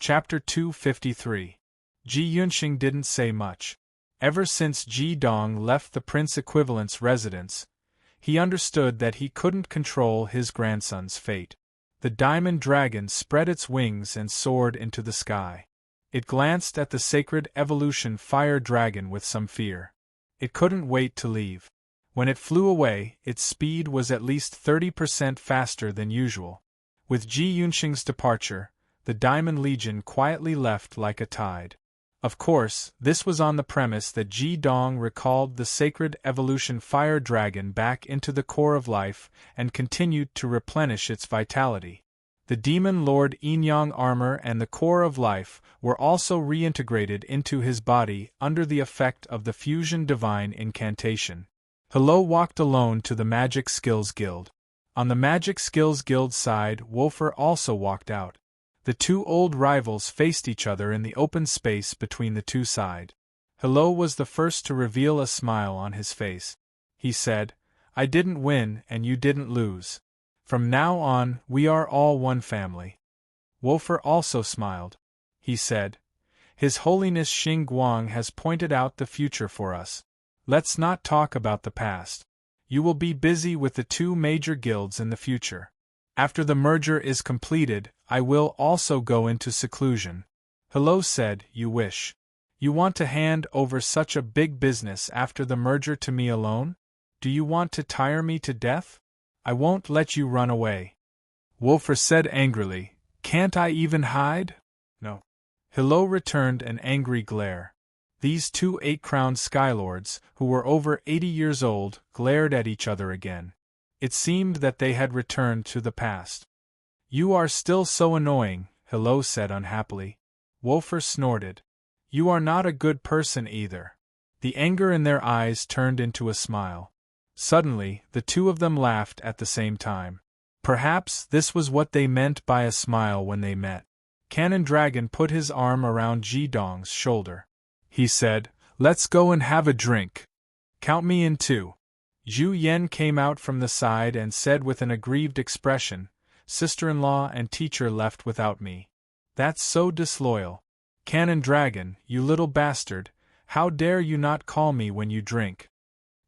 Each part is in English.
Chapter 253. Ji Yunxing didn't say much. Ever since Ji Dong left the Prince Equivalent's residence, he understood that he couldn't control his grandson's fate. The diamond dragon spread its wings and soared into the sky. It glanced at the sacred evolution fire dragon with some fear. It couldn't wait to leave. When it flew away, its speed was at least 30% faster than usual. With Ji Yunxing's departure, the Diamond Legion quietly left like a tide. Of course, this was on the premise that Ji Dong recalled the sacred evolution fire dragon back into the core of life and continued to replenish its vitality. The Demon Lord Yin-Yang armor and the core of life were also reintegrated into his body under the effect of the Fusion Divine incantation. Hello walked alone to the Magic Skills Guild. On the Magic Skills Guild side, Wolfer also walked out. The two old rivals faced each other in the open space between the two sides. Hello was the first to reveal a smile on his face. He said, "I didn't win and you didn't lose. From now on, we are all one family." Wolfer also smiled. He said, "His Holiness Xing Guang has pointed out the future for us. Let's not talk about the past. You will be busy with the two major guilds in the future. After the merger is completed, I will also go into seclusion." Hello said, "You wish. You want to hand over such a big business after the merger to me alone? Do you want to tire me to death? I won't let you run away." Wolfer said angrily, "Can't I even hide?" "No." Hello returned an angry glare. These two 8-crowned Skylords, who were over 80 years old, glared at each other again. It seemed that they had returned to the past. "You are still so annoying," Hello said unhappily. Wolfer snorted. "You are not a good person either." The anger in their eyes turned into a smile. Suddenly, the two of them laughed at the same time. Perhaps this was what they meant by a smile when they met. Cannon Dragon put his arm around Ji Dong's shoulder. He said, "Let's go and have a drink. Count me in too." Zhu Yen came out from the side and said with an aggrieved expression, "Sister-in-law and teacher left without me. That's so disloyal. Cannon Dragon, you little bastard, how dare you not call me when you drink?"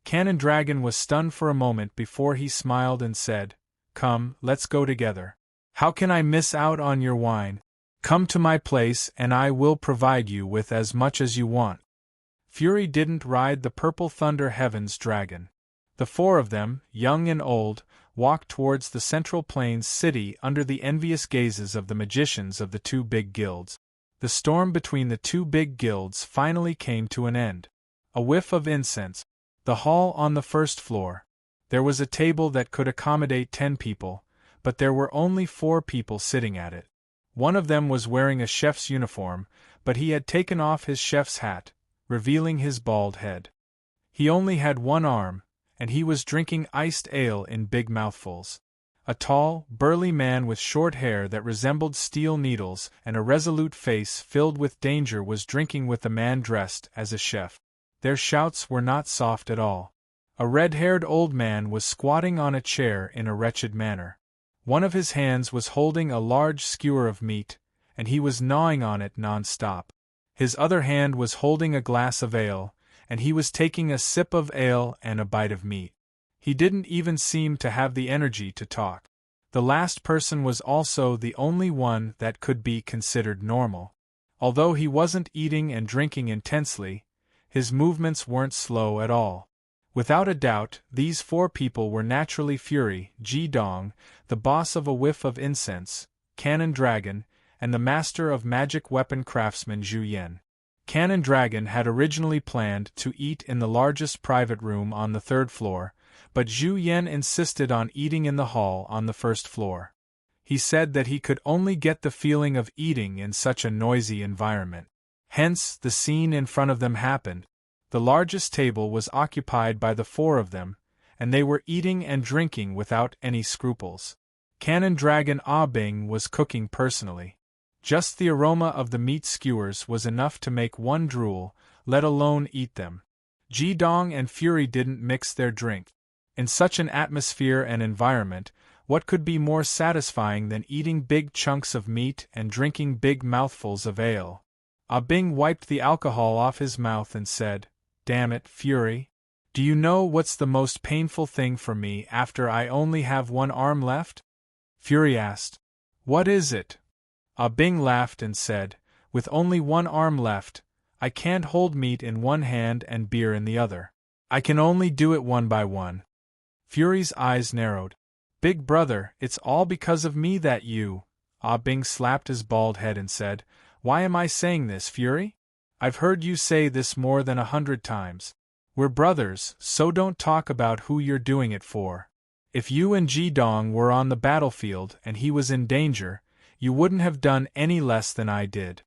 Cannon Dragon was stunned for a moment before he smiled and said, "Come, let's go together. How can I miss out on your wine? Come to my place and I will provide you with as much as you want." Fury didn't ride the Purple Thunder Heaven's dragon. The four of them, young and old, walked towards the Central Plains city under the envious gazes of the magicians of the two big guilds. The storm between the two big guilds finally came to an end. A whiff of incense. The hall on the first floor. There was a table that could accommodate 10 people, but there were only 4 people sitting at it. One of them was wearing a chef's uniform, but he had taken off his chef's hat, revealing his bald head. He only had one arm, and he was drinking iced ale in big mouthfuls. A tall, burly man with short hair that resembled steel needles and a resolute face filled with danger was drinking with a man dressed as a chef. Their shouts were not soft at all. A red-haired old man was squatting on a chair in a wretched manner. One of his hands was holding a large skewer of meat, and he was gnawing on it non-stop. His other hand was holding a glass of ale, and he was taking a sip of ale and a bite of meat. He didn't even seem to have the energy to talk. The last person was also the only one that could be considered normal. Although he wasn't eating and drinking intensely, his movements weren't slow at all. Without a doubt, these 4 people were naturally Fury, Ji Dong, the boss of a whiff of incense, Cannon Dragon, and the master of magic weapon craftsman Zhu Yen. Cannon Dragon had originally planned to eat in the largest private room on the 3rd floor, but Zhu Yen insisted on eating in the hall on the 1st floor. He said that he could only get the feeling of eating in such a noisy environment. Hence, the scene in front of them happened. The largest table was occupied by the 4 of them, and they were eating and drinking without any scruples. Cannon Dragon Ah Bing was cooking personally. Just the aroma of the meat skewers was enough to make one drool, let alone eat them. Ji Dong and Fury didn't mix their drink. In such an atmosphere and environment, What could be more satisfying than eating big chunks of meat and drinking big mouthfuls of ale? Ah Bing wiped the alcohol off his mouth and said, "Damn it, Fury. Do you know what's the most painful thing for me after I only have one arm left?" Fury asked. "What is it?" Ah Bing laughed and said, "With only one arm left, I can't hold meat in one hand and beer in the other. I can only do it one by one." Fury's eyes narrowed. "Big brother, it's all because of me that you—" Ah Bing slapped his bald head and said, "Why am I saying this, Fury? I've heard you say this more than 100 times. We're brothers, so don't talk about who you're doing it for. If you and Ji-dong were on the battlefield and he was in danger, you wouldn't have done any less than I did."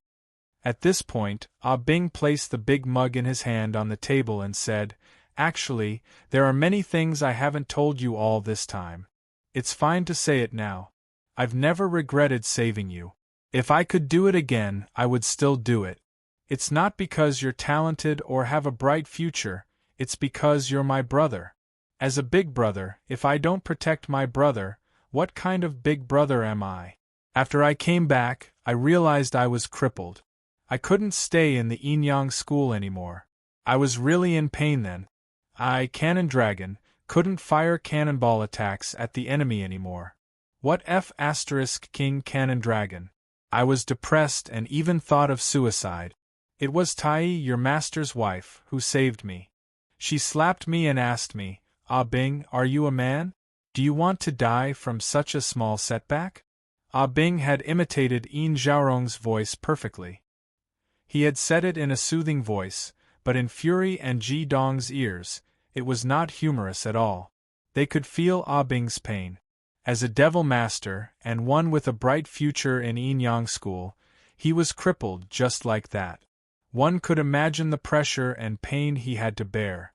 At this point, Ah Bing placed the big mug in his hand on the table and said, "Actually, there are many things I haven't told you all this time. It's fine to say it now. I've never regretted saving you. If I could do it again, I would still do it. It's not because you're talented or have a bright future, it's because you're my brother. As a big brother, if I don't protect my brother, what kind of big brother am I?" After I came back, I realized I was crippled. I couldn't stay in the Enyang school anymore. I was really in pain then. I, Cannon Dragon, couldn't fire cannonball attacks at the enemy anymore. What F** King Cannon Dragon? I was depressed and even thought of suicide. It was Tai, your master's wife, who saved me. She slapped me and asked me, "Ah Bing, are you a man? Do you want to die from such a small setback?" Ah Bing had imitated Yin Xiaorong's voice perfectly. He had said it in a soothing voice, but in Fury and Ji-dong's ears, it was not humorous at all. They could feel Ah Bing's pain. As a devil master, and one with a bright future in Enyang school, he was crippled just like that. One could imagine the pressure and pain he had to bear.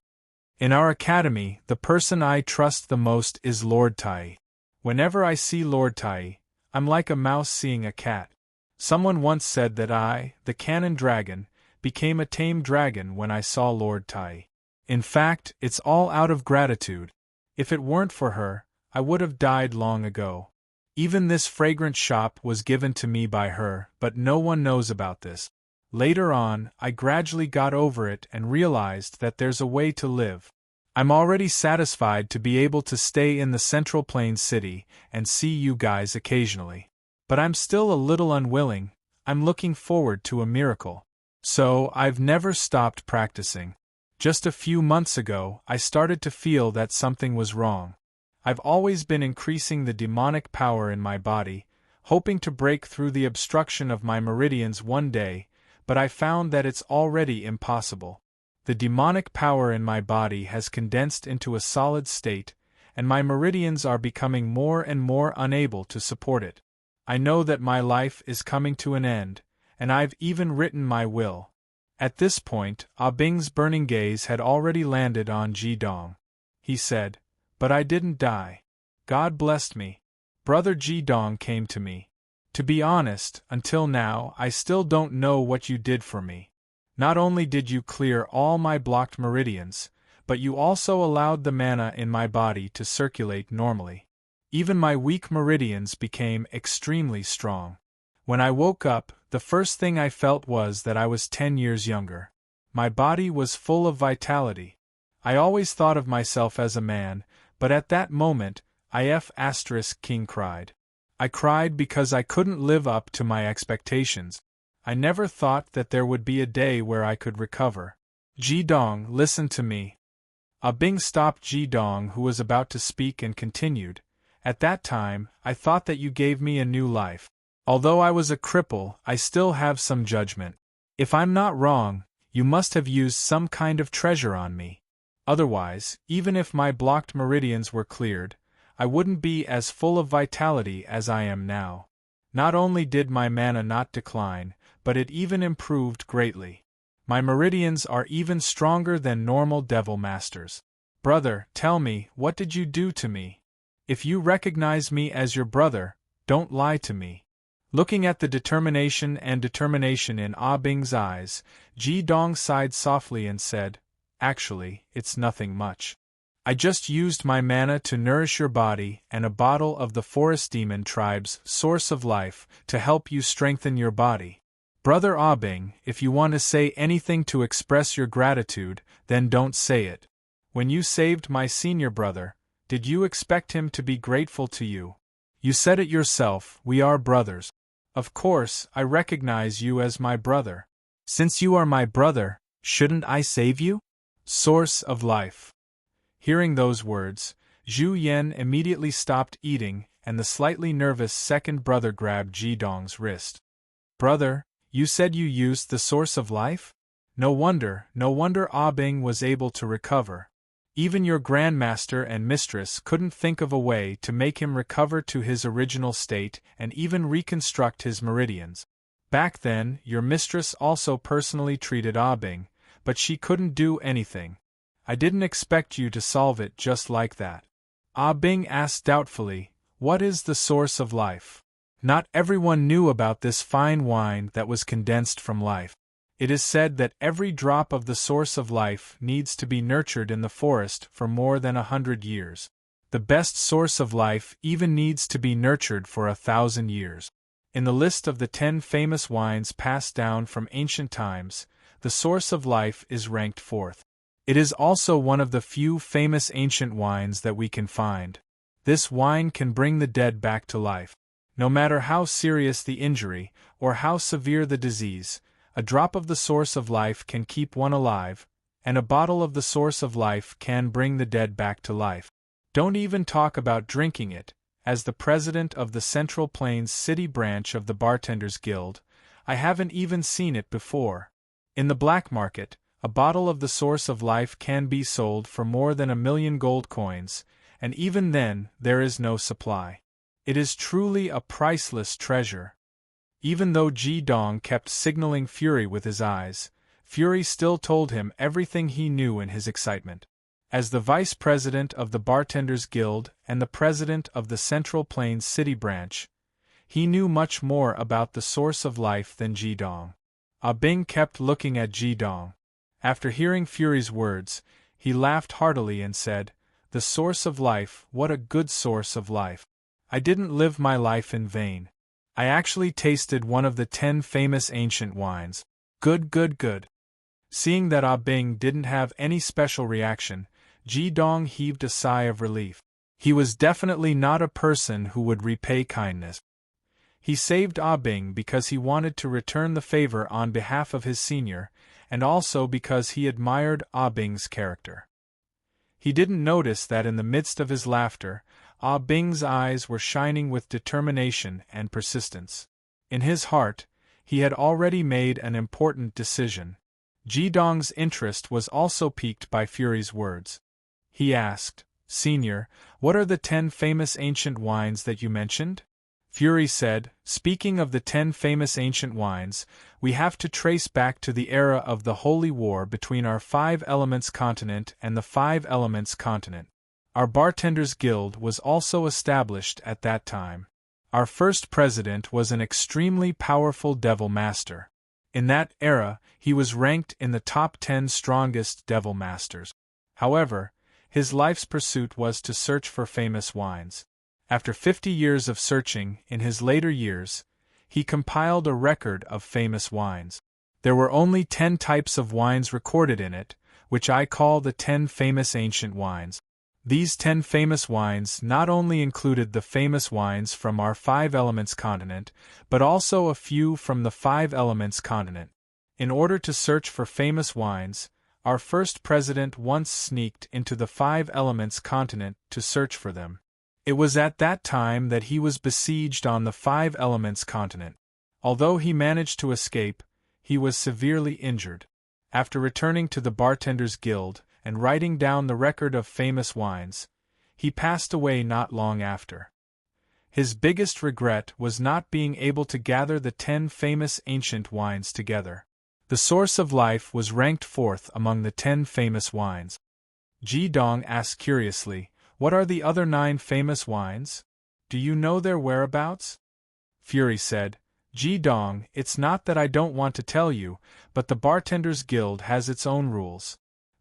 In our academy, the person I trust the most is Lord Tai. Whenever I see Lord Tai, I'm like a mouse seeing a cat. Someone once said that I, the Cannon Dragon, became a tame dragon when I saw Lord Tai. In fact, it's all out of gratitude. If it weren't for her, I would have died long ago. Even this fragrant shop was given to me by her, but no one knows about this. Later on, I gradually got over it and realized that there's a way to live. I'm already satisfied to be able to stay in the Central Plains city and see you guys occasionally. But I'm still a little unwilling. I'm looking forward to a miracle. So, I've never stopped practicing. Just a few months ago, I started to feel that something was wrong. I've always been increasing the demonic power in my body, hoping to break through the obstruction of my meridians one day, but I found that it's already impossible. The demonic power in my body has condensed into a solid state, and my meridians are becoming more and more unable to support it. I know that my life is coming to an end, and I've even written my will. At this point, Ah Bing's burning gaze had already landed on Ji-dong. He said, "But I didn't die. God blessed me. Brother Ji-dong came to me. To be honest, until now I still don't know what you did for me. Not only did you clear all my blocked meridians, but you also allowed the mana in my body to circulate normally. Even my weak meridians became extremely strong. When I woke up, the first thing I felt was that I was 10 years younger. My body was full of vitality. I always thought of myself as a man, but at that moment, King cried. I cried because I couldn't live up to my expectations. I never thought that there would be a day where I could recover. Ji-dong, listen to me." Ah Bing stopped Ji-dong, who was about to speak, and continued, "At that time, I thought that you gave me a new life. Although I was a cripple, I still have some judgment. If I'm not wrong, you must have used some kind of treasure on me. Otherwise, even if my blocked meridians were cleared, I wouldn't be as full of vitality as I am now. Not only did my mana not decline, but it even improved greatly. My meridians are even stronger than normal devil masters. Brother, tell me, what did you do to me? If you recognize me as your brother, don't lie to me." Looking at the determination in Ah Bing's eyes, Ji-dong sighed softly and said, "Actually, it's nothing much. I just used my mana to nourish your body and a bottle of the forest demon tribe's source of life to help you strengthen your body. Brother Abing, if you want to say anything to express your gratitude, then don't say it. When you saved my senior brother, did you expect him to be grateful to you? You said it yourself, we are brothers. Of course, I recognize you as my brother. Since you are my brother, shouldn't I save you? Source of life. Hearing those words, Zhu Yan immediately stopped eating, and the slightly nervous second brother grabbed Ji Dong's wrist. Brother, you said you used the source of life? No wonder Abing was able to recover. Even your grandmaster and mistress couldn't think of a way to make him recover to his original state and even reconstruct his meridians. Back then, your mistress also personally treated Abing, but she couldn't do anything. I didn't expect you to solve it just like that. Abing asked doubtfully, what is the source of life? Not everyone knew about this fine wine that was condensed from life. It is said that every drop of the source of life needs to be nurtured in the forest for more than 100 years. The best source of life even needs to be nurtured for 1,000 years. In the list of the 10 famous wines passed down from ancient times, the source of life is ranked 4th. It is also one of the few famous ancient wines that we can find. This wine can bring the dead back to life. No matter how serious the injury, or how severe the disease, a drop of the source of life can keep one alive, and a bottle of the source of life can bring the dead back to life. Don't even talk about drinking it. As the president of the Central Plains City branch of the Bartenders Guild, I haven't even seen it before. In the black market, a bottle of the source of life can be sold for more than 1,000,000 gold coins, and even then, there is no supply. It is truly a priceless treasure. Even though Ji Dong kept signaling fury with his eyes, Fury still told him everything he knew in his excitement. As the vice president of the Bartenders Guild and the president of the Central Plains City branch, he knew much more about the source of life than Ji Dong. Abing kept looking at Ji Dong. After hearing Fury's words, he laughed heartily and said, "The source of life, what a good source of life. I didn't live my life in vain. I actually tasted one of the 10 famous ancient wines. Good. Seeing that Abing didn't have any special reaction, Ji Dong heaved a sigh of relief. He was definitely not a person who would repay kindness. He saved Abing because he wanted to return the favor on behalf of his senior, and also because he admired Abing's character. He didn't notice that in the midst of his laughter, Abing's eyes were shining with determination and persistence. In his heart, he had already made an important decision. Ji Dong's interest was also piqued by Fury's words. He asked, "Senior, what are the 10 famous ancient wines that you mentioned?" Fury said, "Speaking of the 10 famous ancient wines, we have to trace back to the era of the Holy War between our 5 Elements continent and the 5 Elements continent. Our Bartenders Guild was also established at that time. Our first president was an extremely powerful devil master. In that era, he was ranked in the top 10 strongest devil masters. However, his life's pursuit was to search for famous wines. After 50 years of searching, in his later years, he compiled a record of famous wines. There were only 10 types of wines recorded in it, which I call the 10 famous ancient wines. These 10 famous wines not only included the famous wines from our 5 Elements continent, but also a few from the 5 Elements continent. In order to search for famous wines, our first president once sneaked into the 5 Elements continent to search for them. It was at that time that he was besieged on the 5 Elements continent. Although he managed to escape, he was severely injured. After returning to the Bartenders Guild and writing down the record of famous wines, he passed away not long after. His biggest regret was not being able to gather the 10 famous ancient wines together. The source of life was ranked 4th among the 10 famous wines. Ji Dong asked curiously, "What are the other 9 famous wines? Do you know their whereabouts?" Fury said, "Ji Dong, it's not that I don't want to tell you, but the Bartenders Guild has its own rules.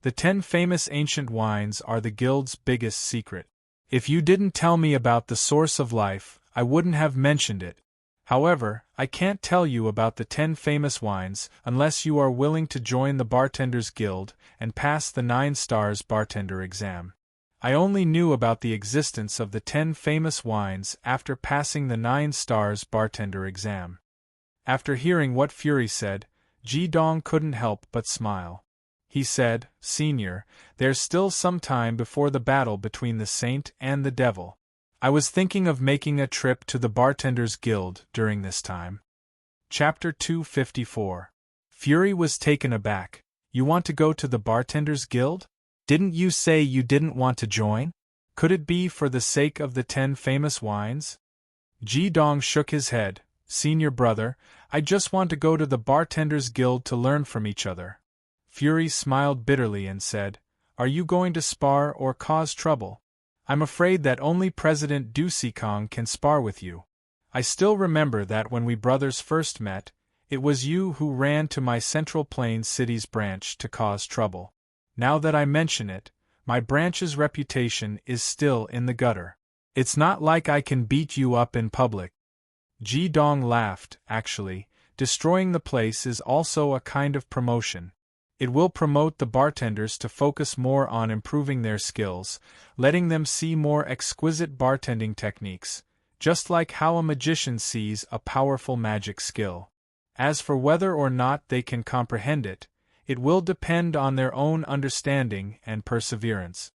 The 10 famous ancient wines are the guild's biggest secret. If you didn't tell me about the source of life, I wouldn't have mentioned it. However, I can't tell you about the 10 famous wines unless you are willing to join the Bartenders Guild and pass the 9 stars bartender exam. I only knew about the existence of the 10 famous wines after passing the 9 stars bartender exam. After hearing what Fury said, Ji Dong couldn't help but smile. He said, "Senior, there's still some time before the battle between the saint and the devil. I was thinking of making a trip to the Bartenders Guild during this time." Chapter 254. Fury was taken aback. "You want to go to the Bartenders Guild? Didn't you say you didn't want to join? Could it be for the sake of the 10 famous wines?" Ji Dong shook his head. "Senior brother, I just want to go to the Bartenders Guild to learn from each other." Fury smiled bitterly and said, "Are you going to spar or cause trouble? I'm afraid that only President Du Sikong can spar with you. I still remember that when we brothers first met, it was you who ran to my Central Plains City's branch to cause trouble. Now that I mention it, my branch's reputation is still in the gutter. It's not like I can beat you up in public." Ji Dong laughed. "Actually, destroying the place is also a kind of promotion. It will promote the bartenders to focus more on improving their skills, letting them see more exquisite bartending techniques, just like how a magician sees a powerful magic skill. As for whether or not they can comprehend it, it will depend on their own understanding and perseverance."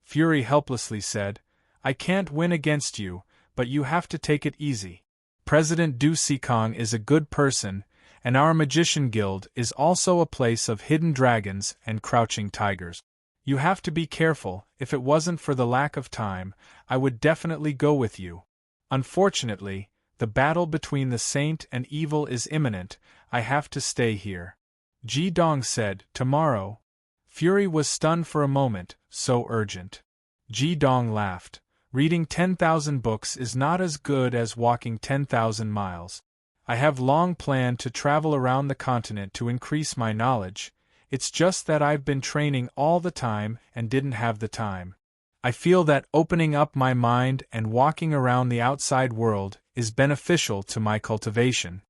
Fury helplessly said, "I can't win against you, but you have to take it easy. President Du Sikong is a good person, and our Magician Guild is also a place of hidden dragons and crouching tigers. You have to be careful. If it wasn't for the lack of time, I would definitely go with you. Unfortunately, the battle between the saint and evil is imminent. I have to stay here." Ji Dong said, "Tomorrow?" Fury was stunned for a moment, so urgent. Ji Dong laughed. "Reading 10,000 books is not as good as walking 10,000 miles. I have long planned to travel around the continent to increase my knowledge. It's just that I've been training all the time and didn't have the time. I feel that opening up my mind and walking around the outside world is beneficial to my cultivation."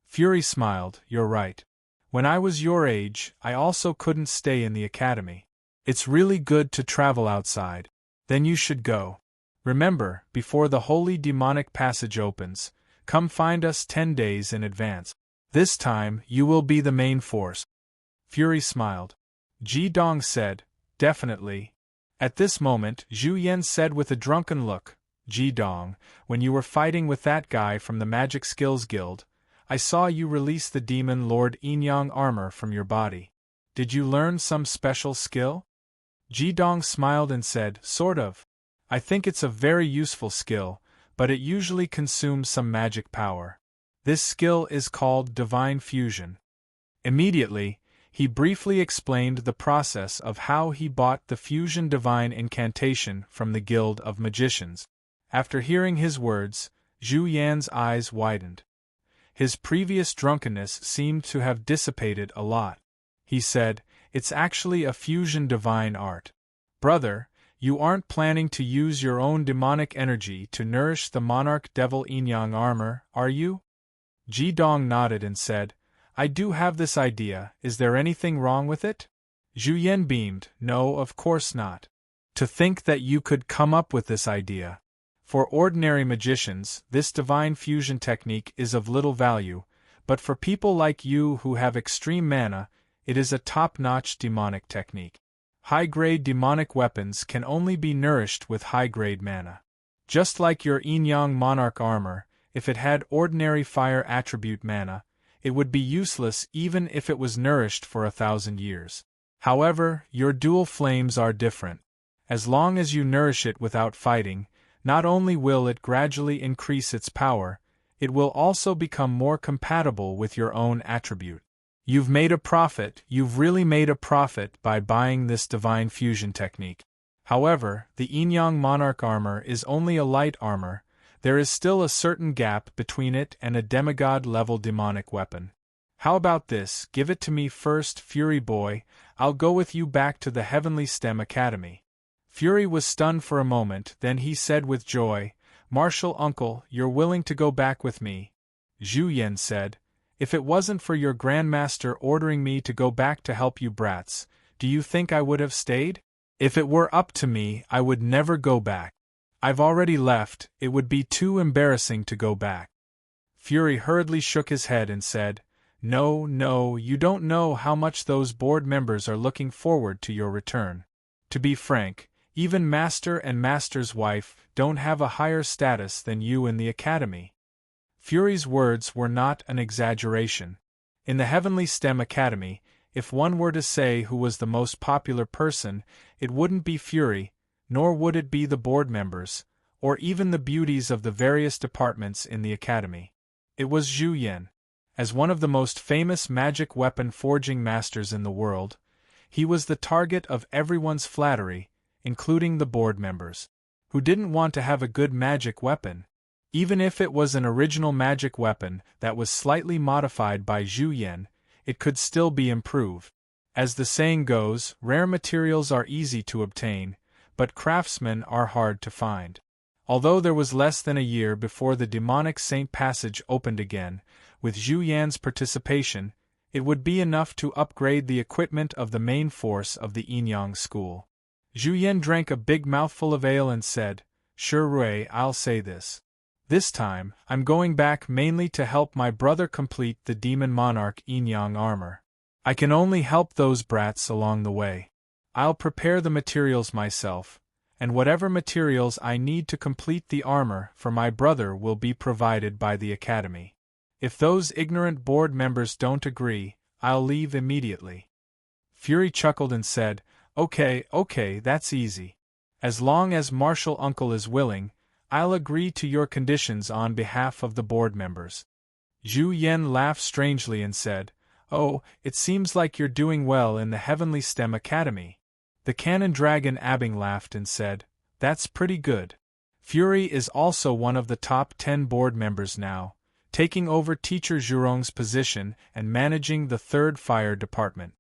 Fury smiled. "You're right. When I was your age, I also couldn't stay in the academy. It's really good to travel outside. Then you should go. Remember, before the holy demonic passage opens, come find us 10 days in advance. This time, you will be the main force." Fury smiled. Ji Dong said, "Definitely." At this moment, Zhu Yan said with a drunken look, "Ji Dong, when you were fighting with that guy from the Magic Skills Guild, I saw you release the demon Lord Inyang armor from your body. Did you learn some special skill?" Ji Dong smiled and said, "Sort of. I think it's a very useful skill, but it usually consumes some magic power. This skill is called Divine Fusion." Immediately, he briefly explained the process of how he bought the Fusion Divine Incantation from the Guild of Magicians. After hearing his words, Zhu Yan's eyes widened. His previous drunkenness seemed to have dissipated a lot. He said, "It's actually a fusion divine art. Brother, you aren't planning to use your own demonic energy to nourish the monarch devil Inyang armor, are you?" Ji Dong nodded and said, "I do have this idea. Is there anything wrong with it?" Zhu Yan beamed. "No, of course not. To think that you could come up with this idea. For ordinary magicians, this divine fusion technique is of little value, but for people like you who have extreme mana, it is a top-notch demonic technique. High-grade demonic weapons can only be nourished with high-grade mana. Just like your Inyang Monarch armor, if it had ordinary fire attribute mana, it would be useless even if it was nourished for 1,000 years. However, your dual flames are different. As long as you nourish it without fighting, not only will it gradually increase its power, it will also become more compatible with your own attribute. You've made a profit, you've really made a profit by buying this divine fusion technique. However, the Inyang Monarch armor is only a light armor. There is still a certain gap between it and a demigod-level demonic weapon. How about this? Give it to me first, Fury Boy. I'll go with you back to the Heavenly STEM Academy. Fury was stunned for a moment, then he said with joy, Martial uncle, you're willing to go back with me? Zhu Yan said, if it wasn't for your grandmaster ordering me to go back to help you brats, do you think I would have stayed? If it were up to me, I would never go back. I've already left, it would be too embarrassing to go back. Fury hurriedly shook his head and said, No, no, you don't know how much those board members are looking forward to your return. To be frank, even Master and Master's wife don't have a higher status than you in the Academy. Fury's words were not an exaggeration. In the Heavenly STEM Academy, if one were to say who was the most popular person, it wouldn't be Fury, nor would it be the board members, or even the beauties of the various departments in the Academy. It was Zhu Yan. As one of the most famous magic weapon forging masters in the world, he was the target of everyone's flattery, including the board members. Who didn't want to have a good magic weapon? Even if it was an original magic weapon that was slightly modified by Zhu Yan, it could still be improved. As the saying goes, rare materials are easy to obtain, but craftsmen are hard to find. Although there was less than a year before the demonic Saint Passage opened again, with Zhu Yan's participation, it would be enough to upgrade the equipment of the main force of the Yinyang school. Zhu Yan drank a big mouthful of ale and said, Sure Rui, I'll say this. This time, I'm going back mainly to help my brother complete the Demon Monarch Yinyang armor. I can only help those brats along the way. I'll prepare the materials myself, and whatever materials I need to complete the armor for my brother will be provided by the Academy. If those ignorant board members don't agree, I'll leave immediately. Fury chuckled and said, Okay, that's easy. As long as Martial Uncle is willing, I'll agree to your conditions on behalf of the board members. Zhu Yan laughed strangely and said, Oh, it seems like you're doing well in the Heavenly STEM Academy. The Cannon Dragon Abing laughed and said, That's pretty good. Fury is also one of the top 10 board members now, taking over Teacher Zhurong's position and managing the 3rd Fire Department.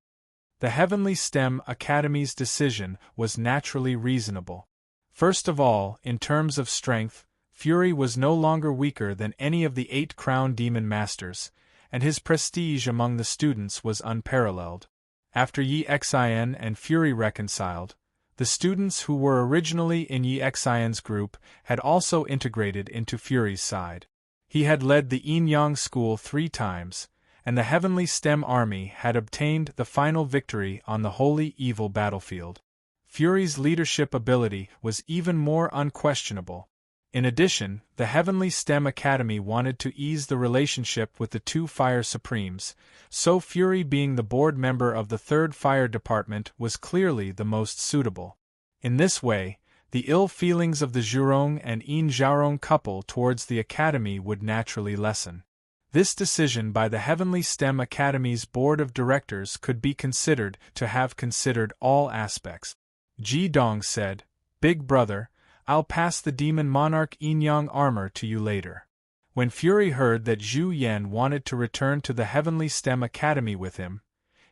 The Heavenly STEM Academy's decision was naturally reasonable. First of all, in terms of strength, Fury was no longer weaker than any of the 8 Crown Demon Masters, and his prestige among the students was unparalleled. After Yi Xian and Fury reconciled, the students who were originally in Yi Xian's group had also integrated into Fury's side. He had led the Yinyang school 3 times, and the Heavenly STEM army had obtained the final victory on the Holy Evil battlefield. Fury's leadership ability was even more unquestionable. In addition, the Heavenly STEM Academy wanted to ease the relationship with the 2 Fire Supremes, so Fury being the board member of the 3rd Fire Department was clearly the most suitable. In this way, the ill feelings of the Zhurong and Yin Zhaorong couple towards the Academy would naturally lessen. This decision by the Heavenly STEM Academy's Board of Directors could be considered to have considered all aspects. Ji Dong said, Big brother, I'll pass the Demon Monarch Yinyang armor to you later. When Fury heard that Zhu Yan wanted to return to the Heavenly STEM Academy with him,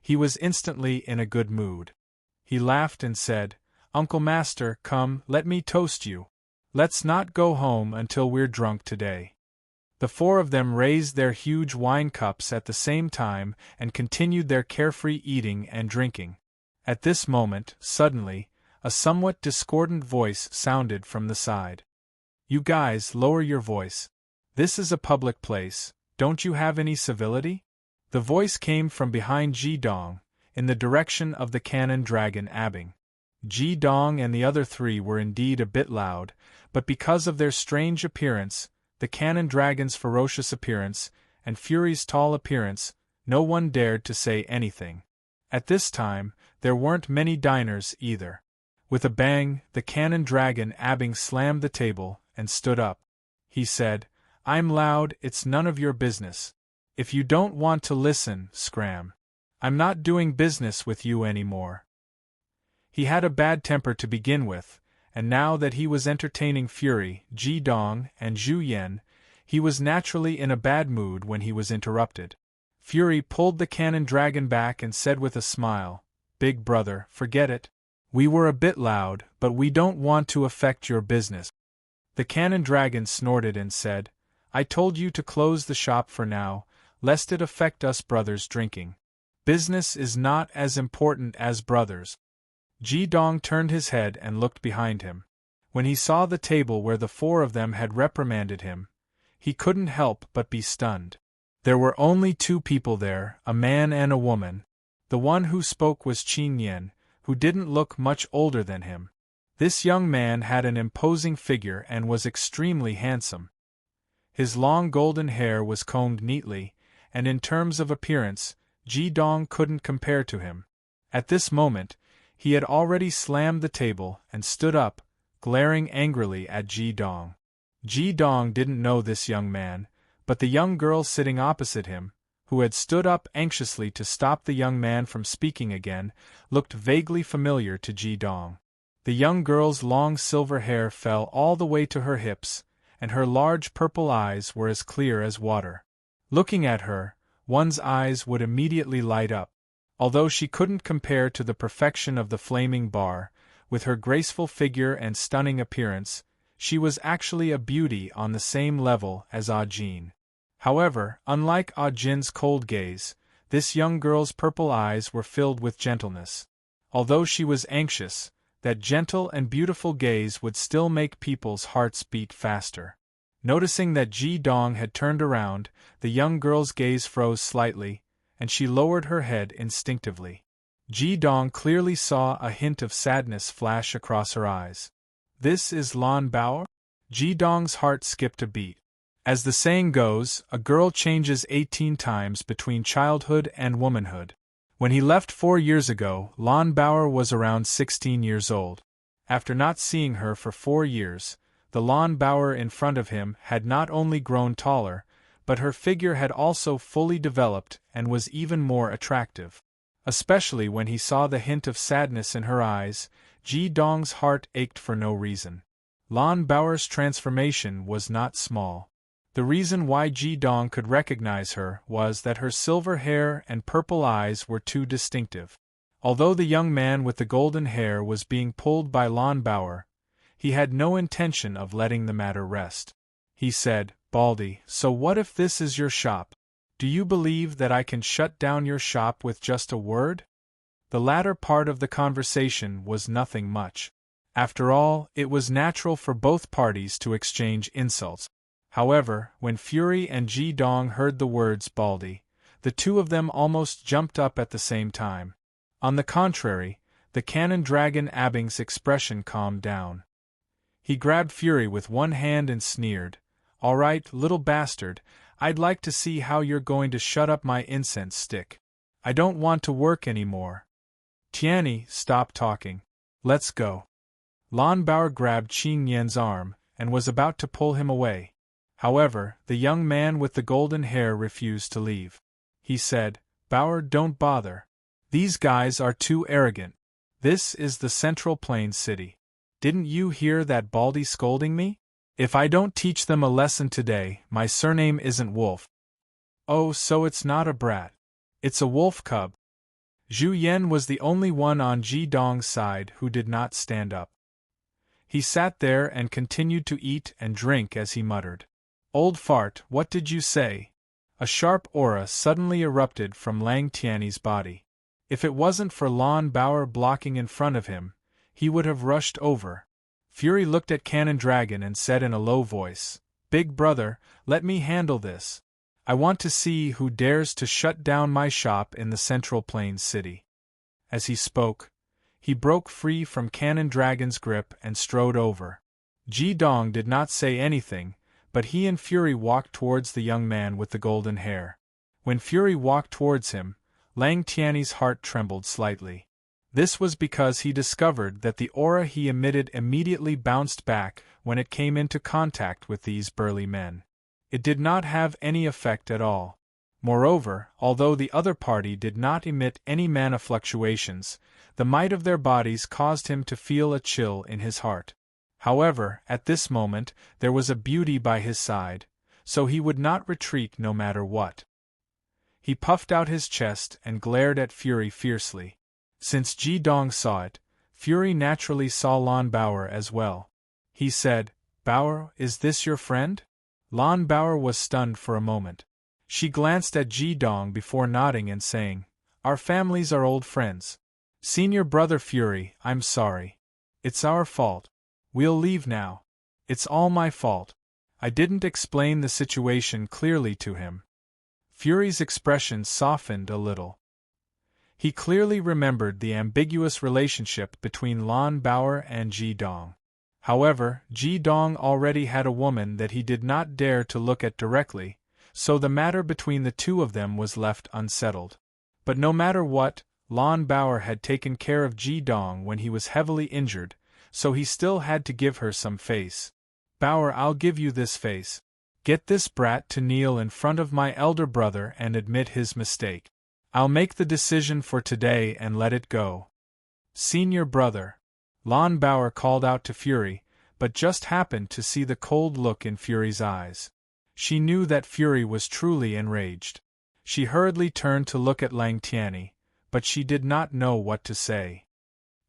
he was instantly in a good mood. He laughed and said, Uncle Master, come, let me toast you. Let's not go home until we're drunk today. The 4 of them raised their huge wine cups at the same time and continued their carefree eating and drinking. At this moment, suddenly, a somewhat discordant voice sounded from the side. You guys, lower your voice. This is a public place, don't you have any civility? The voice came from behind Ji Dong, in the direction of the Cannon Dragon Abing. Ji Dong and the other 3 were indeed a bit loud, but because of their strange appearance, the Cannon Dragon's ferocious appearance, and Fury's tall appearance, no one dared to say anything. At this time, there weren't many diners either. With a bang, the Cannon Dragon Abing slammed the table and stood up. He said, I'm loud, it's none of your business. If you don't want to listen, scram. I'm not doing business with you anymore. He had a bad temper to begin with, and now that he was entertaining Fury, Ji Dong, and Zhu Yan, he was naturally in a bad mood when he was interrupted. Fury pulled the Cannon Dragon back and said with a smile, "Big brother, forget it. We were a bit loud, but we don't want to affect your business." The cannon dragon snorted and said, "I told you to close the shop for now, lest it affect us brothers drinking. Business is not as important as brothers." Ji Dong turned his head and looked behind him. When he saw the table where the four of them had reprimanded him, he couldn't help but be stunned. There were only two people there, a man and a woman. The one who spoke was Qin Yen, who didn't look much older than him. This young man had an imposing figure and was extremely handsome. His long golden hair was combed neatly, and in terms of appearance, Ji Dong couldn't compare to him. At this moment, he had already slammed the table and stood up, glaring angrily at Ji Dong. Ji Dong didn't know this young man, but the young girl sitting opposite him, who had stood up anxiously to stop the young man from speaking again, looked vaguely familiar to Ji Dong. The young girl's long silver hair fell all the way to her hips, and her large purple eyes were as clear as water. Looking at her, one's eyes would immediately light up. Although she couldn't compare to the perfection of the flaming bar, with her graceful figure and stunning appearance, she was actually a beauty on the same level as Ah Jin. However, unlike Ah Jin's cold gaze, this young girl's purple eyes were filled with gentleness. Although she was anxious, that gentle and beautiful gaze would still make people's hearts beat faster. Noticing that Ji Dong had turned around, the young girl's gaze froze slightly, and she lowered her head instinctively. Ji Dong clearly saw a hint of sadness flash across her eyes. "This is Lan Bao?" Ji Dong's heart skipped a beat. As the saying goes, a girl changes 18 times between childhood and womanhood. When he left 4 years ago, Lan Bao was around 16 years old. After not seeing her for 4 years, the Lan Bao in front of him had not only grown taller, but her figure had also fully developed and was even more attractive. Especially when he saw the hint of sadness in her eyes, Ji Dong's heart ached for no reason. Lan Bao's transformation was not small. The reason why Ji Dong could recognize her was that her silver hair and purple eyes were too distinctive. Although the young man with the golden hair was being pulled by Lan Bao, he had no intention of letting the matter rest. He said, "Baldy, so what if this is your shop? Do you believe that I can shut down your shop with just a word?" The latter part of the conversation was nothing much. After all, it was natural for both parties to exchange insults. However, when Fury and Ji Dong heard the words Baldy, the two of them almost jumped up at the same time. On the contrary, the cannon dragon Abing's expression calmed down. He grabbed Fury with one hand and sneered, "All right, little bastard, I'd like to see how you're going to shut up my incense stick. I don't want to work anymore. Tianyi, stop talking. Let's go." Lan Bao grabbed Qin Yan's arm, and was about to pull him away. However, the young man with the golden hair refused to leave. He said, "Bao, don't bother. These guys are too arrogant. This is the Central Plain City. Didn't you hear that Baldy scolding me? If I don't teach them a lesson today, my surname isn't Wolf." "Oh, so it's not a brat. It's a wolf cub." Zhu Yan was the only one on Ji Dong's side who did not stand up. He sat there and continued to eat and drink as he muttered, "Old fart, what did you say?" A sharp aura suddenly erupted from Lang Tianyi's body. If it wasn't for Lan Bao blocking in front of him, he would have rushed over. Fury looked at Cannon Dragon and said in a low voice, "Big brother, let me handle this. I want to see who dares to shut down my shop in the Central Plains City." As he spoke, he broke free from Cannon Dragon's grip and strode over. Ji Dong did not say anything, but he and Fury walked towards the young man with the golden hair. When Fury walked towards him, Lang Tianyi's heart trembled slightly. This was because he discovered that the aura he emitted immediately bounced back when it came into contact with these burly men. It did not have any effect at all. Moreover, although the other party did not emit any mana fluctuations, the might of their bodies caused him to feel a chill in his heart. However, at this moment, there was a beauty by his side, so he would not retreat no matter what. He puffed out his chest and glared at Fury fiercely. Since Ji Dong saw it, Fury naturally saw Lan Bauer as well. He said, "Bauer, is this your friend?" Lan Bauer was stunned for a moment. She glanced at Ji Dong before nodding and saying, "Our families are old friends. Senior brother Fury, I'm sorry. It's our fault. We'll leave now. It's all my fault. I didn't explain the situation clearly to him." Fury's expression softened a little. He clearly remembered the ambiguous relationship between Lan Bauer and Ji Dong. However, Ji Dong already had a woman that he did not dare to look at directly, so the matter between the two of them was left unsettled. But no matter what, Lan Bauer had taken care of Ji Dong when he was heavily injured, so he still had to give her some face. "Bauer, I'll give you this face. Get this brat to kneel in front of my elder brother and admit his mistake. I'll make the decision for today and let it go." "Senior brother," Lan Bauer called out to Fury, but just happened to see the cold look in Fury's eyes. She knew that Fury was truly enraged. She hurriedly turned to look at Lang Tianyi, but she did not know what to say.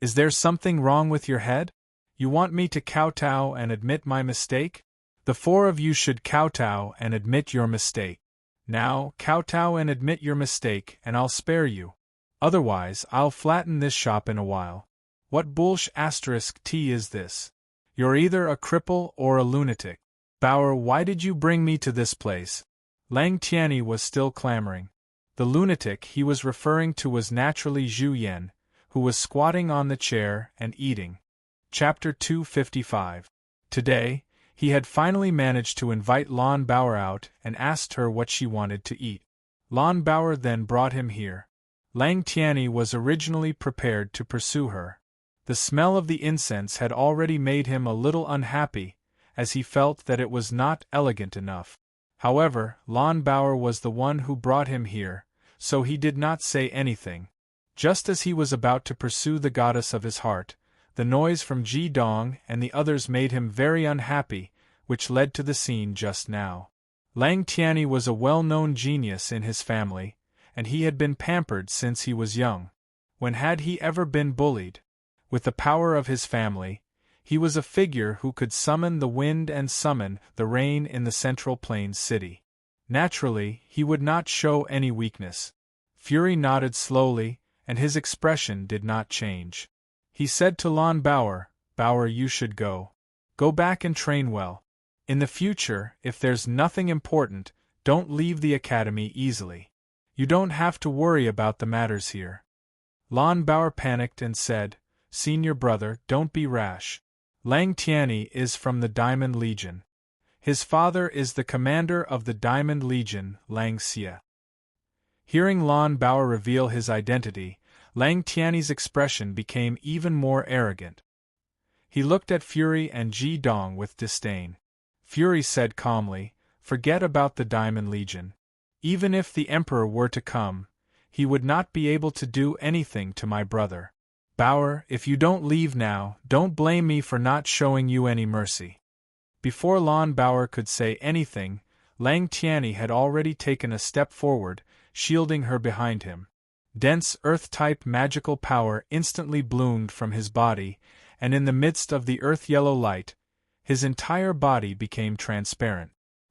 "Is there something wrong with your head? You want me to kowtow and admit my mistake? The four of you should kowtow and admit your mistake. Now, kowtow and admit your mistake, and I'll spare you. Otherwise, I'll flatten this shop in a while. What **T is this? You're either a cripple or a lunatic. Bauer, why did you bring me to this place?" Lang Tianyi was still clamoring. The lunatic he was referring to was naturally Zhu Yan, who was squatting on the chair and eating. Chapter 255. Today, he had finally managed to invite Lan Bauer out and asked her what she wanted to eat. Lan Bauer then brought him here. Lang Tianyi was originally prepared to pursue her. The smell of the incense had already made him a little unhappy, as he felt that it was not elegant enough. However, Lan Bauer was the one who brought him here, so he did not say anything. Just as he was about to pursue the goddess of his heart, the noise from Ji Dong and the others made him very unhappy, which led to the scene just now. Lang Tianyi was a well-known genius in his family, and he had been pampered since he was young. When had he ever been bullied? With the power of his family, he was a figure who could summon the wind and summon the rain in the Central Plains city. Naturally, he would not show any weakness. Fury nodded slowly, and his expression did not change. He said to Lan Bauer, "Bauer, you should go. Go back and train well. In the future, if there's nothing important, don't leave the academy easily. You don't have to worry about the matters here." Lan Bauer panicked and said, "Senior brother, don't be rash. Lang Tianyi is from the Diamond Legion. His father is the commander of the Diamond Legion, Lang Xie." Hearing Lan Bauer reveal his identity, Lang Tianyi's expression became even more arrogant. He looked at Fury and Ji Dong with disdain. Fury said calmly, "Forget about the Diamond Legion. Even if the Emperor were to come, he would not be able to do anything to my brother. Bauer, if you don't leave now, don't blame me for not showing you any mercy." Before Lan Bauer could say anything, Lang Tianyi had already taken a step forward, shielding her behind him. Dense earth-type magical power instantly bloomed from his body, and in the midst of the earth-yellow light, his entire body became transparent.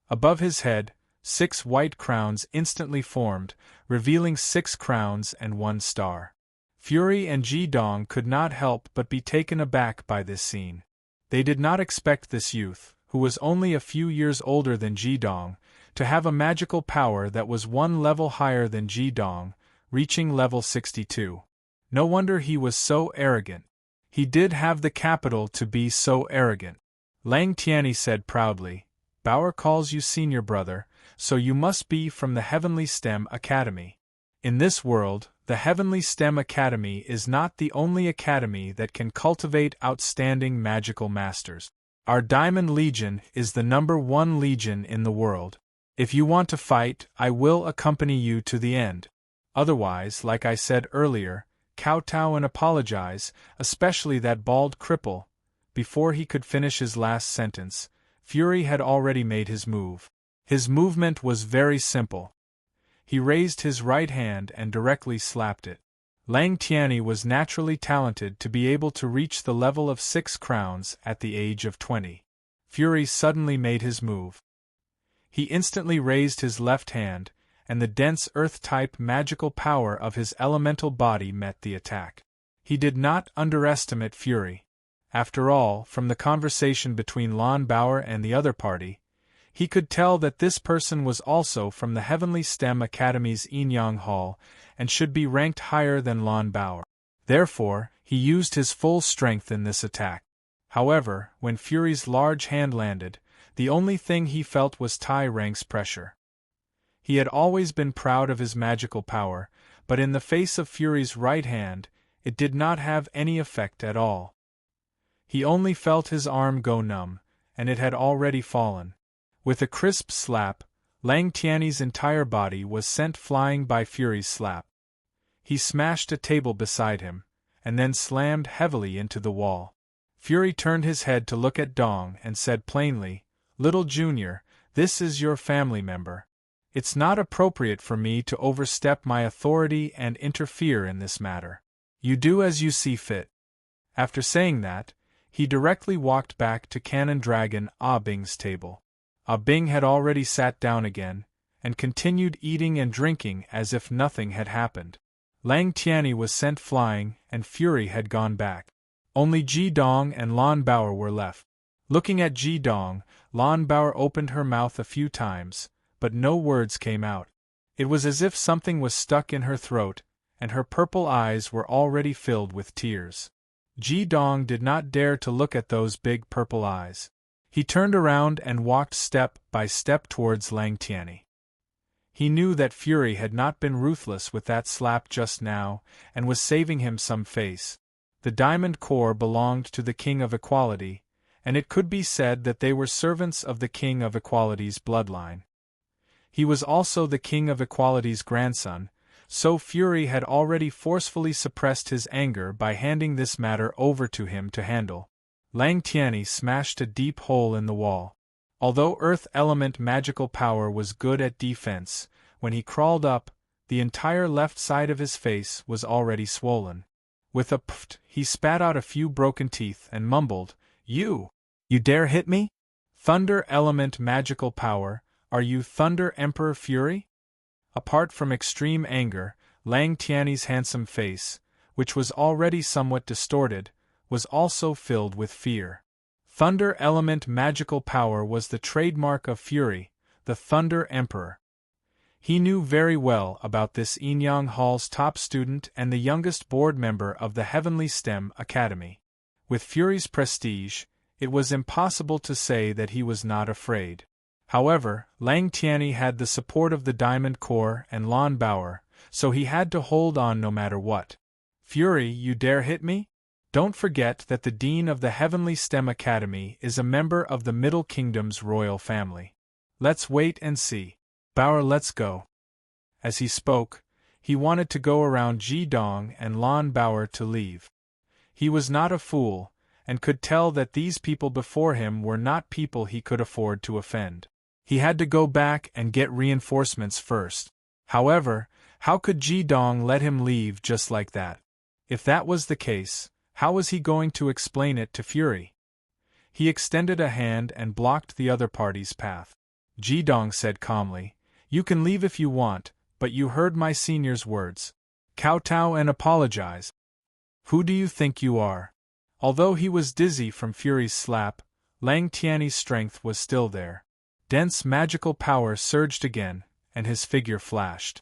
Above his head, 6 white crowns instantly formed, revealing 6 crowns and 1 star. Fury and Ji Dong could not help but be taken aback by this scene. They did not expect this youth, who was only a few years older than Ji Dong, to have a magical power that was 1 level higher than Ji Dong, reaching level 62. No wonder he was so arrogant. He did have the capital to be so arrogant. Lang Tianyi said proudly, "Bauer calls you senior brother, so you must be from the Heavenly STEM Academy. In this world, the Heavenly STEM Academy is not the only academy that can cultivate outstanding magical masters. Our Diamond Legion is the #1 legion in the world. If you want to fight, I will accompany you to the end. Otherwise, like I said earlier, kowtow and apologize, especially that bald cripple." Before he could finish his last sentence, Fury had already made his move. His movement was very simple. He raised his right hand and directly slapped it. Lang Tianyi was naturally talented to be able to reach the level of 6 crowns at the age of 20. Fury suddenly made his move. He instantly raised his left hand, and the dense earth-type magical power of his elemental body met the attack. He did not underestimate Fury. After all, from the conversation between Lon Bauer and the other party, he could tell that this person was also from the Heavenly STEM Academy's Enyang Hall and should be ranked higher than Lon Bauer. Therefore, he used his full strength in this attack. However, when Fury's large hand landed, the only thing he felt was Tai Rang's pressure. He had always been proud of his magical power, but in the face of Fury's right hand, it did not have any effect at all. He only felt his arm go numb, and it had already fallen. With a crisp slap, Lang Tianyi's entire body was sent flying by Fury's slap. He smashed a table beside him, and then slammed heavily into the wall. Fury turned his head to look at Dong and said plainly, "Little Junior, this is your family member. It's not appropriate for me to overstep my authority and interfere in this matter. You do as you see fit." After saying that, he directly walked back to Cannon Dragon Ah Bing's table. Ah Bing had already sat down again, and continued eating and drinking as if nothing had happened. Lang Tianyi was sent flying, and Fury had gone back. Only Ji Dong and Lon Bauer were left. Looking at Ji Dong, Lon Bauer opened her mouth a few times, but no words came out. It was as if something was stuck in her throat, and her purple eyes were already filled with tears. Ji Dong did not dare to look at those big purple eyes. He turned around and walked step by step towards Lang Tianyi. He knew that Fury had not been ruthless with that slap just now, and was saving him some face. The Diamond Corps belonged to the King of Equality, and it could be said that they were servants of the King of Equality's bloodline. He was also the King of Equality's grandson, so Fury had already forcefully suppressed his anger by handing this matter over to him to handle. Lang Tianyi smashed a deep hole in the wall. Although earth element magical power was good at defense, when he crawled up, the entire left side of his face was already swollen. With a pft, he spat out a few broken teeth and mumbled, You dare hit me? Thunder element magical power, are you Thunder Emperor Fury?" Apart from extreme anger, Lang Tianyi's handsome face, which was already somewhat distorted, was also filled with fear. Thunder element magical power was the trademark of Fury, the Thunder Emperor. He knew very well about this Enyang Hall's top student and the youngest board member of the Heavenly STEM Academy. With Fury's prestige, it was impossible to say that he was not afraid. However, Lang Tianyi had the support of the Diamond Corps and Lon Bauer, so he had to hold on no matter what. "Fury, you dare hit me? Don't forget that the Dean of the Heavenly STEM Academy is a member of the Middle Kingdom's royal family. Let's wait and see. Bauer, let's go." As he spoke, he wanted to go around Ji Dong and Lon Bauer to leave. He was not a fool, and could tell that these people before him were not people he could afford to offend. He had to go back and get reinforcements first. However, how could Ji Dong let him leave just like that? If that was the case, how was he going to explain it to Fury? He extended a hand and blocked the other party's path. Ji Dong said calmly, "You can leave if you want, but you heard my senior's words. Kowtow and apologize. Who do you think you are?" Although he was dizzy from Fury's slap, Lang Tianyi's strength was still there. Dense magical power surged again, and his figure flashed.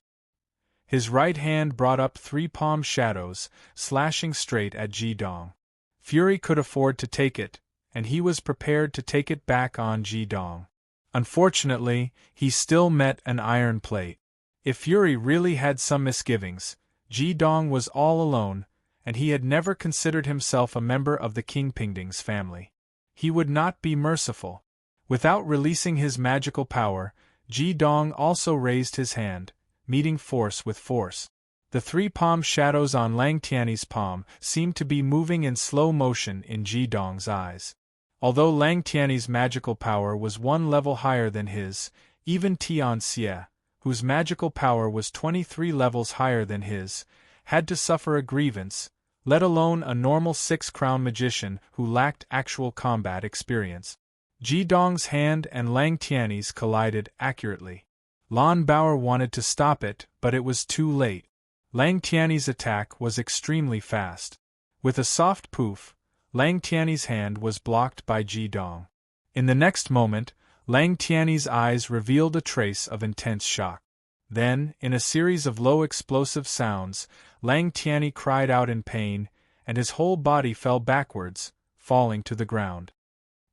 His right hand brought up 3 palm shadows, slashing straight at Ji Dong. Fury could afford to take it, and he was prepared to take it back on Ji Dong. Unfortunately, he still met an iron plate. If Fury really had some misgivings, Ji Dong was all alone, and he had never considered himself a member of the King Pingding's family. He would not be merciful. Without releasing his magical power, Ji Dong also raised his hand, meeting force with force. The 3 palm shadows on Lang Tianyi's palm seemed to be moving in slow motion in Ji Dong's eyes. Although Lang Tianyi's magical power was 1 level higher than his, even Tian Xie, whose magical power was 23 levels higher than his, had to suffer a grievance, let alone a normal 6-crown magician who lacked actual combat experience. Ji Dong's hand and Lang Tiany's collided accurately. Lan Bauer wanted to stop it, but it was too late. Lang Tiany's attack was extremely fast. With a soft poof, Lang Tiany's hand was blocked by Ji Dong. In the next moment, Lang Tiany's eyes revealed a trace of intense shock. Then, in a series of low explosive sounds, Lang Tiany cried out in pain, and his whole body fell backwards, falling to the ground.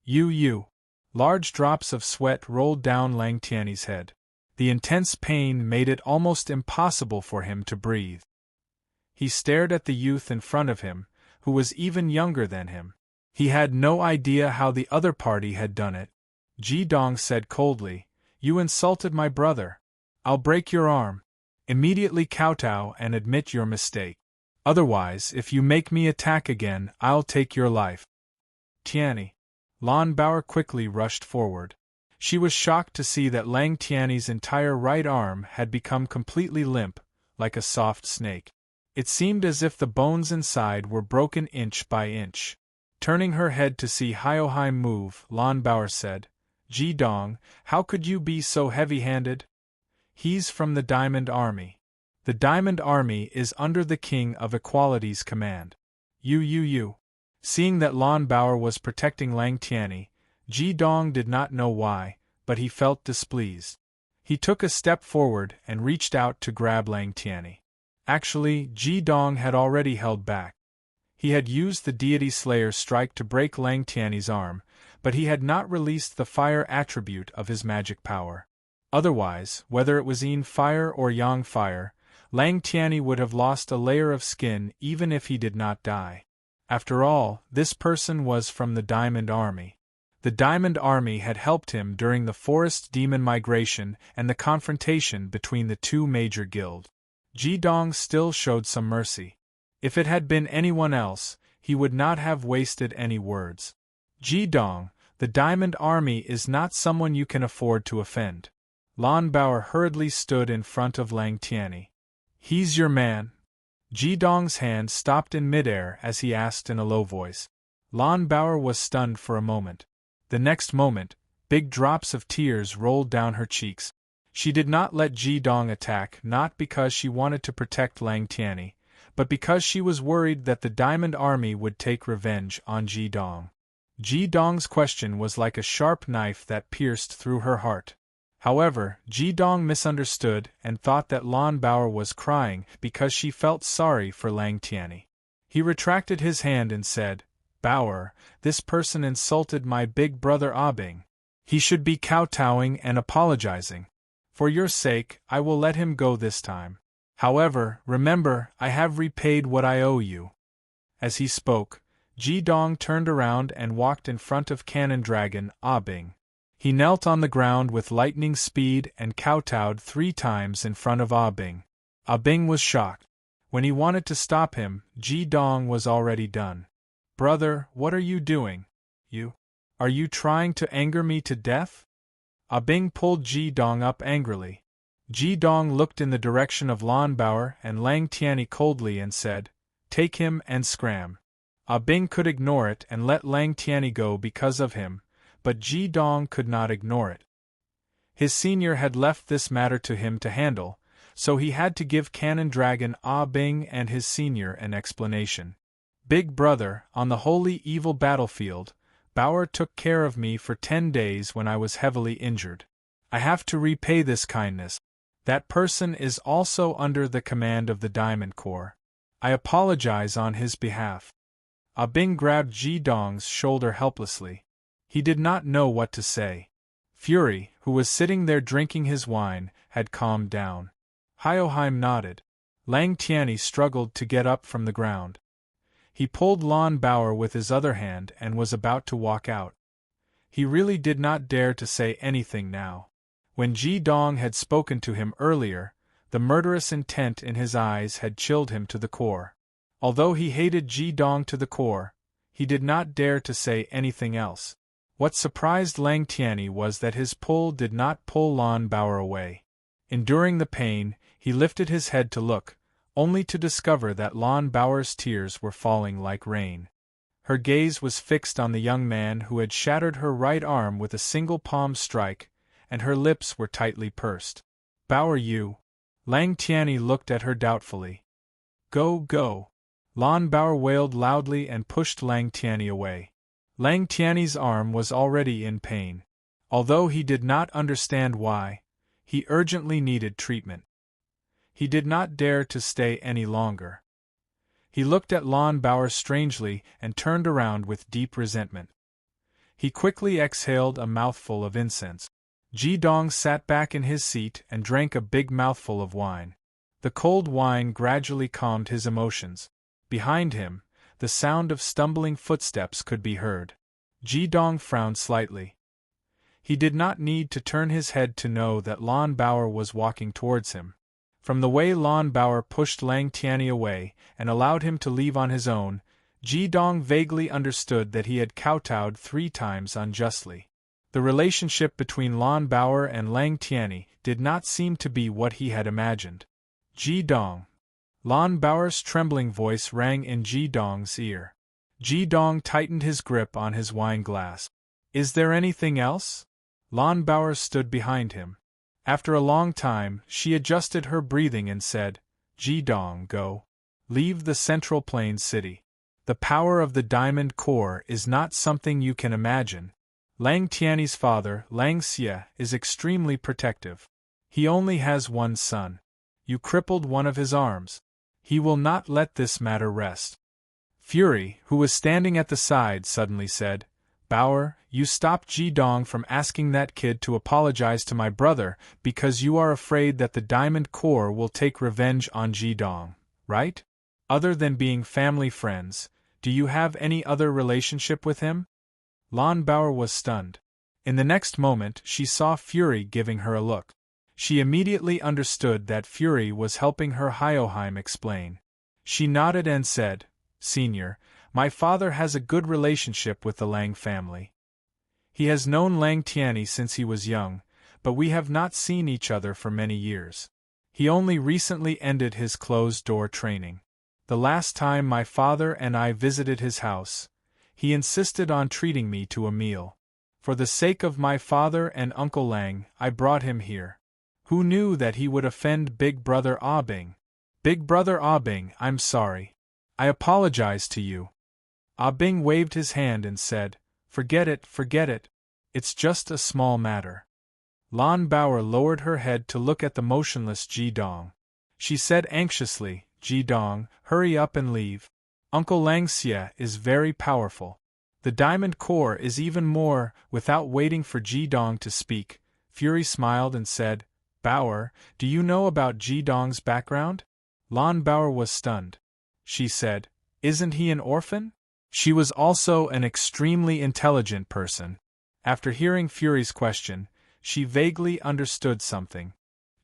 You. Large drops of sweat rolled down Lang Tiany's head. The intense pain made it almost impossible for him to breathe. He stared at the youth in front of him, who was even younger than him. He had no idea how the other party had done it. Ji Dong said coldly, "You insulted my brother. I'll break your arm. Immediately kowtow and admit your mistake. Otherwise, if you make me attack again, I'll take your life." Tiany. Lan Bauer quickly rushed forward. She was shocked to see that Lang Tiany's entire right arm had become completely limp, like a soft snake. It seemed as if the bones inside were broken inch by inch. Turning her head to see Hyoheim move, Lan Bauer said, "Ji Dong, how could you be so heavy-handed? He's from the Diamond Army. The Diamond Army is under the King of Equality's command. You. Seeing that Lan Bauer was protecting Lang Tiany, Ji Dong did not know why, but he felt displeased. He took a step forward and reached out to grab Lang Tiany. Actually, Ji Dong had already held back. He had used the Deity Slayer strike to break Lang Tiany's arm, but he had not released the fire attribute of his magic power. Otherwise, whether it was Yin fire or Yang fire, Lang Tiany would have lost a layer of skin even if he did not die. After all, this person was from the Diamond Army. The Diamond Army had helped him during the Forest Demon migration and the confrontation between the two major guilds. Ji Dong still showed some mercy. If it had been anyone else, he would not have wasted any words. "Ji Dong, the Diamond Army is not someone you can afford to offend." Lan Bauer hurriedly stood in front of Lang Tiany. "He's your man." Ji Dong's hand stopped in midair as he asked in a low voice. Lan Bauer was stunned for a moment. The next moment, big drops of tears rolled down her cheeks. She did not let Ji Dong attack not because she wanted to protect Lang Tiany, but because she was worried that the Diamond Army would take revenge on Ji Dong. Ji Dong's question was like a sharp knife that pierced through her heart. However, Ji Dong misunderstood and thought that Lan Bauer was crying because she felt sorry for Lang Tiany. He retracted his hand and said, "Bauer, this person insulted my big brother Abing. He should be kowtowing and apologizing. For your sake, I will let him go this time. However, remember, I have repaid what I owe you." As he spoke, Ji Dong turned around and walked in front of Cannon Dragon Abing. He knelt on the ground with lightning speed and kowtowed 3 times in front of Abing. Abing was shocked. When he wanted to stop him, Ji Dong was already done. "Brother, what are you doing? Are you trying to anger me to death?" Abing pulled Ji Dong up angrily. Ji Dong looked in the direction of Lan Bauer and Lang Tiany coldly and said, "Take him and scram." Abing could ignore it and let Lang Tiany go because of him, but Ji Dong could not ignore it. His senior had left this matter to him to handle, so he had to give Cannon Dragon Abing and his senior an explanation. "Big brother, on the holy evil battlefield, Bauer took care of me for 10 days when I was heavily injured. I have to repay this kindness. That person is also under the command of the Diamond Corps. I apologize on his behalf." Abing grabbed Ji Dong's shoulder helplessly. He did not know what to say. Fury, who was sitting there drinking his wine, had calmed down. Hyoheim nodded. Lang Tiany struggled to get up from the ground. He pulled Lan Bauer with his other hand and was about to walk out. He really did not dare to say anything now. When Ji Dong had spoken to him earlier, the murderous intent in his eyes had chilled him to the core. Although he hated Ji Dong to the core, he did not dare to say anything else. What surprised Lang Tiany was that his pull did not pull Lan Bauer away. Enduring the pain, he lifted his head to look, only to discover that Lon Bauer's tears were falling like rain. Her gaze was fixed on the young man who had shattered her right arm with a single palm strike, and her lips were tightly pursed. Bauer, you. Lang Tianyi looked at her doubtfully. Go, go. Lon Bauer wailed loudly and pushed Lang Tianyi away. Lang Tianyi's arm was already in pain. Although he did not understand why, he urgently needed treatment. He did not dare to stay any longer. He looked at Lon Bauer strangely and turned around with deep resentment. He quickly exhaled a mouthful of incense. Ji Dong sat back in his seat and drank a big mouthful of wine. The cold wine gradually calmed his emotions. Behind him, the sound of stumbling footsteps could be heard. Ji Dong frowned slightly. He did not need to turn his head to know that Lon Bauer was walking towards him. From the way Lon Bauer pushed Lang Tianyi away and allowed him to leave on his own, Ji Dong vaguely understood that he had kowtowed 3 times unjustly. The relationship between Lon Bauer and Lang Tianyi did not seem to be what he had imagined. Ji Dong. Lon Bauer's trembling voice rang in Ji Dong's ear. Ji Dong tightened his grip on his wine glass. Is there anything else? Lon Bauer stood behind him. After a long time, she adjusted her breathing and said, Ji Dong, go. Leave the Central Plains city. The power of the Diamond Core is not something you can imagine. Lang Tianyi's father, Lang Xie, is extremely protective. He only has one son. You crippled one of his arms. He will not let this matter rest. Fury, who was standing at the side, suddenly said, Bauer, you stopped Ji Dong from asking that kid to apologize to my brother because you are afraid that the Diamond Core will take revenge on Ji Dong, right? Other than being family friends, do you have any other relationship with him? Lon Bauer was stunned. In the next moment she saw Fury giving her a look. She immediately understood that Fury was helping her Hyoheim explain. She nodded and said, Senior, my father has a good relationship with the Lang family. He has known Lang Tianyi since he was young, but we have not seen each other for many years. He only recently ended his closed-door training. The last time my father and I visited his house, he insisted on treating me to a meal. For the sake of my father and Uncle Lang, I brought him here. Who knew that he would offend Big Brother Ah Bing? Big Brother Ah Bing, I'm sorry. I apologize to you. Ah Bing waved his hand and said, Forget it, forget it. It's just a small matter. Lon Bauer lowered her head to look at the motionless Ji Dong. She said anxiously, Ji Dong, hurry up and leave. Uncle Lang Xie is very powerful. The Diamond Core is even more. Without waiting for Ji Dong to speak, Fury smiled and said, Bauer, do you know about Ji Dong's background? Lon Bauer was stunned. She said, Isn't he an orphan? She was also an extremely intelligent person. After hearing Fury's question, she vaguely understood something.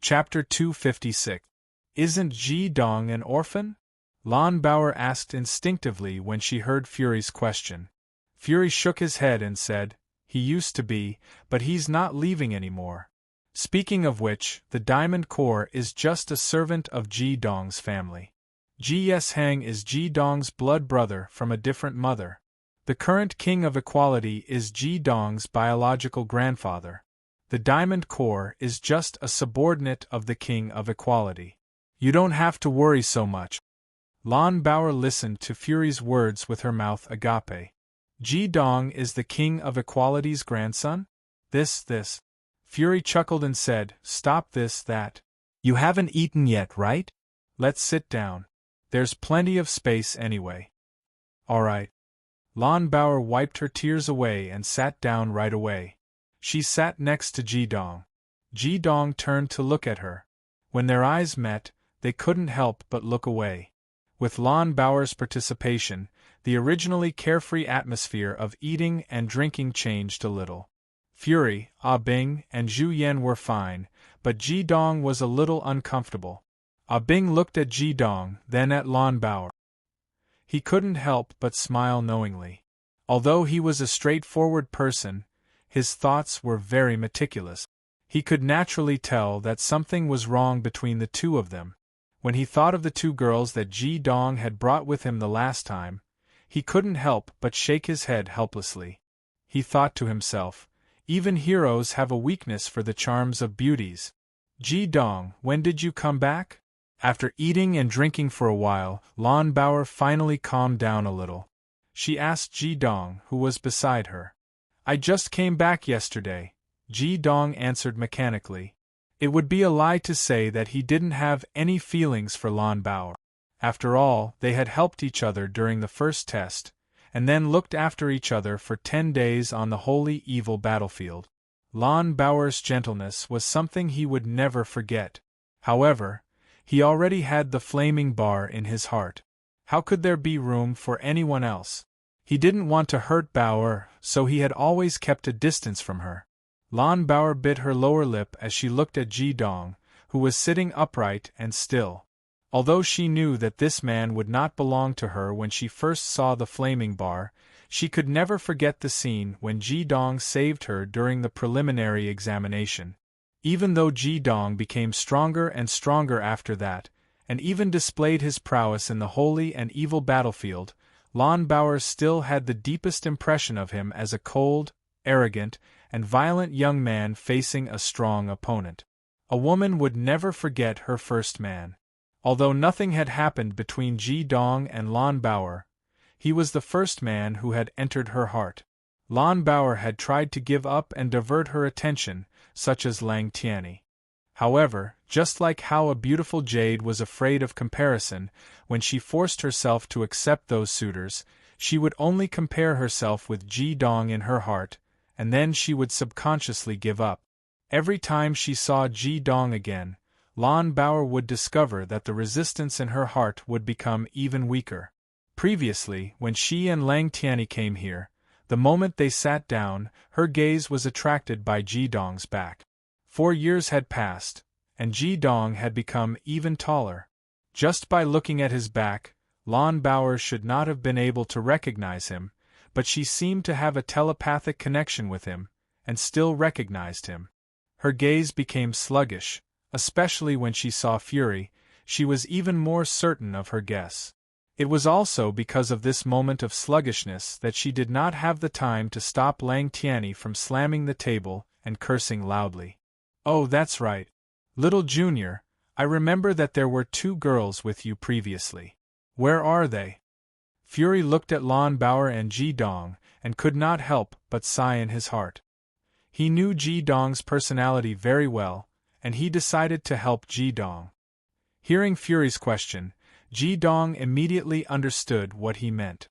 Chapter 256. Isn't Ji Dong an orphan? Lon Bauer asked instinctively when she heard Fury's question. Fury shook his head and said, He used to be, but he's not leaving anymore. Speaking of which, the Diamond Core is just a servant of Ji Dong's family. Ji Yesheng is Ji Dong's blood brother from a different mother. The current King of Equality is Ji Dong's biological grandfather. The Diamond Core is just a subordinate of the King of Equality. You don't have to worry so much. Lon Bauer listened to Fury's words with her mouth agape. Ji Dong is the King of Equality's grandson? This. Fury chuckled and said, Stop that. You haven't eaten yet, right? Let's sit down. There's plenty of space anyway. All right. Lon Bauer wiped her tears away and sat down right away. She sat next to Ji Dong. Ji Dong turned to look at her. When their eyes met, they couldn't help but look away. With Lon Bauer's participation, the originally carefree atmosphere of eating and drinking changed a little. Fury, Ah Bing, and Zhu Yan were fine, but Ji Dong was a little uncomfortable. Ah Bing looked at Ji Dong, then at Lon Bauer. He couldn't help but smile knowingly. Although he was a straightforward person, his thoughts were very meticulous. He could naturally tell that something was wrong between the two of them. When he thought of the two girls that Ji Dong had brought with him the last time, he couldn't help but shake his head helplessly. He thought to himself, even heroes have a weakness for the charms of beauties. Ji Dong, when did you come back? After eating and drinking for a while, Lan Bauer finally calmed down a little. She asked Ji Dong, who was beside her. I just came back yesterday, Ji Dong answered mechanically. It would be a lie to say that he didn't have any feelings for Lan Bauer. After all, they had helped each other during the first test, and then looked after each other for 10 days on the holy evil battlefield. Lan Bauer's gentleness was something he would never forget. However, he already had the flaming bar in his heart. How could there be room for anyone else? He didn't want to hurt Bauer, so he had always kept a distance from her. Lan Bauer bit her lower lip as she looked at Ji Dong, who was sitting upright and still. Although she knew that this man would not belong to her when she first saw the flaming bar, she could never forget the scene when Ji Dong saved her during the preliminary examination. Even though Ji Dong became stronger and stronger after that, and even displayed his prowess in the holy and evil battlefield, Lan Bauer still had the deepest impression of him as a cold, arrogant, and violent young man facing a strong opponent. A woman would never forget her first man. Although nothing had happened between Ji Dong and Lan Bauer, he was the first man who had entered her heart. Lan Bauer had tried to give up and divert her attention, such as Lang Tianyi. However, just like how a beautiful jade was afraid of comparison, when she forced herself to accept those suitors, she would only compare herself with Ji Dong in her heart, and then she would subconsciously give up. Every time she saw Ji Dong again, Lan Bauer would discover that the resistance in her heart would become even weaker. Previously, when she and Lang Tianyi came here, the moment they sat down, her gaze was attracted by Ji Dong's back. 4 years had passed, and Ji Dong had become even taller. Just by looking at his back, Lan Bauer should not have been able to recognize him, but she seemed to have a telepathic connection with him, and still recognized him. Her gaze became sluggish, especially when she saw Fury. She was even more certain of her guess. It was also because of this moment of sluggishness that she did not have the time to stop Lang Tianyi from slamming the table and cursing loudly. Oh, that's right. Little Junior, I remember that there were 2 girls with you previously. Where are they? Fury looked at Lan Bauer and Ji Dong, and could not help but sigh in his heart. He knew Ji Dong's personality very well, and he decided to help Ji Dong. Hearing Fury's question, Ji Dong immediately understood what he meant.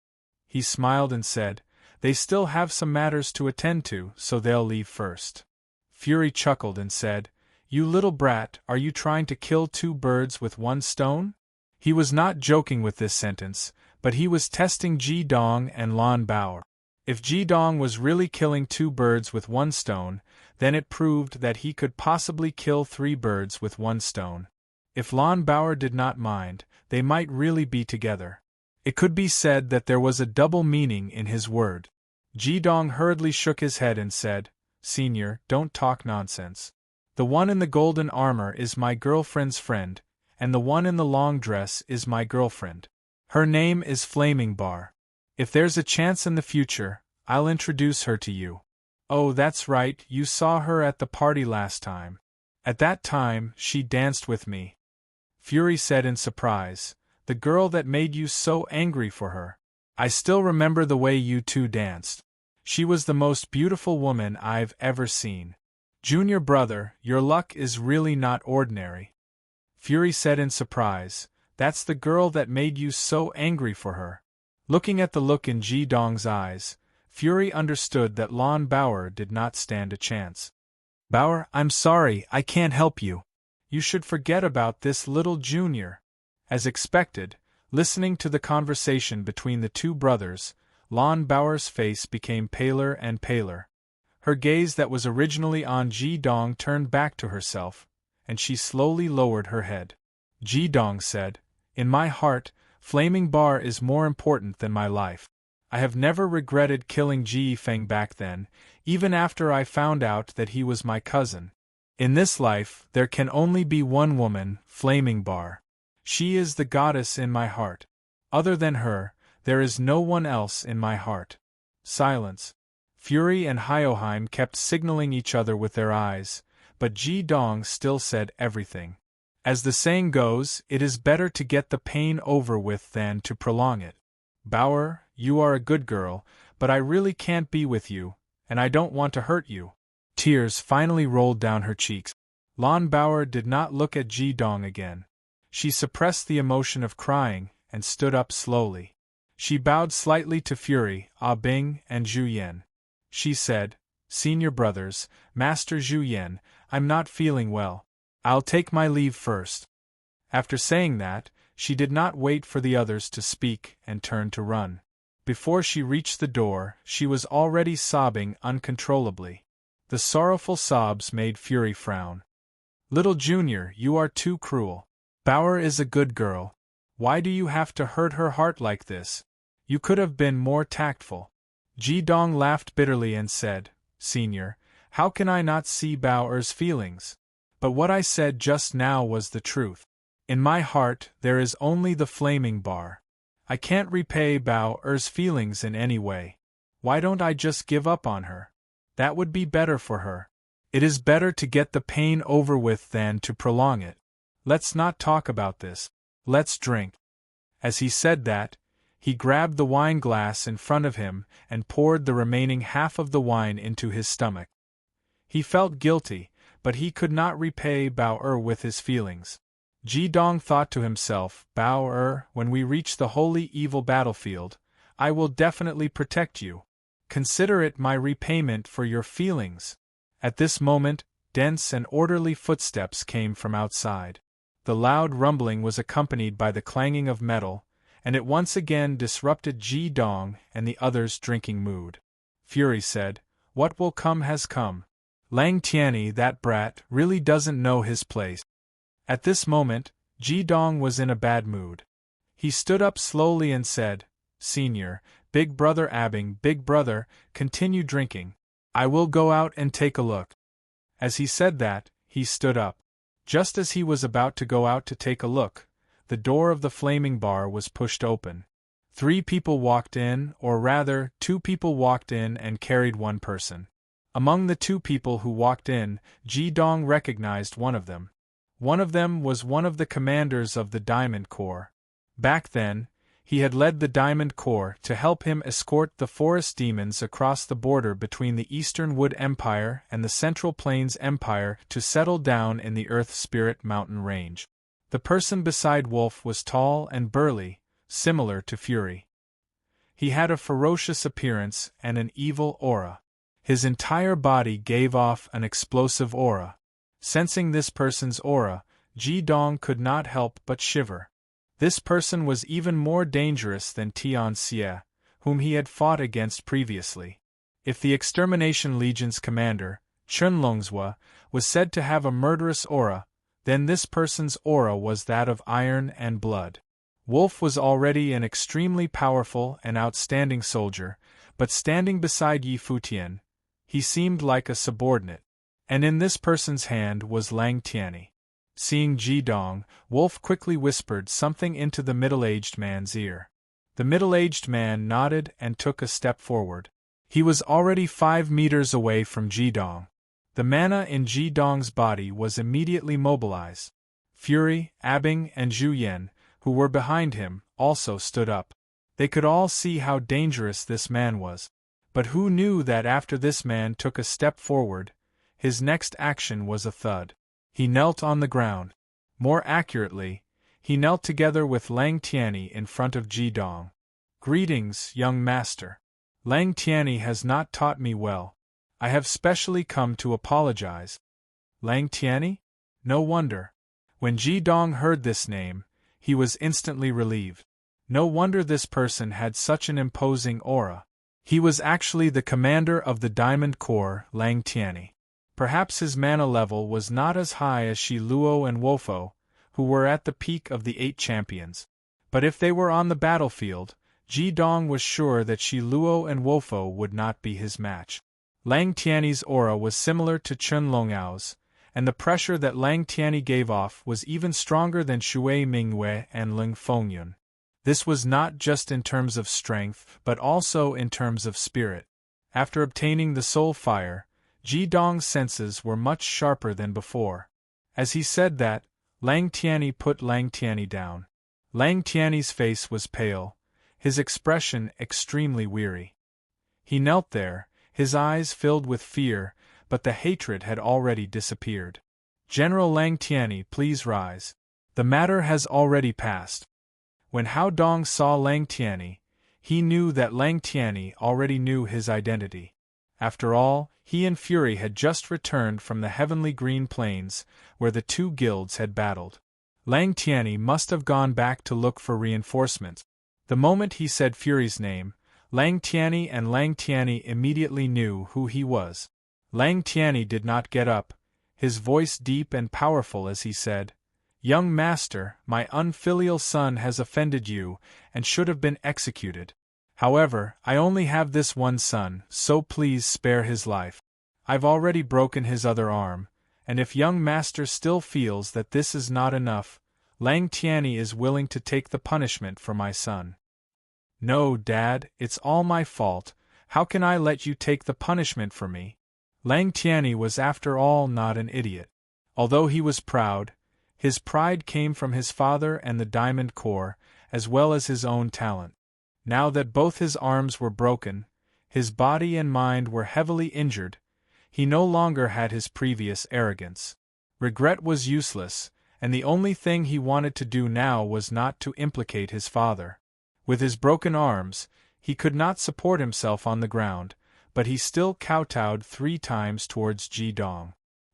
He smiled and said, they still have some matters to attend to, so they'll leave first. Fury chuckled and said, you little brat, are you trying to kill 2 birds with 1 stone? He was not joking with this sentence, but he was testing Ji Dong and Lan Bauer. If Ji Dong was really killing 2 birds with 1 stone, then it proved that he could possibly kill 3 birds with 1 stone. If Lan Bauer did not mind, they might really be together. It could be said that there was a double meaning in his word. Ji Dong hurriedly shook his head and said, Senior, don't talk nonsense. The one in the golden armor is my girlfriend's friend, and the one in the long dress is my girlfriend. Her name is Flaming Bar. If there's a chance in the future, I'll introduce her to you. Oh, that's right, you saw her at the party last time. At that time, she danced with me. Fury said in surprise, the girl that made you so angry for her. I still remember the way you 2 danced. She was the most beautiful woman I've ever seen. Junior brother, your luck is really not ordinary. Fury said in surprise, that's the girl that made you so angry for her. Looking at the look in Ji Dong's eyes, Fury understood that Lan Bauer did not stand a chance. Bauer, I'm sorry, I can't help you. You should forget about this little Junior. As expected, listening to the conversation between the 2 brothers, Lan Bauer's face became paler and paler. Her gaze that was originally on Ji Dong turned back to herself, and she slowly lowered her head. Ji Dong said, in my heart, Flaming Bar is more important than my life. I have never regretted killing Ji Feng back then, even after I found out that he was my cousin. In this life, there can only be one woman, Flaming Bar. She is the goddess in my heart. Other than her, there is no one else in my heart. Silence. Fury and Hyoheim kept signaling each other with their eyes, but Ji Dong still said everything. As the saying goes, it is better to get the pain over with than to prolong it. Bauer, you are a good girl, but I really can't be with you, and I don't want to hurt you. Tears finally rolled down her cheeks. Lon Bauer did not look at Ji Dong again. She suppressed the emotion of crying and stood up slowly. She bowed slightly to Fury, Ah Bing, and Zhu Yan. She said, Senior brothers, Master Zhu Yan, I'm not feeling well. I'll take my leave first. After saying that, she did not wait for the others to speak and turned to run. Before she reached the door, she was already sobbing uncontrollably. The sorrowful sobs made Fury frown. Little Junior, you are too cruel. Bauer is a good girl. Why do you have to hurt her heart like this? You could have been more tactful. Ji Dong laughed bitterly and said, Senior, how can I not see Bauer's feelings? But what I said just now was the truth. In my heart, there is only the flaming bar. I can't repay Bauer's feelings in any way. Why don't I just give up on her? That would be better for her. It is better to get the pain over with than to prolong it. Let's not talk about this. Let's drink. As he said that, he grabbed the wine glass in front of him and poured the remaining half of the wine into his stomach. He felt guilty, but he could not repay Bauer with his feelings. Ji Dong thought to himself, Bauer, when we reach the holy evil battlefield, I will definitely protect you. Consider it my repayment for your feelings. At this moment, dense and orderly footsteps came from outside. The loud rumbling was accompanied by the clanging of metal, and it once again disrupted Ji Dong and the others' drinking mood. Fury said, What will come has come. Lang Tianyi, that brat, really doesn't know his place. At this moment, Ji Dong was in a bad mood. He stood up slowly and said, Senior, Big Brother Abing, Big Brother, continue drinking. I will go out and take a look. As he said that, he stood up. Just as he was about to go out to take a look, the door of the flaming bar was pushed open. 3 people walked in, or rather, 2 people walked in and carried one person. Among the 2 people who walked in, Ji Dong recognized one of them. One of them was one of the commanders of the Diamond Corps. Back then, he had led the Diamond Corps to help him escort the forest demons across the border between the Eastern Wood Empire and the Central Plains Empire to settle down in the Earth Spirit Mountain Range. The person beside Wolf was tall and burly, similar to Fury. He had a ferocious appearance and an evil aura. His entire body gave off an explosive aura. Sensing this person's aura, Ji Dong could not help but shiver. This person was even more dangerous than Tian Xie, whom he had fought against previously. If the Extermination Legion's commander, Chun Longzhua, was said to have a murderous aura, then this person's aura was that of iron and blood. Wolf was already an extremely powerful and outstanding soldier, but standing beside Yi Futian, he seemed like a subordinate. And in this person's hand was Lang Tianyi. Seeing Ji Dong, Wolf quickly whispered something into the middle-aged man's ear. The middle-aged man nodded and took a step forward. He was already 5 meters away from Ji Dong. The mana in Ji Dong's body was immediately mobilized. Fury, Abing, and Zhu Yan, who were behind him, also stood up. They could all see how dangerous this man was. But who knew that after this man took a step forward, his next action was a thud. He knelt on the ground. More accurately, he knelt together with Lang Tianyi in front of Ji Dong. Greetings, young master. Lang Tianyi has not taught me well. I have specially come to apologize. Lang Tianyi? No wonder. When Ji Dong heard this name, he was instantly relieved. No wonder this person had such an imposing aura. He was actually the commander of the Diamond Corps, Lang Tianyi. Perhaps his mana level was not as high as Shi Luo and Wofo, who were at the peak of the 8 champions. But if they were on the battlefield, Ji Dong was sure that Shi Luo and Wofo would not be his match. Lang Tianyi's aura was similar to Chun Longao's, and the pressure that Lang Tianyi gave off was even stronger than Shui Mingwei and Ling Fengyun. This was not just in terms of strength, but also in terms of spirit. After obtaining the soul fire, Ji Dong's senses were much sharper than before. As he said that, Lang Tianyi put Lang Tianyi down. Lang Tianyi's face was pale, his expression extremely weary. He knelt there, his eyes filled with fear, but the hatred had already disappeared. "General Lang Tianyi, please rise. The matter has already passed." When Hao Dong saw Lang Tianyi, he knew that Lang Tianyi already knew his identity. After all, he and Fury had just returned from the heavenly green plains, where the two guilds had battled. Lang Tianyi must have gone back to look for reinforcements. The moment he said Fury's name, Lang Tianyi and Lang Tianyi immediately knew who he was. Lang Tianyi did not get up, his voice deep and powerful as he said, "Young master, my unfilial son has offended you and should have been executed. However, I only have this one son, so please spare his life. I've already broken his other arm, and if young master still feels that this is not enough, Lang Tianyi is willing to take the punishment for my son." "No, Dad, it's all my fault. How can I let you take the punishment for me?" Lang Tianyi was after all not an idiot. Although he was proud, his pride came from his father and the Diamond Corps, as well as his own talent. Now that both his arms were broken, his body and mind were heavily injured, he no longer had his previous arrogance. Regret was useless, and the only thing he wanted to do now was not to implicate his father. With his broken arms, he could not support himself on the ground, but he still kowtowed 3 times towards Ji Dong.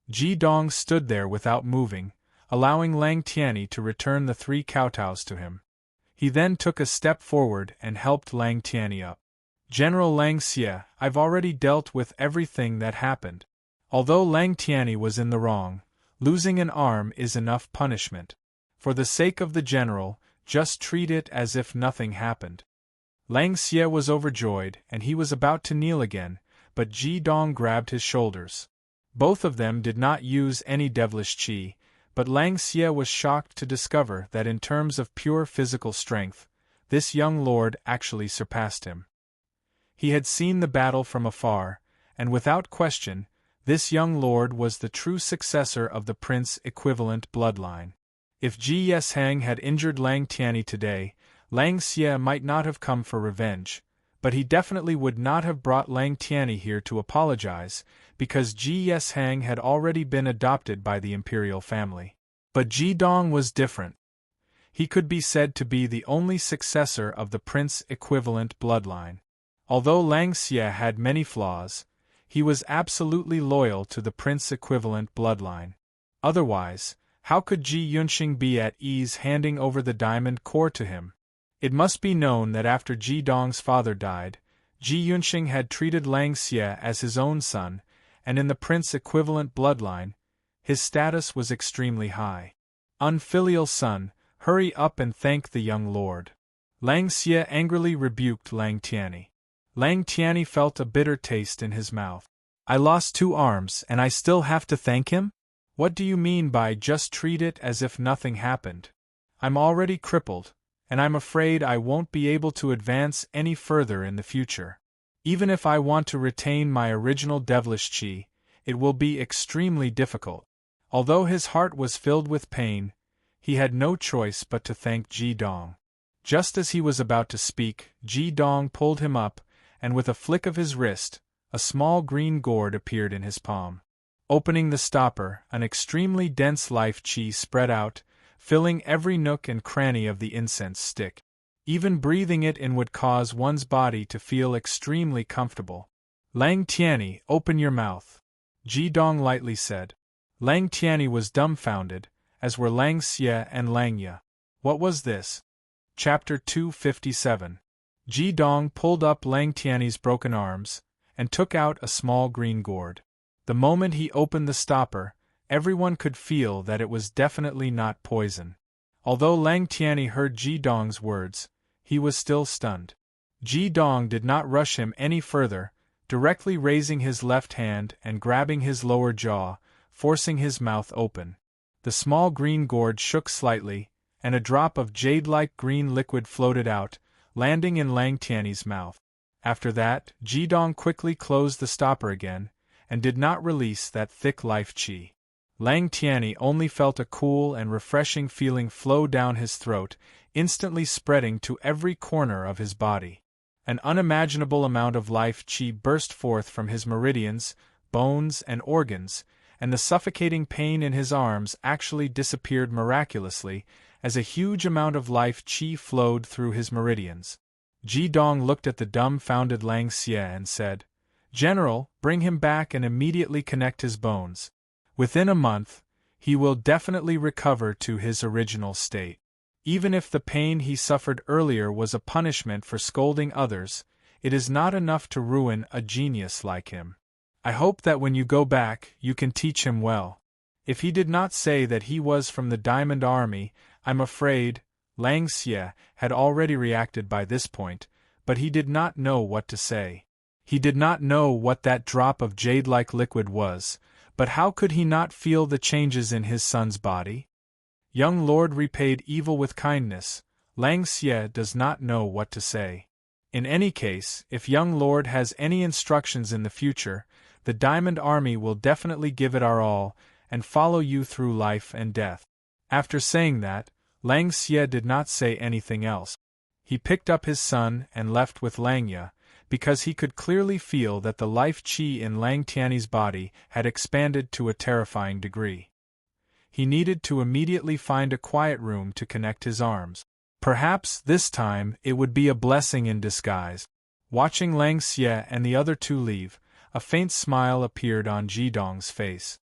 Ji Dong stood there without moving, allowing Lang Tianyi to return the 3 kowtows to him. He then took a step forward and helped Lang Tianyi up. "General Lang Xie, I've already dealt with everything that happened." Although Lang Tianyi was in the wrong, losing an arm is enough punishment. For the sake of the general, just treat it as if nothing happened. Lang Xie was overjoyed, and he was about to kneel again, but Ji Dong grabbed his shoulders. Both of them did not use any devilish qi, but Lang Xie was shocked to discover that in terms of pure physical strength, this young lord actually surpassed him. He had seen the battle from afar, and without question, this young lord was the true successor of the prince-equivalent bloodline. If Ji Yeshang had injured Lang Tianyi today, Lang Xie might not have come for revenge, but he definitely would not have brought Lang Tianyi here to apologize, because Ji Yeshang had already been adopted by the imperial family. But Ji Dong was different. He could be said to be the only successor of the prince-equivalent bloodline. Although Lang Xie had many flaws, he was absolutely loyal to the prince-equivalent bloodline. Otherwise, how could Ji Yunxing be at ease handing over the Diamond Corps to him? It must be known that after Ji Dong's father died, Ji Yunxing had treated Lang Xie as his own son, and in the prince-equivalent bloodline, his status was extremely high. "Unfilial son, hurry up and thank the young lord." Lang Xie angrily rebuked Lang Tianyi. Lang Tianyi felt a bitter taste in his mouth. "I lost 2 arms and I still have to thank him? What do you mean by just treat it as if nothing happened? I'm already crippled, and I'm afraid I won't be able to advance any further in the future. Even if I want to retain my original devilish qi, it will be extremely difficult." Although his heart was filled with pain, he had no choice but to thank Ji Dong. Just as he was about to speak, Ji Dong pulled him up, and with a flick of his wrist, a small green gourd appeared in his palm. Opening the stopper, an extremely dense life qi spread out, filling every nook and cranny of the incense stick. Even breathing it in would cause one's body to feel extremely comfortable. "Lang Tianyi, open your mouth," Ji Dong lightly said. Lang Tianyi was dumbfounded, as were Lang Xie and Lang Ye. What was this? Chapter 257. Ji Dong pulled up Lang Tianyi's broken arms, and took out a small green gourd. The moment he opened the stopper, everyone could feel that it was definitely not poison. Although Lang Tianyi heard Ji Dong's words, he was still stunned. Ji Dong did not rush him any further, directly raising his left hand and grabbing his lower jaw, forcing his mouth open. The small green gourd shook slightly, and a drop of jade-like green liquid floated out, landing in Lang Tiany's mouth. After that, Jidong quickly closed the stopper again, and did not release that thick life qi. Lang Tiany only felt a cool and refreshing feeling flow down his throat, instantly spreading to every corner of his body. An unimaginable amount of life qi burst forth from his meridians, bones, and organs, and the suffocating pain in his arms actually disappeared miraculously, as a huge amount of life qi flowed through his meridians. Jidong looked at the dumbfounded Lang Xie and said, "General, bring him back and immediately connect his bones. Within a month, he will definitely recover to his original state. Even if the pain he suffered earlier was a punishment for scolding others, it is not enough to ruin a genius like him. I hope that when you go back, you can teach him well." If he did not say that he was from the Diamond Army, I'm afraid Lang Xie had already reacted by this point, but he did not know what to say. He did not know what that drop of jade-like liquid was, but how could he not feel the changes in his son's body? Young Lord repaid evil with kindness. Lang Xie does not know what to say. In any case, if young Lord has any instructions in the future, the Diamond Army will definitely give it our all, and follow you through life and death. After saying that, Lang Xie did not say anything else. He picked up his son and left with Langya, because he could clearly feel that the life qi in Lang Tiany's body had expanded to a terrifying degree. He needed to immediately find a quiet room to connect his arms. Perhaps, this time, it would be a blessing in disguise. Watching Lang Xie and the other two leave, a faint smile appeared on Jidong's face.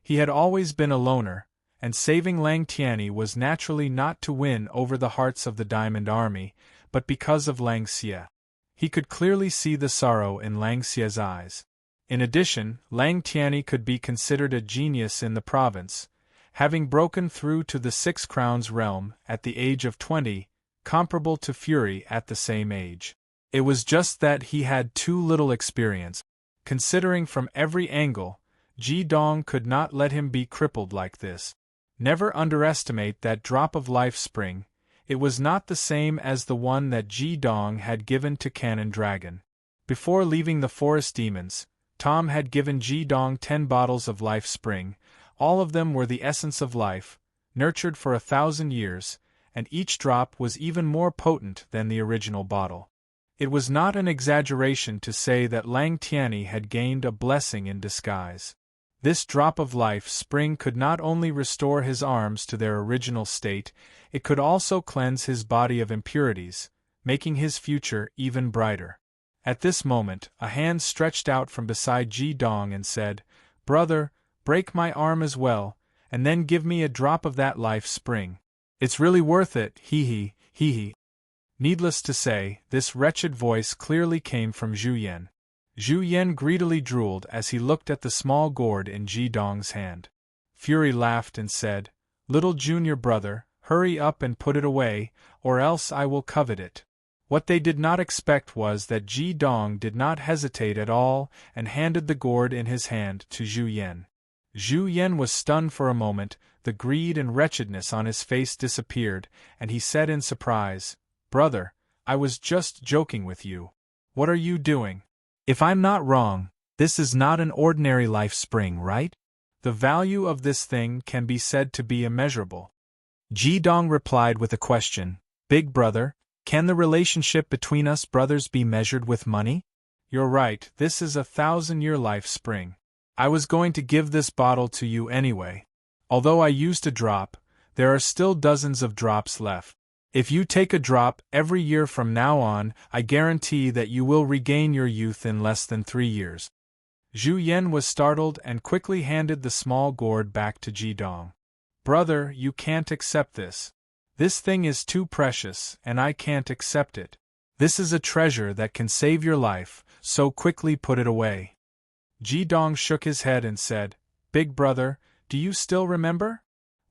He had always been a loner, and saving Lang Tiany was naturally not to win over the hearts of the Diamond Army, but because of Lang Xie. He could clearly see the sorrow in Lang Xie's eyes. In addition, Lang Tiany could be considered a genius in the province, having broken through to the Six Crowns realm at the age of 20, comparable to Fury at the same age. It was just that he had too little experience. Considering from every angle, Jidong could not let him be crippled like this. Never underestimate that drop of life spring. It was not the same as the one that Jidong had given to Cannon Dragon. Before leaving the Forest Demons, Tom had given Jidong 10 bottles of life spring. All of them were the essence of life, nurtured for 1,000 years, and each drop was even more potent than the original bottle. It was not an exaggeration to say that Lang Tiany had gained a blessing in disguise. This drop of life spring could not only restore his arms to their original state, it could also cleanse his body of impurities, making his future even brighter. At this moment, a hand stretched out from beside Jidong and said, "Brother, break my arm as well, and then give me a drop of that life spring. It's really worth it, hee hee." Needless to say, this wretched voice clearly came from Zhu Yan. Zhu Yan greedily drooled as he looked at the small gourd in Jidong's hand. Fury laughed and said, "Little junior brother, hurry up and put it away, or else I will covet it." What they did not expect was that Jidong did not hesitate at all and handed the gourd in his hand to Zhu Yan. Zhu Yan was stunned for a moment, the greed and wretchedness on his face disappeared, and he said in surprise, "Brother, I was just joking with you. What are you doing? If I'm not wrong, this is not an ordinary life spring, right? The value of this thing can be said to be immeasurable." Jidong replied with a question, "Big brother, can the relationship between us brothers be measured with money?" "You're right, this is 1,000-year life spring. I was going to give this bottle to you anyway. Although I used a drop, there are still dozens of drops left. If you take a drop every year from now on, I guarantee that you will regain your youth in less than 3 years." Zhu Yan was startled and quickly handed the small gourd back to Jidong. "Brother, you can't accept this. This thing is too precious, and I can't accept it. This is a treasure that can save your life, so quickly put it away." Jidong shook his head and said, "Big brother, do you still remember?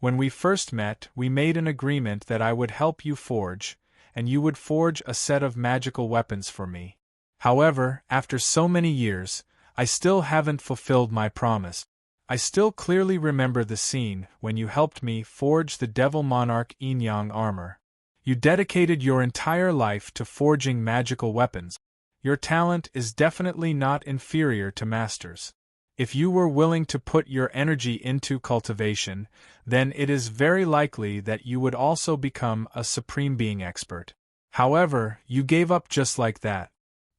When we first met, we made an agreement that I would help you forge, and you would forge a set of magical weapons for me. However, after so many years, I still haven't fulfilled my promise. I still clearly remember the scene when you helped me forge the Devil Monarch Yin-Yang armor. You dedicated your entire life to forging magical weapons. Your talent is definitely not inferior to Master's. If you were willing to put your energy into cultivation, then it is very likely that you would also become a Supreme Being expert. However, you gave up just like that.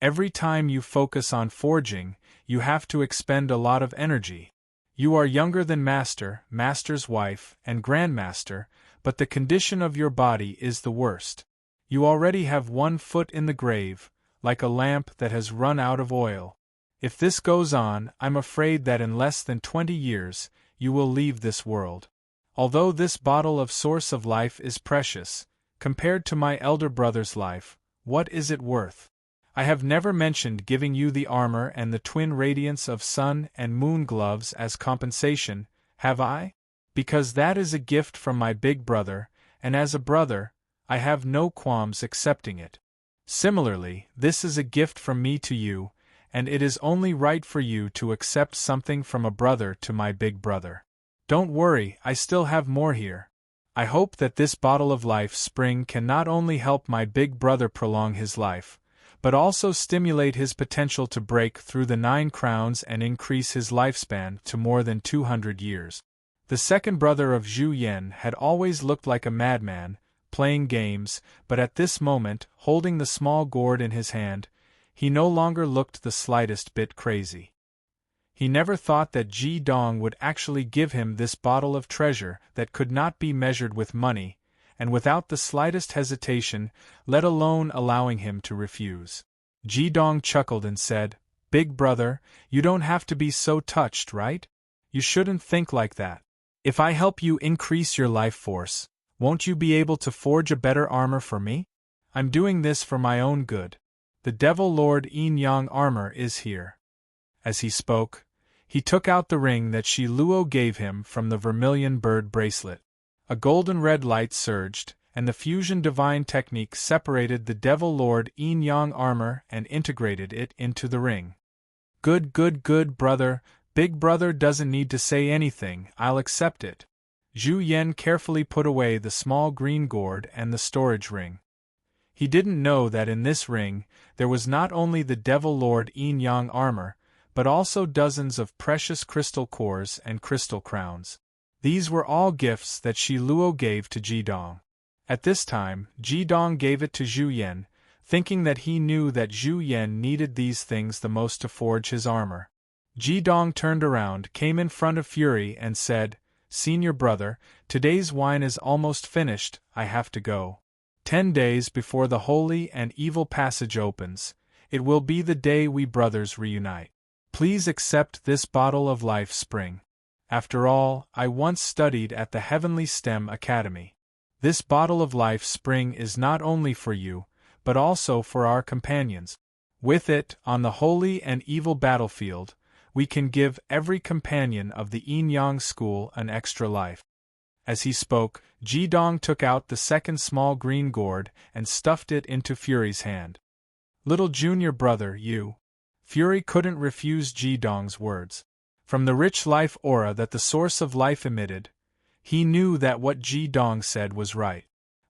Every time you focus on forging, you have to expend a lot of energy. You are younger than Master, Master's wife, and Grandmaster, but the condition of your body is the worst. You already have 1 foot in the grave, like a lamp that has run out of oil. If this goes on, I'm afraid that in less than 20 years, you will leave this world. Although this bottle of Source of Life is precious, compared to my elder brother's life, what is it worth? I have never mentioned giving you the armor and the twin radiance of sun and moon gloves as compensation, have I? Because that is a gift from my big brother, and as a brother, I have no qualms accepting it. Similarly, this is a gift from me to you, and it is only right for you to accept something from a brother to my big brother. Don't worry, I still have more here. I hope that this bottle of life spring can not only help my big brother prolong his life, but also stimulate his potential to break through the 9 crowns and increase his lifespan to more than 200 years. The second brother of Zhu Yan had always looked like a madman, playing games, but at this moment, holding the small gourd in his hand, he no longer looked the slightest bit crazy. He never thought that Ji Dong would actually give him this bottle of treasure that could not be measured with money, and without the slightest hesitation, let alone allowing him to refuse. Ji Dong chuckled and said, "Big brother, you don't have to be so touched, right? You shouldn't think like that. If I help you increase your life force, won't you be able to forge a better armor for me? I'm doing this for my own good. The Devil Lord Yin-Yang armor is here." As he spoke, he took out the ring that Shi Luo gave him from the vermilion bird bracelet. A golden red light surged, and the fusion divine technique separated the Devil Lord Yin-Yang armor and integrated it into the ring. Good, brother. Big brother doesn't need to say anything, I'll accept it." Zhu Yan carefully put away the small green gourd and the storage ring. He didn't know that in this ring, there was not only the Devil Lord Yin-Yang armor, but also dozens of precious crystal cores and crystal crowns. These were all gifts that Shi Luo gave to Ji Dong. At this time, Ji Dong gave it to Zhu Yan, thinking that he knew that Zhu Yan needed these things the most to forge his armor. Ji Dong turned around, came in front of Fury and said, "Senior brother, today's wine is almost finished, I have to go. 10 days before the holy and evil passage opens, it will be the day we brothers reunite. Please accept this bottle of life spring. After all, I once studied at the Heavenly STEM Academy. This bottle of life spring is not only for you, but also for our companions. With it, on the holy and evil battlefield, we can give every companion of the Yin-Yang school an extra life." As he spoke, Ji Dong took out the second small green gourd and stuffed it into Fury's hand. "Little junior brother, you." Fury couldn't refuse Ji Dong's words. From the rich life aura that the Source of Life emitted, he knew that what Ji Dong said was right.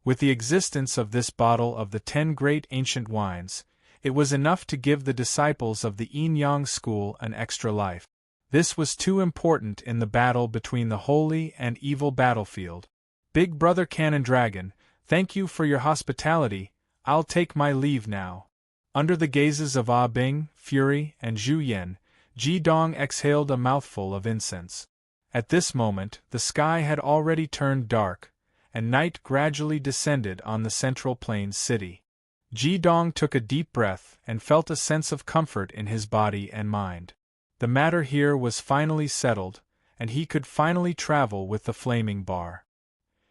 With the existence of this bottle of the 10 great ancient wines, it was enough to give the disciples of the Yin-Yang school an extra life. This was too important in the battle between the holy and evil battlefield. "Big brother Cannon Dragon, thank you for your hospitality, I'll take my leave now." Under the gazes of Ah Bing, Fury, and Zhu Yan, Ji Dong exhaled a mouthful of incense. At this moment, the sky had already turned dark, and night gradually descended on the Central Plains city. Ji Dong took a deep breath and felt a sense of comfort in his body and mind. The matter here was finally settled, and he could finally travel with the flaming bar.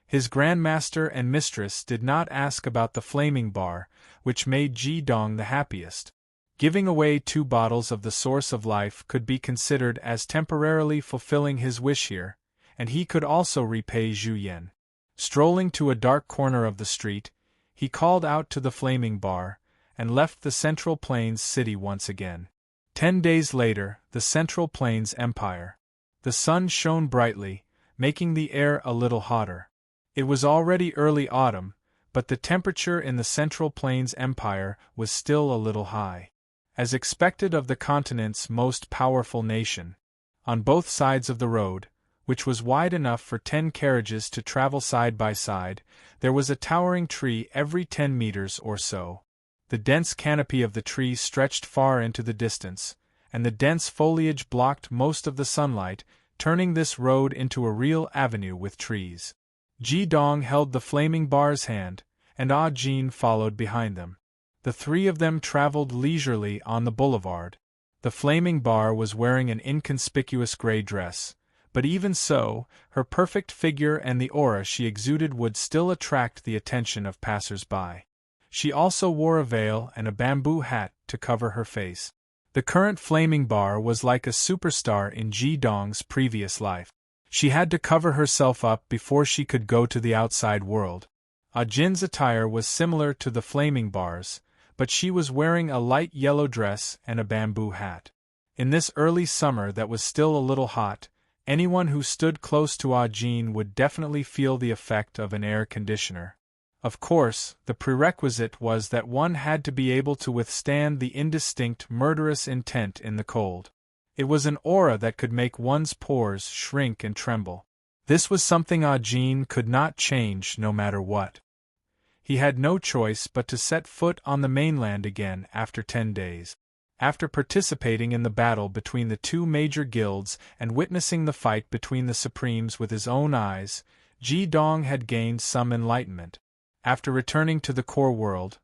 His grandmaster and mistress did not ask about the flaming bar, which made Ji Dong the happiest. Giving away 2 bottles of the Source of Life could be considered as temporarily fulfilling his wish here, and he could also repay Zhu Yan. Strolling to a dark corner of the street, he called out to the flaming bar, and left the Central Plains city once again. 10 days later, the Central Plains Empire. The sun shone brightly, making the air a little hotter. It was already early autumn, but the temperature in the Central Plains Empire was still a little high. As expected of the continent's most powerful nation, on both sides of the road, which was wide enough for 10 carriages to travel side by side, there was a towering tree every 10 meters or so. The dense canopy of the tree stretched far into the distance, and the dense foliage blocked most of the sunlight, turning this road into a real avenue with trees. Ji Dong held the flaming bar's hand, and Ah Jin followed behind them. The three of them traveled leisurely on the boulevard. The flaming bar was wearing an inconspicuous gray dress, but even so, her perfect figure and the aura she exuded would still attract the attention of passers-by. She also wore a veil and a bamboo hat to cover her face. The current flaming bar was like a superstar in Ji Dong's previous life. She had to cover herself up before she could go to the outside world. Ah Jin's attire was similar to the flaming bar's, but she was wearing a light yellow dress and a bamboo hat. In this early summer that was still a little hot, anyone who stood close to Ah Jin would definitely feel the effect of an air conditioner. Of course, the prerequisite was that one had to be able to withstand the indistinct, murderous intent in the cold. It was an aura that could make one's pores shrink and tremble. This was something Ah Jin could not change no matter what. He had no choice but to set foot on the mainland again after 10 days. After participating in the battle between the two major guilds and witnessing the fight between the Supremes with his own eyes, Ji Dong had gained some enlightenment. After returning to the core world,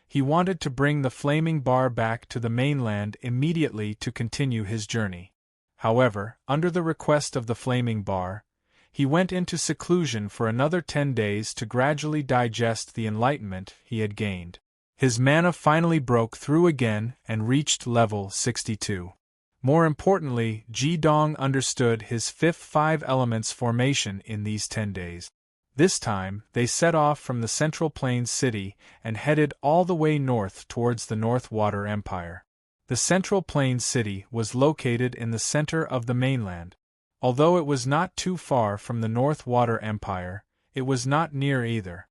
he wanted to bring the flaming bar back to the mainland immediately to continue his journey. However, under the request of the flaming bar, he went into seclusion for another 10 days to gradually digest the enlightenment he had gained. His mana finally broke through again and reached level 62. More importantly, Ji Dong understood his fifth 5 elements formation in these 10 days. This time, they set off from the Central Plains city and headed all the way north towards the North Water Empire. The Central Plains city was located in the center of the mainland. Although it was not too far from the North Water Empire, it was not near either.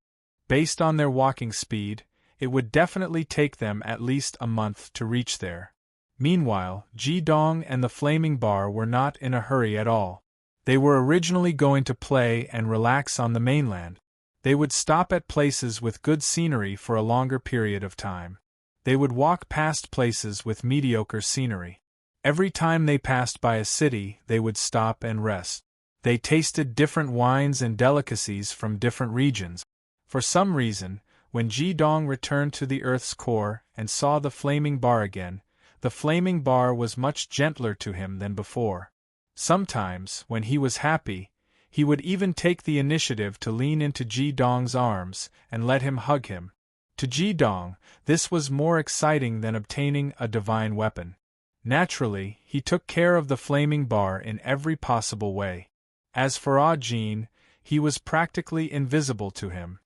Based on their walking speed, it would definitely take them at least a month to reach there. Meanwhile, Ji Dong and the Flaming Bar were not in a hurry at all. They were originally going to play and relax on the mainland. They would stop at places with good scenery for a longer period of time. They would walk past places with mediocre scenery. Every time they passed by a city, they would stop and rest. They tasted different wines and delicacies from different regions. For some reason, when Ji Dong returned to the Earth's core and saw the Flaming Bar again, the Flaming Bar was much gentler to him than before. Sometimes, when he was happy, he would even take the initiative to lean into Ji Dong's arms and let him hug him. To Ji Dong, this was more exciting than obtaining a divine weapon. Naturally, he took care of the Flaming Bar in every possible way. As for Ah Jin, he was practically invisible to him.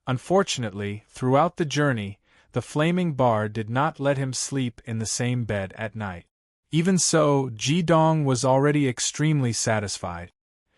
Unfortunately, throughout the journey, the Flaming Bar did not let him sleep in the same bed at night. Even so, Ji Dong was already extremely satisfied.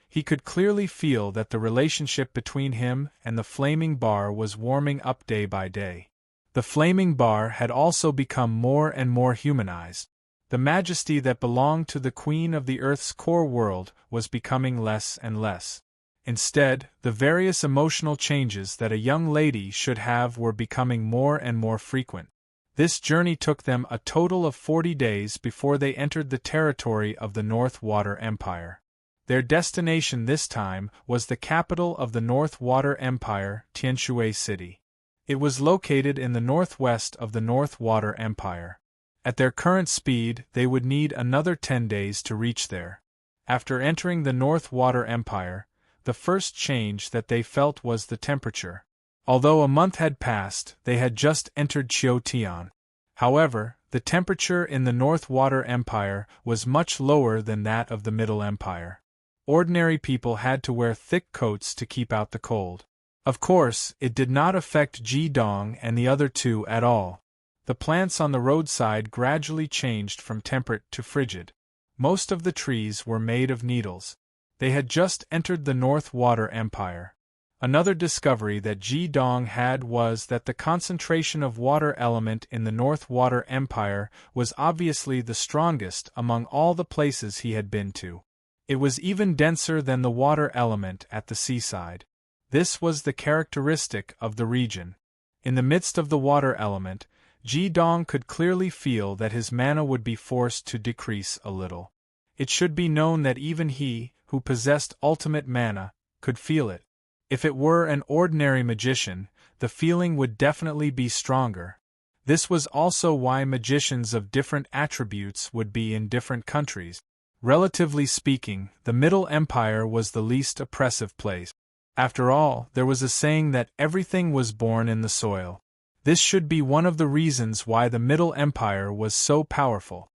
He could clearly feel that the relationship between him and the Flaming Bar was warming up day by day. The Flaming Bar had also become more and more humanized. The majesty that belonged to the Queen of the Earth's core world was becoming less and less. Instead, the various emotional changes that a young lady should have were becoming more and more frequent. This journey took them a total of 40 days before they entered the territory of the North Water Empire. Their destination this time was the capital of the North Water Empire, Tianshui City. It was located in the northwest of the North Water Empire. At their current speed, they would need another 10 days to reach there. After entering the North Water Empire, the first change that they felt was the temperature. Although a month had passed, they had just entered Qiutian. However, the temperature in the North Water Empire was much lower than that of the Middle Empire. Ordinary people had to wear thick coats to keep out the cold. Of course, it did not affect Ji Dong and the other two at all. The plants on the roadside gradually changed from temperate to frigid. Most of the trees were made of needles. They had just entered the North Water Empire. Another discovery that Ji Dong had was that the concentration of water element in the North Water Empire was obviously the strongest among all the places he had been to. It was even denser than the water element at the seaside. This was the characteristic of the region. In the midst of the water element, Ji Dong could clearly feel that his mana would be forced to decrease a little. It should be known that even he, who possessed ultimate mana, could feel it. If it were an ordinary magician, the feeling would definitely be stronger. This was also why magicians of different attributes would be in different countries. Relatively speaking, the Middle Empire was the least oppressive place. After all, there was a saying that everything was born in the soil. This should be one of the reasons why the Middle Empire was so powerful.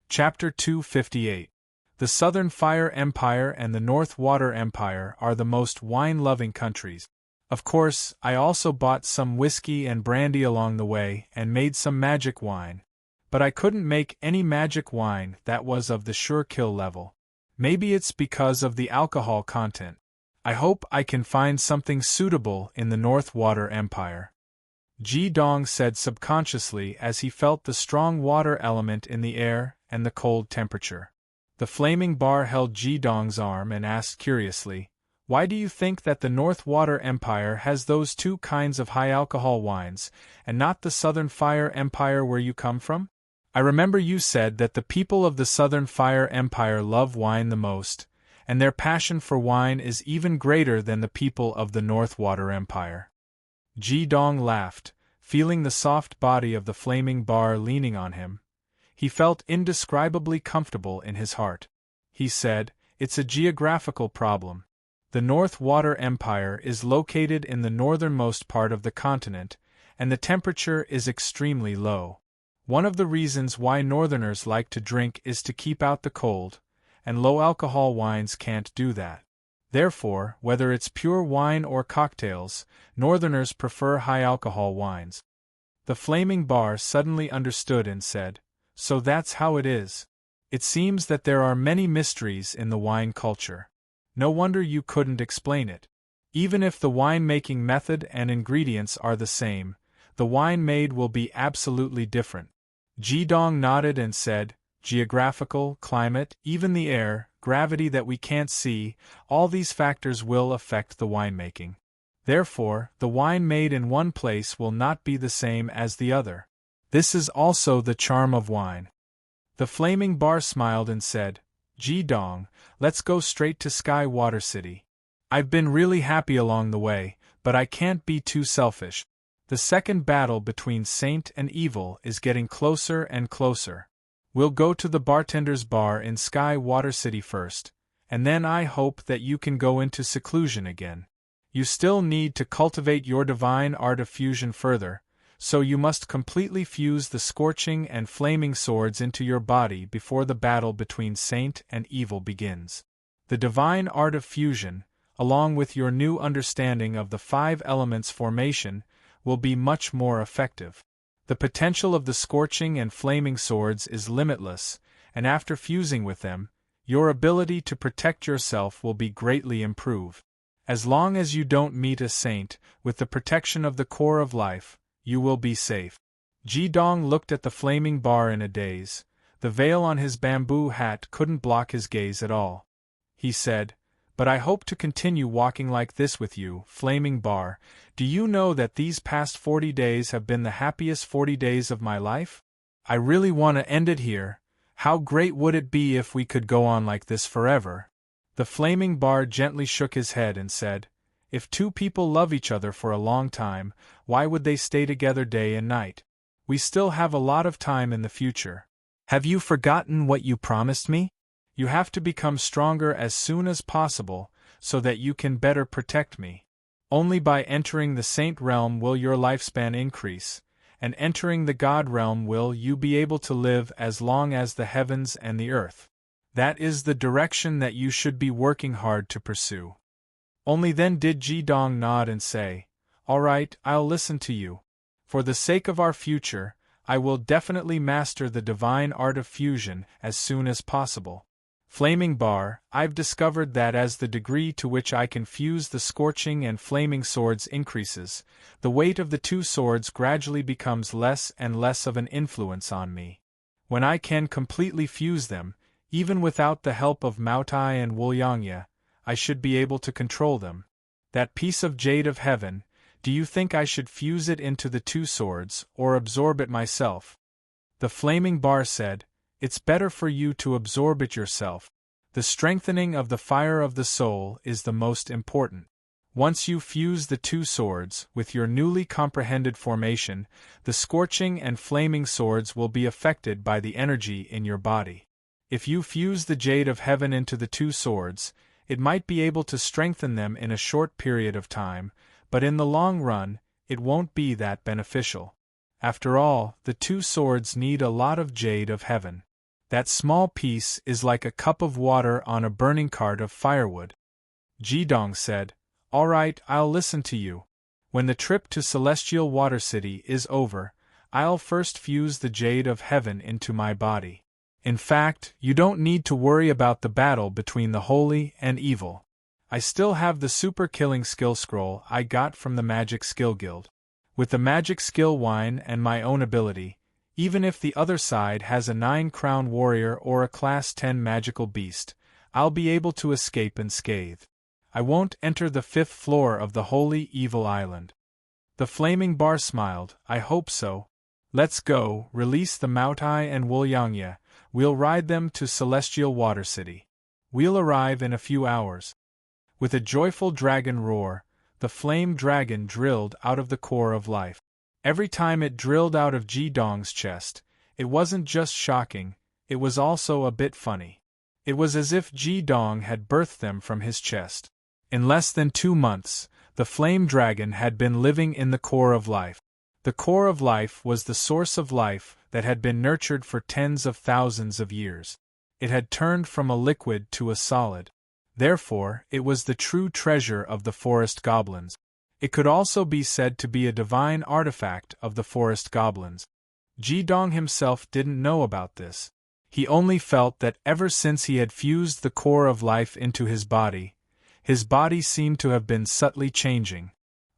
Chapter 258. The Southern Fire Empire and the North Water Empire are the most wine-loving countries. Of course, I also bought some whiskey and brandy along the way and made some magic wine. But I couldn't make any magic wine that was of the sure kill level. Maybe it's because of the alcohol content. I hope I can find something suitable in the North Water Empire. Ji Dong said subconsciously as he felt the strong water element in the air and the cold temperature. The flaming bar held Ji Dong's arm and asked curiously, "Why do you think that the North Water Empire has those two kinds of high-alcohol wines, and not the Southern Fire Empire where you come from? I remember you said that the people of the Southern Fire Empire love wine the most, and their passion for wine is even greater than the people of the North Water Empire." Ji Dong laughed, feeling the soft body of the flaming bar leaning on him. He felt indescribably comfortable in his heart. He said, "It's a geographical problem. The North Water Empire is located in the northernmost part of the continent, and the temperature is extremely low. One of the reasons why northerners like to drink is to keep out the cold, and low-alcohol wines can't do that. Therefore, whether it's pure wine or cocktails, northerners prefer high-alcohol wines." The flaming bar suddenly understood and said, "So that's how it is. It seems that there are many mysteries in the wine culture. No wonder you couldn't explain it. Even if the wine-making method and ingredients are the same, the wine made will be absolutely different." Ji Dong nodded and said, "Geographical, climate, even the air, gravity that we can't see, all these factors will affect the winemaking. Therefore, the wine made in one place will not be the same as the other. This is also the charm of wine." The flaming bar smiled and said, "Ji Dong, let's go straight to Sky Water City. I've been really happy along the way, but I can't be too selfish. The second battle between Saint and Evil is getting closer and closer. We'll go to the bartender's bar in Sky Water City first, and then I hope that you can go into seclusion again. You still need to cultivate your divine art of fusion further, so you must completely fuse the scorching and flaming swords into your body before the battle between Saint and Evil begins. The divine art of fusion, along with your new understanding of the 5 elements formation, will be much more effective. The potential of the scorching and flaming swords is limitless, and after fusing with them, your ability to protect yourself will be greatly improved. As long as you don't meet a saint, with the protection of the core of life, you will be safe." Ji Dong looked at the flaming bar in a daze. The veil on his bamboo hat couldn't block his gaze at all. He said, "But I hope to continue walking like this with you, flaming bar. Do you know that these past 40 days have been the happiest 40 days of my life? I really want to end it here. How great would it be if we could go on like this forever?" The flaming bar gently shook his head and said, "If two people love each other for a long time, why would they stay together day and night? We still have a lot of time in the future. Have you forgotten what you promised me? You have to become stronger as soon as possible, so that you can better protect me. Only by entering the Saint realm will your lifespan increase, and entering the God realm will you be able to live as long as the heavens and the earth. That is the direction that you should be working hard to pursue." Only then did Ji Dong nod and say, "All right, I'll listen to you. For the sake of our future, I will definitely master the divine art of fusion as soon as possible." Flaming bar, I've discovered that as the degree to which I can fuse the scorching and flaming swords increases, the weight of the two swords gradually becomes less and less of an influence on me. When I can completely fuse them, even without the help of Maotai and Wuliangya, I should be able to control them. That piece of jade of heaven, do you think I should fuse it into the two swords, or absorb it myself? The flaming bar said, It's better for you to absorb it yourself. The strengthening of the fire of the soul is the most important. Once you fuse the two swords, with your newly comprehended formation, the scorching and flaming swords will be affected by the energy in your body. If you fuse the jade of heaven into the two swords, it might be able to strengthen them in a short period of time, but in the long run, it won't be that beneficial. After all, the two swords need a lot of jade of heaven. That small piece is like a cup of water on a burning cart of firewood. Jidong said, All right, I'll listen to you. When the trip to Celestial Water City is over, I'll first fuse the jade of heaven into my body. In fact, you don't need to worry about the battle between the holy and evil. I still have the super killing skill scroll I got from the Magic Skill Guild. With the Magic Skill Wine and my own ability, even if the other side has a 9-crown warrior or a class 10 magical beast, I'll be able to escape unscathed. I won't enter the 5th floor of the Holy Evil Island. The flaming bar smiled, I hope so. Let's go, release the Maotai and Wuliangya, we'll ride them to Celestial Water City. We'll arrive in a few hours. With a joyful dragon roar, the flame dragon drilled out of the core of life. Every time it drilled out of Jidong's chest, it wasn't just shocking, it was also a bit funny. It was as if Jidong had birthed them from his chest. In less than 2 months, the flame dragon had been living in the core of life. The core of life was the source of life that had been nurtured for tens of thousands of years. It had turned from a liquid to a solid. Therefore, it was the true treasure of the forest goblins. It could also be said to be a divine artifact of the forest goblins. Jidong himself didn't know about this. He only felt that ever since he had fused the core of life into his body seemed to have been subtly changing.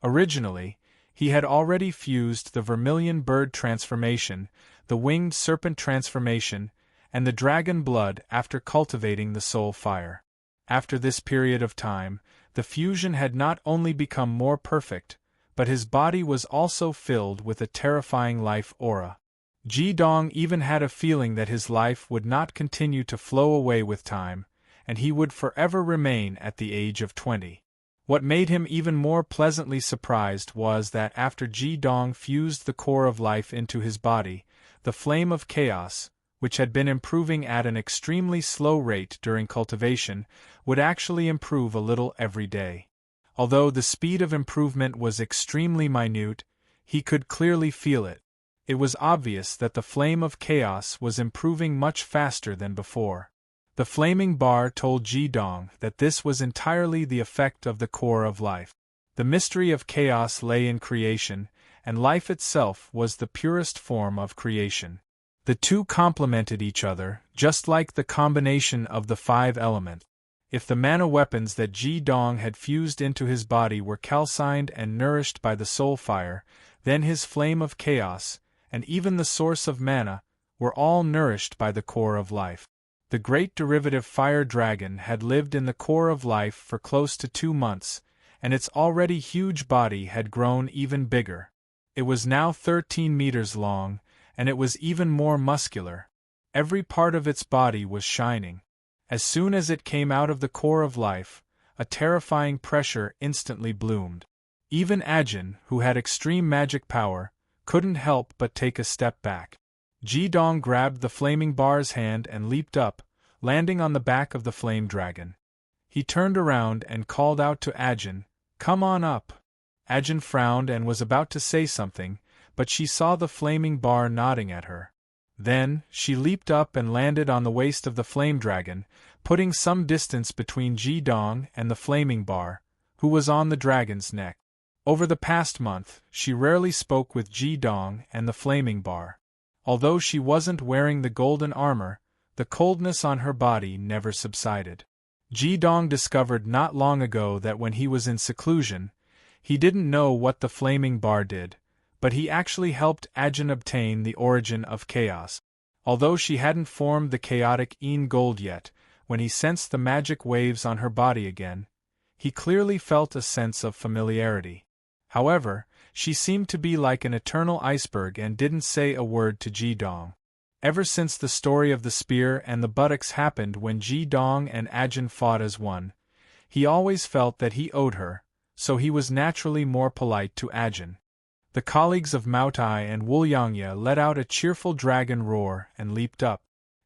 Originally, he had already fused the vermilion bird transformation, the winged serpent transformation, and the dragon blood after cultivating the soul fire. After this period of time, the fusion had not only become more perfect, but his body was also filled with a terrifying life aura. Jidong even had a feeling that his life would not continue to flow away with time, and he would forever remain at the age of 20. What made him even more pleasantly surprised was that after Jidong fused the core of life into his body, the flame of chaos, which had been improving at an extremely slow rate during cultivation, would actually improve a little every day. Although the speed of improvement was extremely minute, he could clearly feel it. It was obvious that the flame of chaos was improving much faster than before. The flaming bar told Jidong that this was entirely the effect of the core of life. The mystery of chaos lay in creation, and life itself was the purest form of creation. The two complemented each other, just like the combination of the 5 elements. If the mana weapons that Jidong had fused into his body were calcined and nourished by the soul fire, then his flame of chaos, and even the source of mana, were all nourished by the core of life. The great derivative fire dragon had lived in the core of life for close to 2 months, and its already huge body had grown even bigger. It was now 13 meters long, and it was even more muscular. Every part of its body was shining. As soon as it came out of the core of life, a terrifying pressure instantly bloomed. Even Ajin, who had extreme magic power, couldn't help but take a step back. Jidong grabbed the flaming bar's hand and leaped up, landing on the back of the flame dragon. He turned around and called out to Ajin, "Come on up." Ajin frowned and was about to say something, but she saw the flaming bar nodding at her. Then, she leaped up and landed on the waist of the flame dragon, putting some distance between Jidong and the flaming bar, who was on the dragon's neck. Over the past month, she rarely spoke with Jidong and the flaming bar. Although she wasn't wearing the golden armor, The coldness on her body never subsided. Ji-dong discovered not long ago that when he was in seclusion, he didn't know what the flaming bar did, but he actually helped Ajin obtain the origin of chaos. Although she hadn't formed the chaotic Een Gold yet, when he sensed the magic waves on her body again, he clearly felt a sense of familiarity. However, she seemed to be like an eternal iceberg and didn't say a word to Ji-dong. Ever since the story of the spear and the buttocks happened when Ji-dong and Ajin fought as one, he always felt that he owed her, so he was naturally more polite to Ajin. The colleagues of Moutai and Wulyangye let out a cheerful dragon roar and leaped up.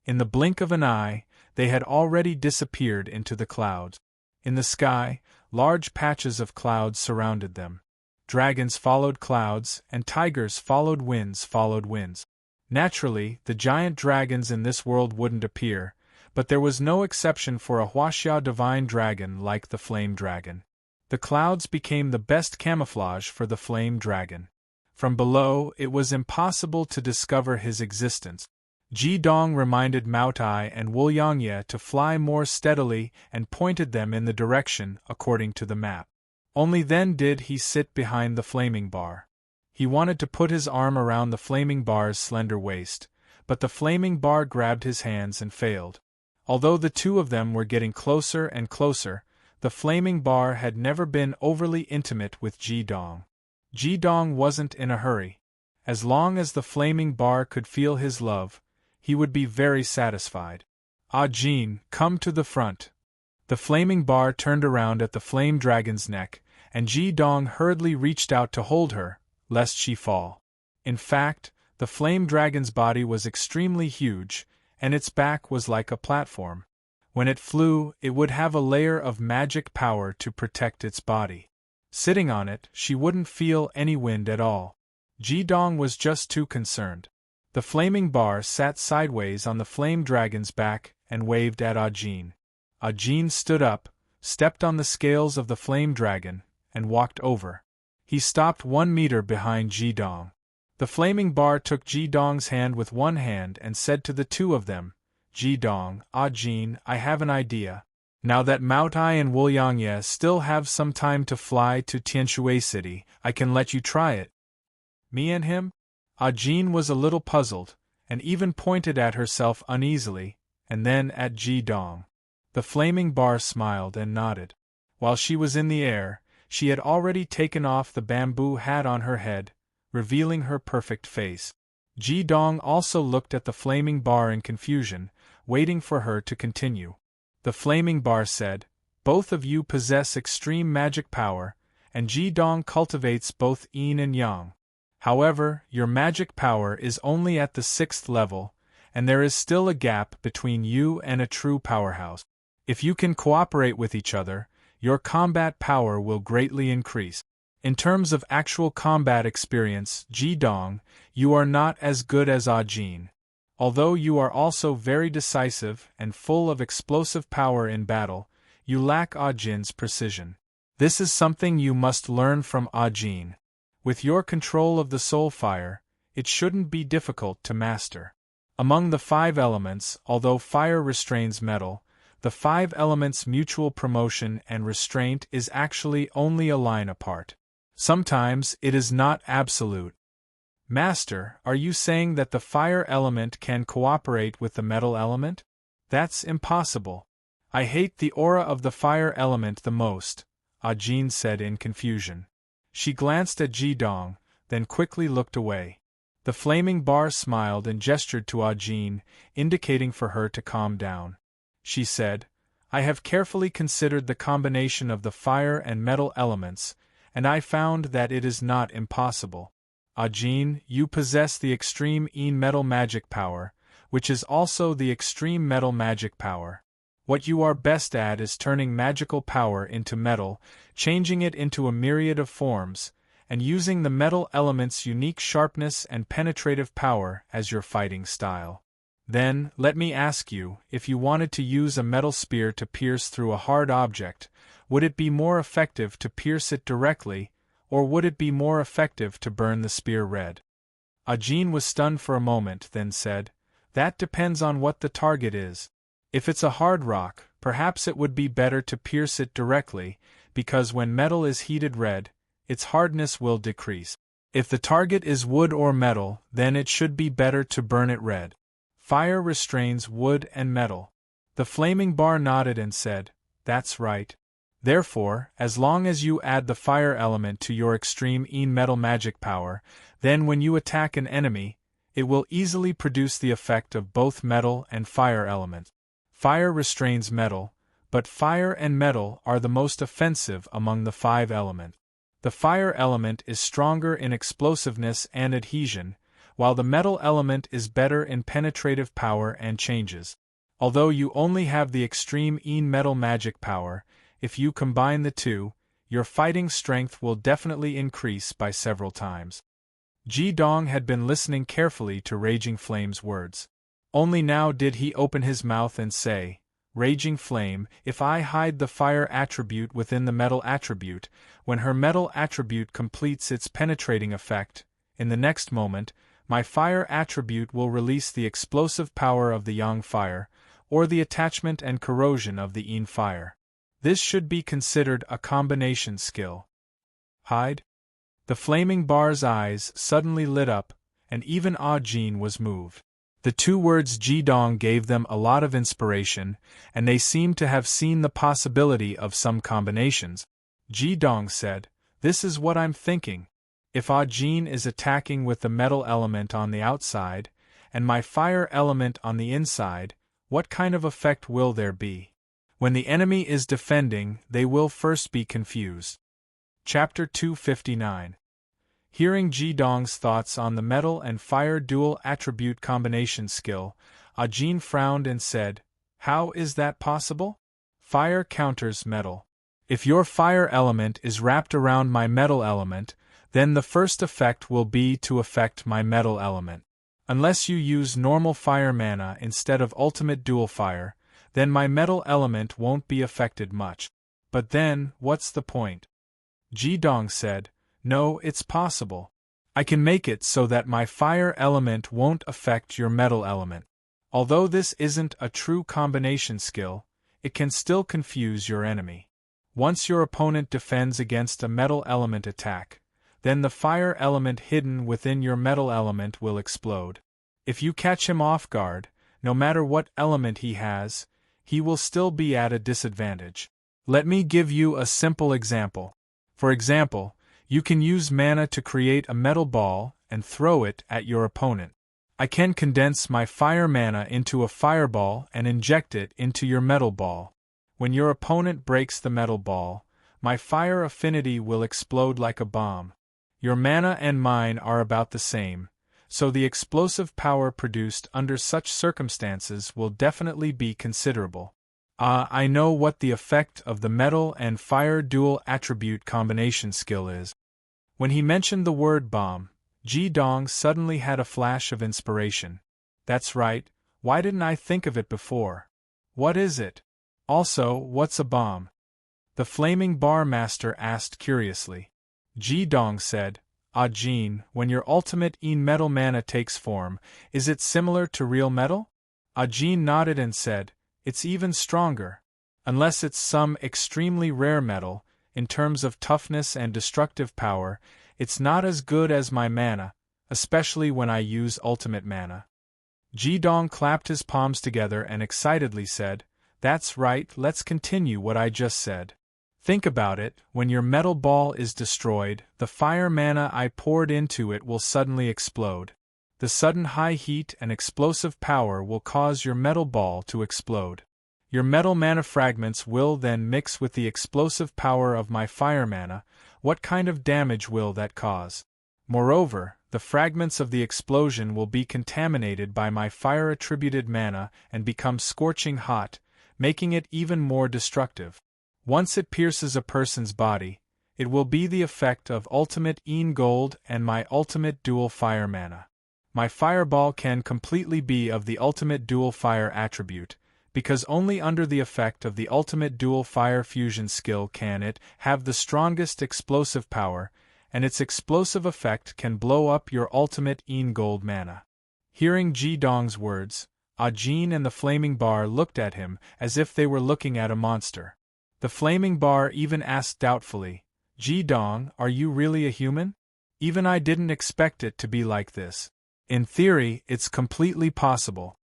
In the blink of an eye, they had already disappeared into the clouds. In the sky, large patches of clouds surrounded them. Dragons followed clouds, and tigers followed winds. Naturally, the giant dragons in this world wouldn't appear, but there was no exception for a Huaxia divine dragon like the flame dragon. The clouds became the best camouflage for the flame dragon. From below, it was impossible to discover his existence. Ji-dong reminded Moutai and Wulyangye to fly more steadily and pointed them in the direction according to the map. Only then did he sit behind the flaming bar. He wanted to put his arm around the flaming bar's slender waist, but the flaming bar grabbed his hands and failed. Although the two of them were getting closer and closer, the flaming bar had never been overly intimate with Ji-dong. Ji-dong wasn't in a hurry. As long as the flaming bar could feel his love, he would be very satisfied. Ajin, come to the front. The flaming bar turned around at the flame dragon's neck, and Ji-dong hurriedly reached out to hold her, lest she fall. In fact, the flame dragon's body was extremely huge, and its back was like a platform. When it flew, it would have a layer of magic power to protect its body. Sitting on it, she wouldn't feel any wind at all. Ji-dong was just too concerned. The flaming bar sat sideways on the flame dragon's back and waved at Ajin. Ajin stood up, stepped on the scales of the flame dragon, and walked over. He stopped 1 meter behind Ji-dong. The flaming bar took Ji-dong's hand with one hand and said to the two of them, Ji-dong, Ajin, I have an idea. Now that Moutai and Wulyangye still have some time to fly to Tianshui City, I can let you try it. Me and him? Ajin was a little puzzled, and even pointed at herself uneasily, and then at Ji-dong. The flaming bar smiled and nodded. While she was in the air, she had already taken off the bamboo hat on her head, revealing her perfect face. Ji-dong also looked at the flaming bar in confusion, waiting for her to continue. The flaming bar said, both of you possess extreme magic power, and Ji-dong cultivates both yin and yang. However, your magic power is only at the 6th level, and there is still a gap between you and a true powerhouse. If you can cooperate with each other, your combat power will greatly increase. In terms of actual combat experience, Ji-dong, you are not as good as Ajin. Although you are also very decisive and full of explosive power in battle, you lack Ajin's precision. This is something you must learn from Ajin. With your control of the soul fire, it shouldn't be difficult to master. Among the 5 elements, although fire restrains metal, the 5 elements' mutual promotion and restraint is actually only a line apart. Sometimes it is not absolute. Master, are you saying that the fire element can cooperate with the metal element? That's impossible. I hate the aura of the fire element the most, Ajin said in confusion. She glanced at Ji-dong, then quickly looked away. The flaming bar smiled and gestured to Ajin, indicating for her to calm down. She said, I have carefully considered the combination of the fire and metal elements, and I found that it is not impossible. Ajin, you possess the extreme yin metal magic power, which is also the extreme metal magic power. What you are best at is turning magical power into metal, changing it into a myriad of forms, and using the metal element's unique sharpness and penetrative power as your fighting style. Then, let me ask you, if you wanted to use a metal spear to pierce through a hard object, would it be more effective to pierce it directly, or would it be more effective to burn the spear red? Ajin was stunned for a moment, then said, That depends on what the target is. If it's a hard rock, perhaps it would be better to pierce it directly, because when metal is heated red, its hardness will decrease. If the target is wood or metal, then it should be better to burn it red. Fire restrains wood and metal. The flaming bar nodded and said, "That's right. Therefore, as long as you add the fire element to your extreme metal magic power, then when you attack an enemy, it will easily produce the effect of both metal and fire element. Fire restrains metal, but fire and metal are the most offensive among the 5 elements. The fire element is stronger in explosiveness and adhesion, while the metal element is better in penetrative power and changes. Although you only have the extreme metal magic power, if you combine the two, your fighting strength will definitely increase by several times." Ji Dong had been listening carefully to Raging Flame's words. Only now did he open his mouth and say, "Raging Flame, if I hide the fire attribute within the metal attribute, when her metal attribute completes its penetrating effect, in the next moment, my fire attribute will release the explosive power of the yang fire, or the attachment and corrosion of the yin fire. This should be considered a combination skill." "Hide?" The flaming bar's eyes suddenly lit up, and even Ah Jin was moved. The 2 words Ji Dong gave them a lot of inspiration, and they seemed to have seen the possibility of some combinations. Ji Dong said, "This is what I'm thinking. If Ah Jin is attacking with the metal element on the outside, and my fire element on the inside, what kind of effect will there be? When the enemy is defending, they will first be confused." Chapter 259. Hearing Ji Dong's thoughts on the metal and fire dual attribute combination skill, Ah Jin frowned and said, "How is that possible? Fire counters metal. If your fire element is wrapped around my metal element, then the first effect will be to affect my metal element. Unless you use normal fire mana instead of ultimate dual fire, then my metal element won't be affected much. But then, what's the point?" Ji Dong said, "No, it's possible. I can make it so that my fire element won't affect your metal element. Although this isn't a true combination skill, it can still confuse your enemy. Once your opponent defends against a metal element attack, then the fire element hidden within your metal element will explode. If you catch him off guard, no matter what element he has, he will still be at a disadvantage. Let me give you a simple example. For example, you can use mana to create a metal ball and throw it at your opponent. I can condense my fire mana into a fireball and inject it into your metal ball. When your opponent breaks the metal ball, my fire affinity will explode like a bomb. Your mana and mine are about the same, so the explosive power produced under such circumstances will definitely be considerable. I know what the effect of the metal and fire dual attribute combination skill is." When he mentioned the word bomb, Ji Dong suddenly had a flash of inspiration. "That's right, why didn't I think of it before? What is it? Also, what's a bomb?" the flaming bar master asked curiously. Ji Dong said, "Ah Jin, when your ultimate metal mana takes form, is it similar to real metal?" Ah Jin nodded and said, "It's even stronger. Unless it's some extremely rare metal, in terms of toughness and destructive power, it's not as good as my mana, especially when I use ultimate mana." Ji Dong clapped his palms together and excitedly said, "That's right, let's continue what I just said. Think about it, when your metal ball is destroyed, the fire mana I poured into it will suddenly explode. The sudden high heat and explosive power will cause your metal ball to explode. Your metal mana fragments will then mix with the explosive power of my fire mana. What kind of damage will that cause? Moreover, the fragments of the explosion will be contaminated by my fire-attributed mana and become scorching hot, making it even more destructive. Once it pierces a person's body, it will be the effect of ultimate gold and my ultimate dual fire mana. My fireball can completely be of the ultimate dual fire attribute, because only under the effect of the ultimate dual fire fusion skill can it have the strongest explosive power, and its explosive effect can blow up your ultimate gold mana." Hearing Ji Dong's words, Ah Jin and the flaming bar looked at him as if they were looking at a monster. The flaming bar even asked doubtfully, Ji Dong, are you really a human? Even I didn't expect it to be like this. In theory, it's completely possible.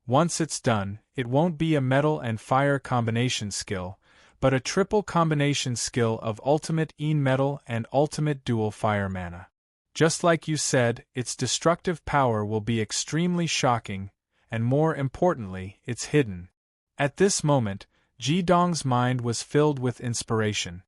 Once it's done, it won't be a metal and fire combination skill, but a triple combination skill of ultimate metal and ultimate dual fire mana. Just like you said, its destructive power will be extremely shocking, and more importantly, it's hidden. At this moment, Ji Dong's mind was filled with inspiration.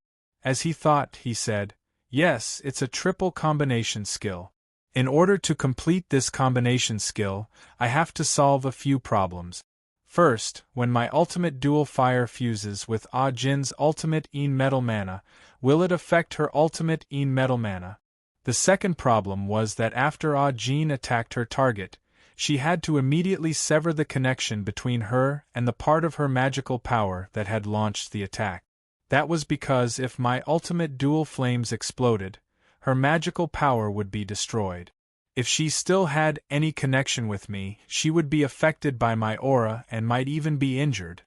As he thought, he said, yes, it's a triple combination skill. In order to complete this combination skill, I have to solve a few problems. First, when my ultimate dual fire fuses with Ah Jin's ultimate metal mana, will it affect her ultimate metal mana? The second problem was that after Ah Jin attacked her target, she had to immediately sever the connection between her and the part of her magical power that had launched the attack. That was because if my ultimate dual flames exploded, her magical power would be destroyed. If she still had any connection with me, she would be affected by my aura and might even be injured.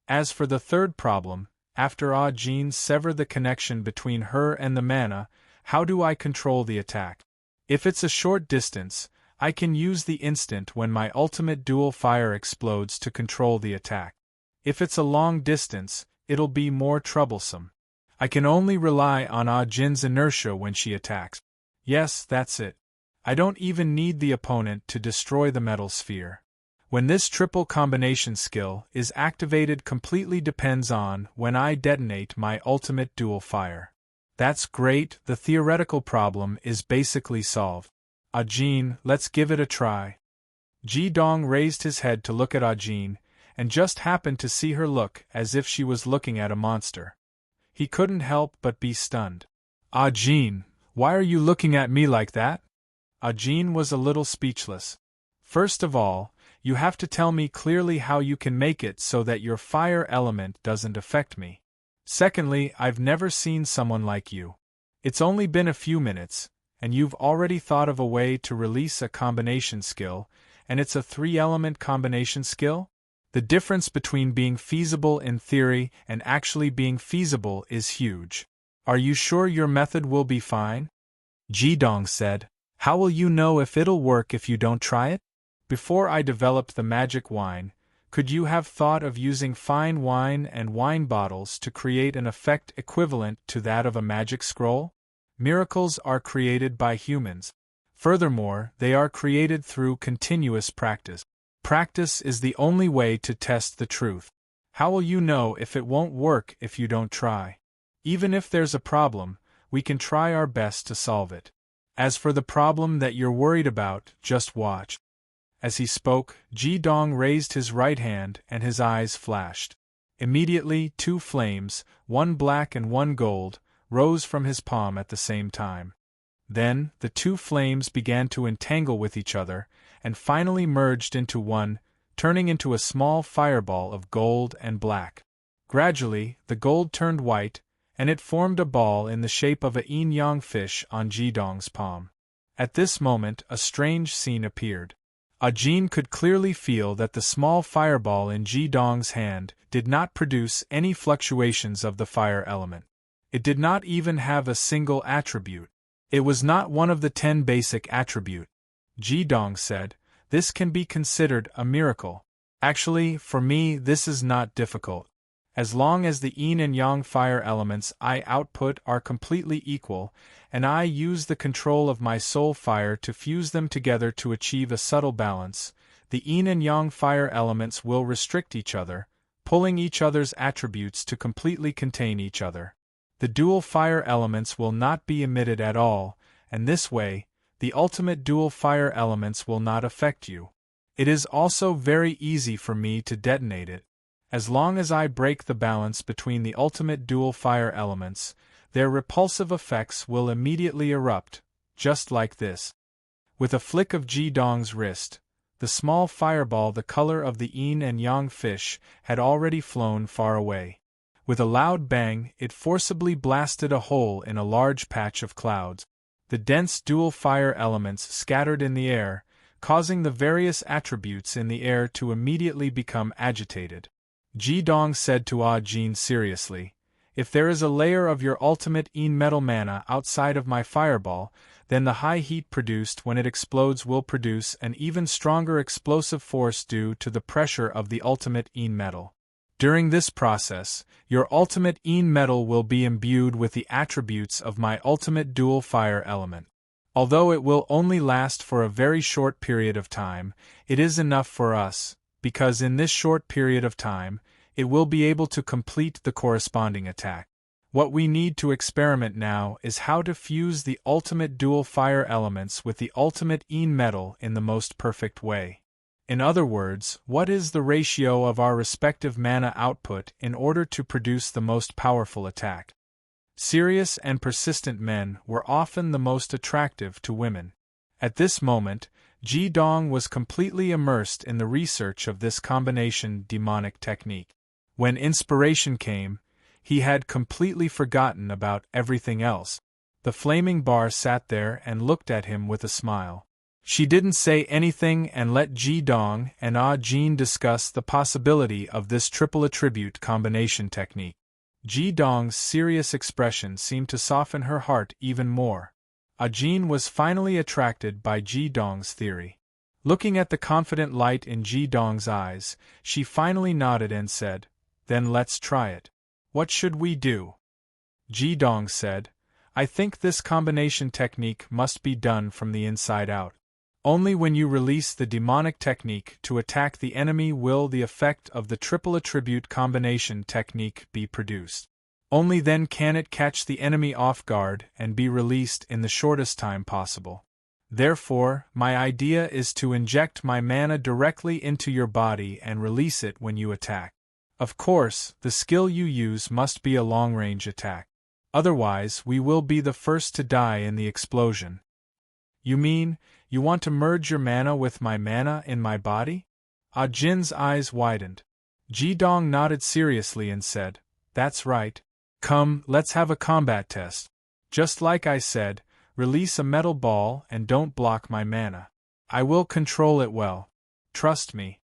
As for the third problem, after Ah Jin severed the connection between her and the mana, how do I control the attack? If it's a short distance, I can use the instant when my ultimate dual fire explodes to control the attack. If it's a long distance, it'll be more troublesome. I can only rely on Ah Jin's inertia when she attacks. Yes, that's it. I don't even need the opponent to destroy the metal sphere. When this triple combination skill is activated completely depends on when I detonate my ultimate dual fire. That's great, the theoretical problem is basically solved. Ah Jin, let's give it a try. Ji Dong raised his head to look at Ah Jin, and just happened to see her look as if she was looking at a monster. He couldn't help but be stunned. Ah Jin, why are you looking at me like that? Ah Jin was a little speechless. First of all, you have to tell me clearly how you can make it so that your fire element doesn't affect me. Secondly, I've never seen someone like you. It's only been a few minutes, and you've already thought of a way to release a combination skill, and it's a 3-element combination skill? The difference between being feasible in theory and actually being feasible is huge. Are you sure your method will be fine? Ji Dong said. How will you know if it'll work if you don't try it? Before I developed the magic wine, could you have thought of using fine wine and wine bottles to create an effect equivalent to that of a magic scroll? Miracles are created by humans. Furthermore, they are created through continuous practice. Practice is the only way to test the truth. How will you know if it won't work if you don't try? Even if there's a problem, we can try our best to solve it. As for the problem that you're worried about, just watch. As he spoke, Ji Dong raised his right hand and his eyes flashed. Immediately, 2 flames, one black and one gold, rose from his palm at the same time. Then, the 2 flames began to entangle with each other, and finally merged into one, turning into a small fireball of gold and black. Gradually, the gold turned white, and it formed a ball in the shape of a yin-yang fish on Ji Dong's palm. At this moment, a strange scene appeared. Ah Jin could clearly feel that the small fireball in Ji Dong's hand did not produce any fluctuations of the fire element. It did not even have a single attribute. It was not one of the 10 basic attributes. Ji Dong said, "This can be considered a miracle. Actually, for me this is not difficult. As long as the yin and yang fire elements I output are completely equal, and I use the control of my soul fire to fuse them together to achieve a subtle balance, the yin and yang fire elements will restrict each other, pulling each other's attributes to completely contain each other. The dual fire elements will not be emitted at all, and this way, the ultimate dual fire elements will not affect you. It is also very easy for me to detonate it. As long as I break the balance between the ultimate dual fire elements, their repulsive effects will immediately erupt, just like this." With a flick of Ji Dong's wrist, the small fireball the color of the yin and yang fish had already flown far away. With a loud bang, it forcibly blasted a hole in a large patch of clouds. The dense dual fire elements scattered in the air, causing the various attributes in the air to immediately become agitated. Ji Dong said to Ah Jin seriously, "If there is a layer of your ultimate metal mana outside of my fireball, then the high heat produced when it explodes will produce an even stronger explosive force due to the pressure of the ultimate metal. During this process, your ultimate metal will be imbued with the attributes of my ultimate dual fire element. Although it will only last for a very short period of time, it is enough for us, because in this short period of time, it will be able to complete the corresponding attack. What we need to experiment now is how to fuse the ultimate dual fire elements with the ultimate metal in the most perfect way. In other words, what is the ratio of our respective mana output in order to produce the most powerful attack?" Serious and persistent men were often the most attractive to women. At this moment, Ji Dong was completely immersed in the research of this combination demonic technique. When inspiration came, he had completely forgotten about everything else. The flaming bar sat there and looked at him with a smile. She didn't say anything and let Ji Dong and Ah Jin discuss the possibility of this triple attribute combination technique. Ji Dong's serious expression seemed to soften her heart even more. Ah Jin was finally attracted by Ji Dong's theory. Looking at the confident light in Ji Dong's eyes, she finally nodded and said, "Then let's try it. What should we do?" Ji Dong said, "I think this combination technique must be done from the inside out. Only when you release the demonic technique to attack the enemy will the effect of the triple attribute combination technique be produced. Only then can it catch the enemy off guard and be released in the shortest time possible. Therefore, my idea is to inject my mana directly into your body and release it when you attack. Of course, the skill you use must be a long-range attack. Otherwise, we will be the first to die in the explosion." "You mean, you want to merge your mana with my mana in my body?" Ah Jin's eyes widened. Ji Dong nodded seriously and said, "That's right. Come, let's have a combat test. Just like I said, release a metal ball and don't block my mana. I will control it well. Trust me."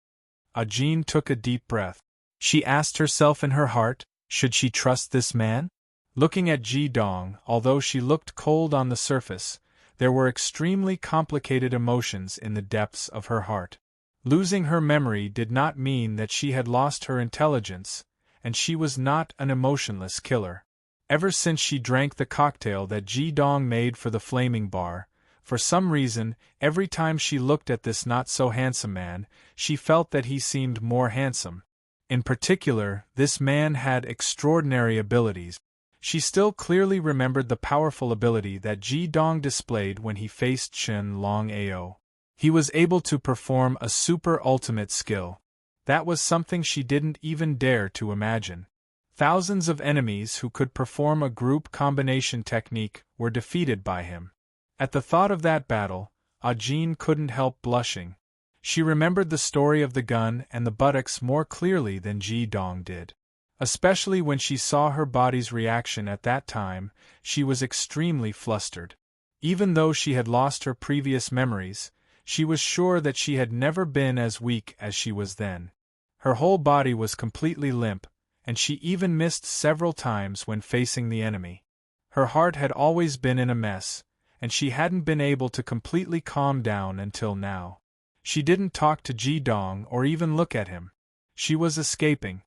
Ah Jin took a deep breath. She asked herself in her heart, should she trust this man? Looking at Ji Dong, although she looked cold on the surface, there were extremely complicated emotions in the depths of her heart. Losing her memory did not mean that she had lost her intelligence, and she was not an emotionless killer. Ever since she drank the cocktail that Ji Dong made for the flaming bar, for some reason, every time she looked at this not-so-handsome man, she felt that he seemed more handsome. In particular, this man had extraordinary abilities. She still clearly remembered the powerful ability that Ji Dong displayed when he faced Chen Long Ao. He was able to perform a super-ultimate skill. That was something she didn't even dare to imagine. Thousands of enemies who could perform a group combination technique were defeated by him. At the thought of that battle, Ah Jin couldn't help blushing. She remembered the story of the gun and the buttocks more clearly than Ji Dong did. Especially when she saw her body's reaction at that time, she was extremely flustered. Even though she had lost her previous memories, she was sure that she had never been as weak as she was then. Her whole body was completely limp, and she even missed several times when facing the enemy. Her heart had always been in a mess, and she hadn't been able to completely calm down until now. She didn't talk to Ji Dong or even look at him. She was escaping.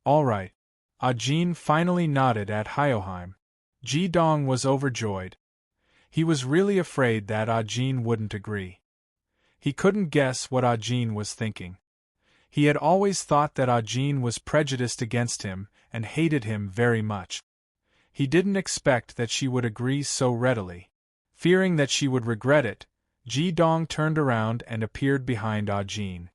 "All right." Ah Jin finally nodded at Hyoheim. Ji Dong was overjoyed. He was really afraid that Ah Jin wouldn't agree. He couldn't guess what Ah Jin was thinking. He had always thought that Ah Jin was prejudiced against him and hated him very much. He didn't expect that she would agree so readily. Fearing that she would regret it, Ji Dong turned around and appeared behind Ah Jin.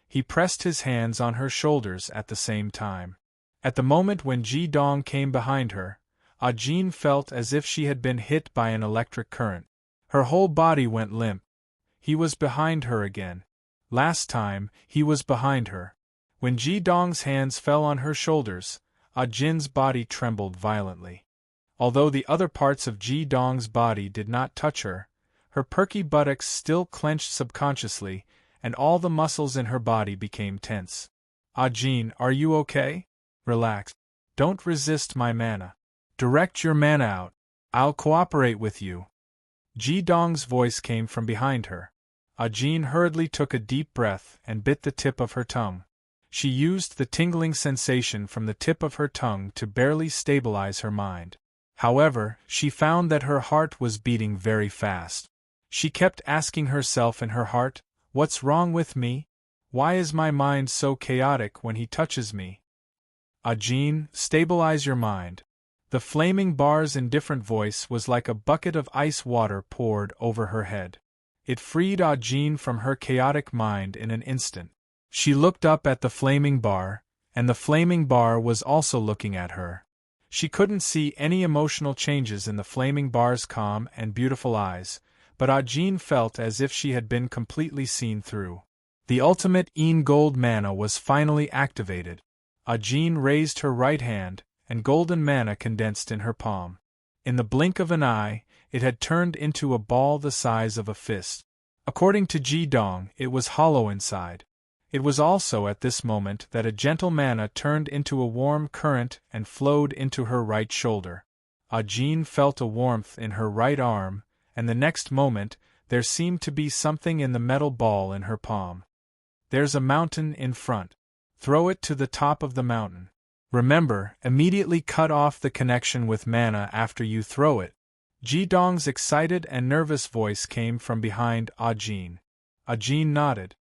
He pressed his hands on her shoulders at the same time. At the moment when Ji Dong came behind her, Ah Jin felt as if she had been hit by an electric current. Her whole body went limp. He was behind her again. Last time, he was behind her. When Ji Dong's hands fell on her shoulders, Ah Jin's body trembled violently. Although the other parts of Ji Dong's body did not touch her, her perky buttocks still clenched subconsciously, and all the muscles in her body became tense. Jean, are you okay? Relax. Don't resist my mana. Direct your mana out. I'll cooperate with you. Ji Dong's voice came from behind her. Jean hurriedly took a deep breath and bit the tip of her tongue. She used the tingling sensation from the tip of her tongue to barely stabilize her mind. However, she found that her heart was beating very fast. She kept asking herself in her heart, "What's wrong with me? Why is my mind so chaotic when he touches me?" Jean, stabilize your mind. The flaming bar's indifferent voice was like a bucket of ice water poured over her head. It freed Jean from her chaotic mind in an instant. She looked up at the flaming bar, and the flaming bar was also looking at her. She couldn't see any emotional changes in the flaming bar's calm and beautiful eyes, but Jean felt as if she had been completely seen through. The ultimate gold mana was finally activated. Jean raised her right hand, and golden mana condensed in her palm. In the blink of an eye, it had turned into a ball the size of a fist. According to Ji Dong, it was hollow inside. It was also at this moment that a gentle mana turned into a warm current and flowed into her right shoulder. Jean felt a warmth in her right arm, and the next moment, there seemed to be something in the metal ball in her palm. There's a mountain in front. Throw it to the top of the mountain. Remember, immediately cut off the connection with mana after you throw it. Ji Dong's excited and nervous voice came from behind Jean. Jean nodded.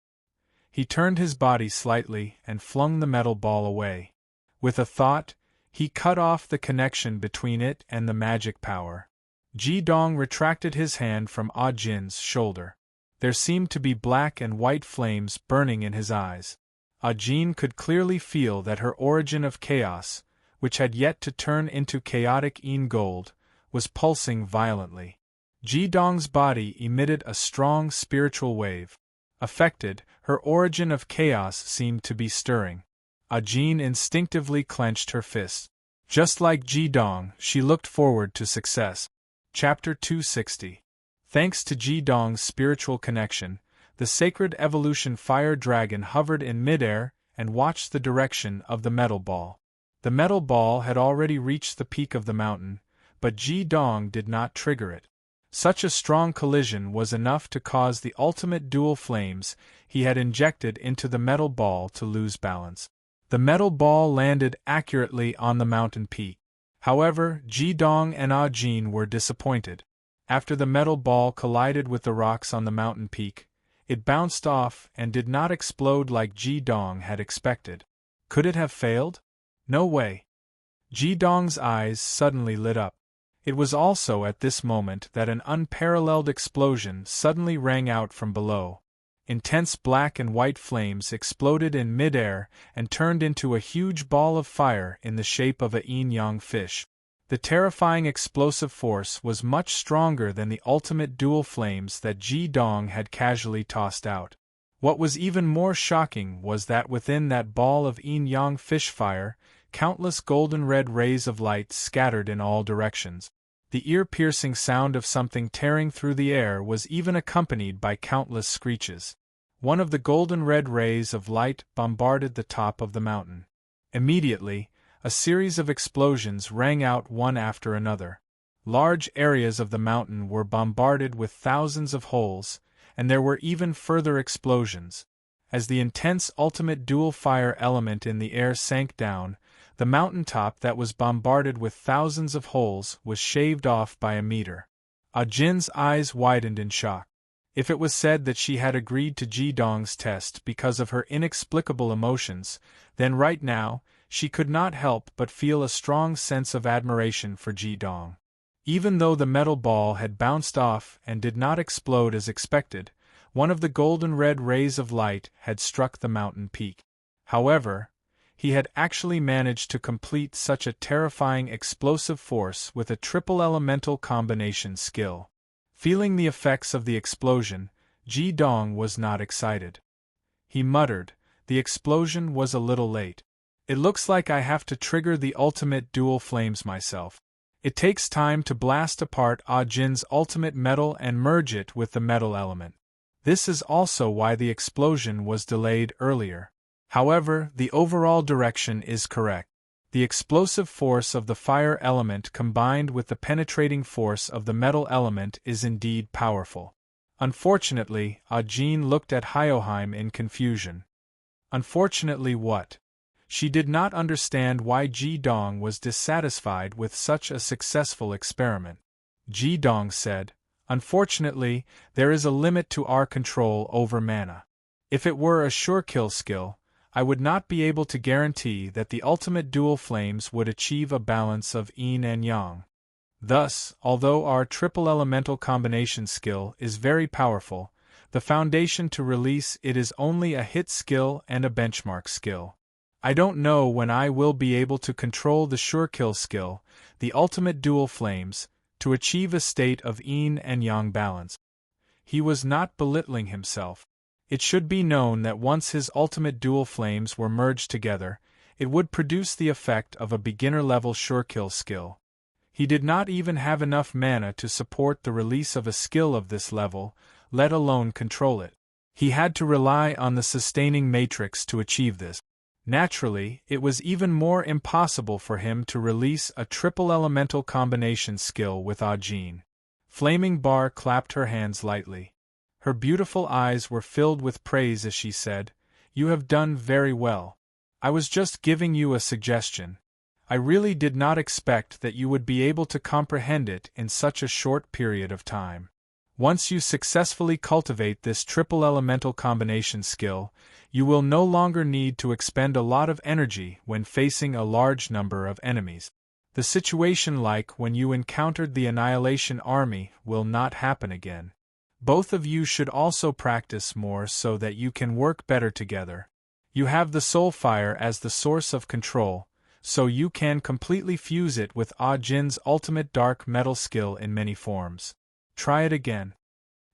He turned his body slightly and flung the metal ball away. With a thought, he cut off the connection between it and the magic power. Ji Dong retracted his hand from Jin's shoulder. There seemed to be black and white flames burning in his eyes. Jean could clearly feel that her origin of chaos, which had yet to turn into chaotic gold, was pulsing violently. Ji Dong's body emitted a strong spiritual wave. Affected, her origin of chaos seemed to be stirring. Jean instinctively clenched her fist. Just like Ji Dong, she looked forward to success. Chapter 260. Thanks to Ji Dong's spiritual connection, the sacred evolution fire dragon hovered in midair and watched the direction of the metal ball. The metal ball had already reached the peak of the mountain, but Ji Dong did not trigger it. Such a strong collision was enough to cause the ultimate dual flames he had injected into the metal ball to lose balance. The metal ball landed accurately on the mountain peak. However, Ji Dong and Jean were disappointed. After the metal ball collided with the rocks on the mountain peak, it bounced off and did not explode like Ji Dong had expected. Could it have failed? No way. Ji Dong's eyes suddenly lit up. It was also at this moment that an unparalleled explosion suddenly rang out from below. Intense black and white flames exploded in midair and turned into a huge ball of fire in the shape of a yin-yang fish. The terrifying explosive force was much stronger than the ultimate dual flames that Ji Dong had casually tossed out. What was even more shocking was that within that ball of yin-yang fish fire, countless golden red rays of light scattered in all directions. The ear-piercing sound of something tearing through the air was even accompanied by countless screeches. One of the golden red rays of light bombarded the top of the mountain. Immediately, a series of explosions rang out one after another. Large areas of the mountain were bombarded with thousands of holes, and there were even further explosions. As the intense ultimate dual fire element in the air sank down, the mountaintop that was bombarded with thousands of holes was shaved off by a meter. Jin's eyes widened in shock. If it was said that she had agreed to Ji Dong's test because of her inexplicable emotions, then right now, she could not help but feel a strong sense of admiration for Ji Dong. Even though the metal ball had bounced off and did not explode as expected, one of the golden red rays of light had struck the mountain peak. However, he had actually managed to complete such a terrifying explosive force with a triple elemental combination skill. Feeling the effects of the explosion, Ji Dong was not excited. He muttered, "The explosion was a little late. It looks like I have to trigger the ultimate dual flames myself. It takes time to blast apart Jin's ultimate metal and merge it with the metal element. This is also why the explosion was delayed earlier. However, the overall direction is correct. The explosive force of the fire element combined with the penetrating force of the metal element is indeed powerful. Unfortunately, Jin looked at Hyoheim in confusion. Unfortunately what? She did not understand why Ji Dong was dissatisfied with such a successful experiment. Ji Dong said, "Unfortunately, there is a limit to our control over mana. If it were a sure kill skill, I would not be able to guarantee that the ultimate dual flames would achieve a balance of yin and yang. Thus, although our triple elemental combination skill is very powerful, the foundation to release it is only a hit skill and a benchmark skill. I don't know when I will be able to control the sure kill skill, the ultimate dual flames, to achieve a state of yin and yang balance." He was not belittling himself. It should be known that once his ultimate dual flames were merged together, it would produce the effect of a beginner-level sure kill skill. He did not even have enough mana to support the release of a skill of this level, let alone control it. He had to rely on the sustaining matrix to achieve this. Naturally, it was even more impossible for him to release a triple elemental combination skill with Jin. Flaming Bar clapped her hands lightly. Her beautiful eyes were filled with praise as she said, "You have done very well. I was just giving you a suggestion. I really did not expect that you would be able to comprehend it in such a short period of time. Once you successfully cultivate this triple elemental combination skill, you will no longer need to expend a lot of energy when facing a large number of enemies. The situation like when you encountered the Annihilation Army will not happen again. Both of you should also practice more so that you can work better together. You have the soul fire as the source of control, so you can completely fuse it with Jin's ultimate dark metal skill in many forms. Try it again."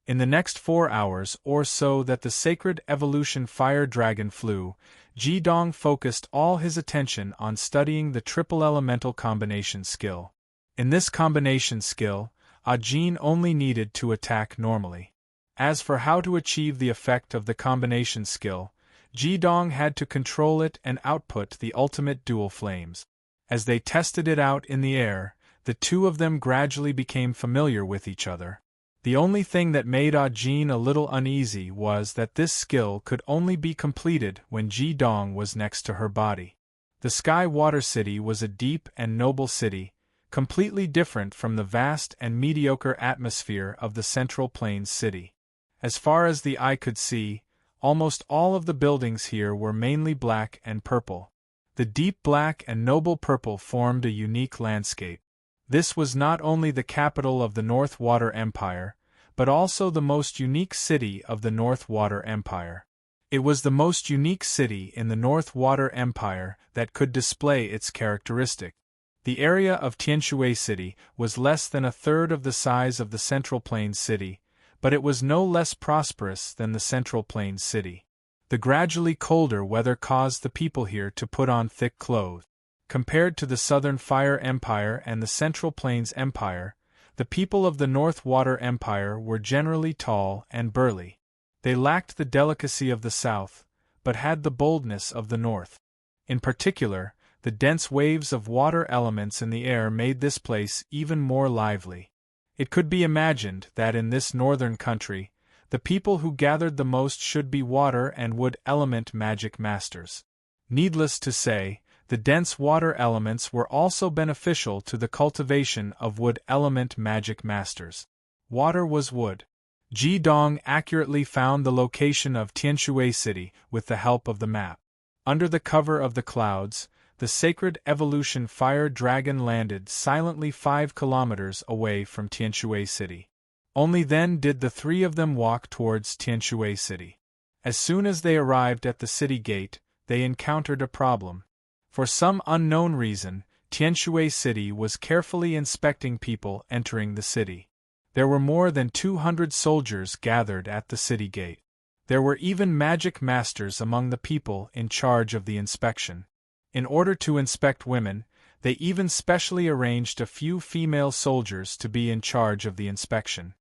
In the next 4 hours or so that the sacred evolution fire dragon flew, Ji Dong focused all his attention on studying the triple elemental combination skill. In this combination skill, Jin only needed to attack normally. As for how to achieve the effect of the combination skill, Ji Dong had to control it and output the ultimate dual flames. As they tested it out in the air, the two of them gradually became familiar with each other. The only thing that made Jin a little uneasy was that this skill could only be completed when Ji Dong was next to her body. The Sky Water City was a deep and noble city, completely different from the vast and mediocre atmosphere of the Central Plains city. As far as the eye could see, almost all of the buildings here were mainly black and purple. The deep black and noble purple formed a unique landscape. This was not only the capital of the North Water Empire, but also the most unique city of the North Water Empire. It was the most unique city in the North Water Empire that could display its characteristic. The area of Tianshui City was less than a third of the size of the Central Plains City, but it was no less prosperous than the Central Plains City. The gradually colder weather caused the people here to put on thick clothes. Compared to the Southern Fire Empire and the Central Plains Empire, the people of the North Water Empire were generally tall and burly. They lacked the delicacy of the South, but had the boldness of the North. In particular, the dense waves of water elements in the air made this place even more lively. It could be imagined that in this northern country, the people who gathered the most should be water and wood element magic masters. Needless to say, the dense water elements were also beneficial to the cultivation of wood element magic masters. Water was wood. Ji Dong accurately found the location of Tianshui City with the help of the map. Under the cover of the clouds, the sacred evolution fire dragon landed silently 5 kilometers away from Tianshui City. Only then did the three of them walk towards Tianshui City. As soon as they arrived at the city gate, they encountered a problem. For some unknown reason, Tianshui City was carefully inspecting people entering the city. There were more than 200 soldiers gathered at the city gate. There were even magic masters among the people in charge of the inspection. In order to inspect women, They even specially arranged a few female soldiers to be in charge of the inspection.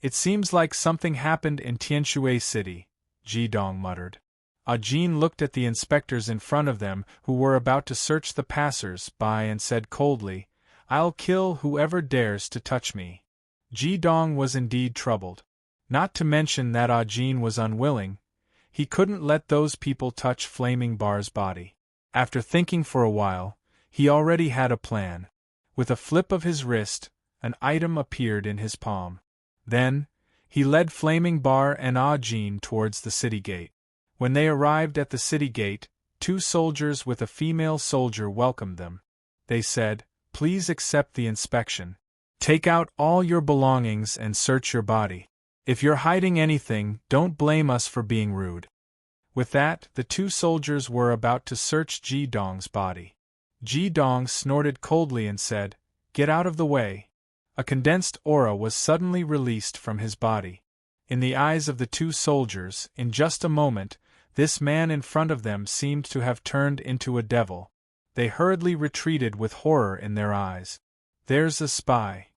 It seems like something happened in Tianshui City, Ji Dong muttered. Jin looked at the inspectors in front of them who were about to search the passers-by and said coldly, "I'll kill whoever dares to touch me." Ji Dong was indeed troubled. Not to mention that Jin was unwilling. He couldn't let those people touch Flaming Bar's body. After thinking for a while, he already had a plan. With a flip of his wrist, an item appeared in his palm. Then, he led Flaming Bar and Jin towards the city gate. When they arrived at the city gate, 2 soldiers with a female soldier welcomed them. They said, "Please accept the inspection. Take out all your belongings and search your body. If you're hiding anything, don't blame us for being rude." With that, the 2 soldiers were about to search Ji Dong's body. Ji Dong snorted coldly and said, "Get out of the way." A condensed aura was suddenly released from his body. In the eyes of the 2 soldiers, in just a moment, this man in front of them seemed to have turned into a devil. They hurriedly retreated with horror in their eyes. "There's a spy."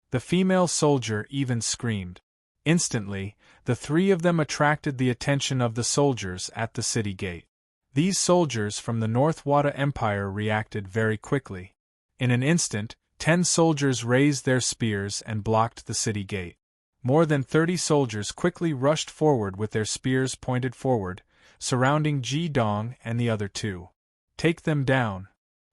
The female soldier even screamed. Instantly, the 3 of them attracted the attention of the soldiers at the city gate. These soldiers from the North Wada Empire reacted very quickly. In an instant, 10 soldiers raised their spears and blocked the city gate. More than 30 soldiers quickly rushed forward with their spears pointed forward, surrounding Ji Dong and the other 2. "Take them down."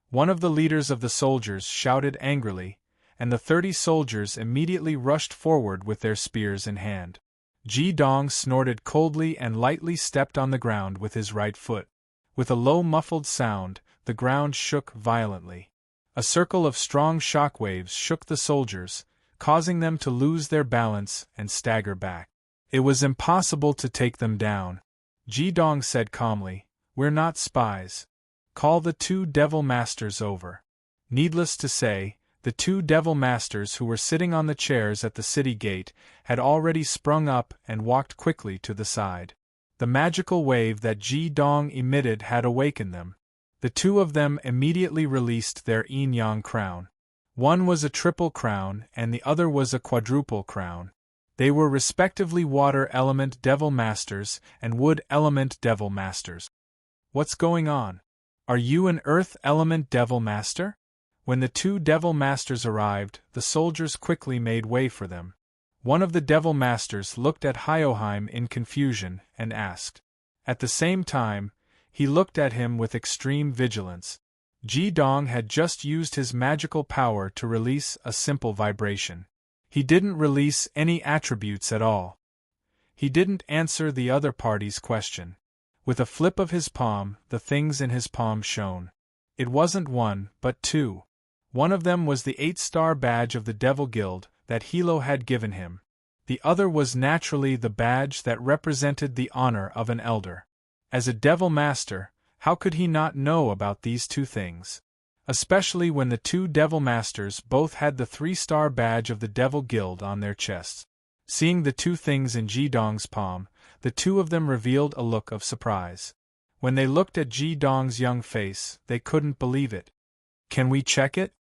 One of the leaders of the soldiers shouted angrily, and the 30 soldiers immediately rushed forward with their spears in hand. Ji Dong snorted coldly and lightly stepped on the ground with his right foot. With a low muffled sound, the ground shook violently. A circle of strong shock waves shook the soldiers, causing them to lose their balance and stagger back. It was impossible to take them down. Ji Dong said calmly, "We're not spies. Call the 2 devil masters over." Needless to say, the 2 devil masters who were sitting on the chairs at the city gate had already sprung up and walked quickly to the side. The magical wave that Ji Dong emitted had awakened them. The 2 of them immediately released their yin-yang crown. One was a triple crown and the other was a quadruple crown. They were respectively Water Element Devil Masters and Wood Element Devil Masters. "What's going on? Are you an Earth Element Devil Master?" When the 2 Devil Masters arrived, the soldiers quickly made way for them. One of the Devil Masters looked at Hyoheim in confusion and asked. At the same time, he looked at him with extreme vigilance. Ji Dong had just used his magical power to release a simple vibration. He didn't release any attributes at all. He didn't answer the other party's question. With a flip of his palm, the things in his palm shone. It wasn't 1, but 2. One of them was the 8-star badge of the Devil Guild that Hilo had given him. The other was naturally the badge that represented the honor of an elder. As a Devil Master, how could he not know about these 2 things? Especially when the 2 Devil Masters both had the 3-star badge of the Devil Guild on their chests. Seeing the 2 things in Ji Dong's palm, the 2 of them revealed a look of surprise. When they looked at Ji Dong's young face, they couldn't believe it. "Can we check it?"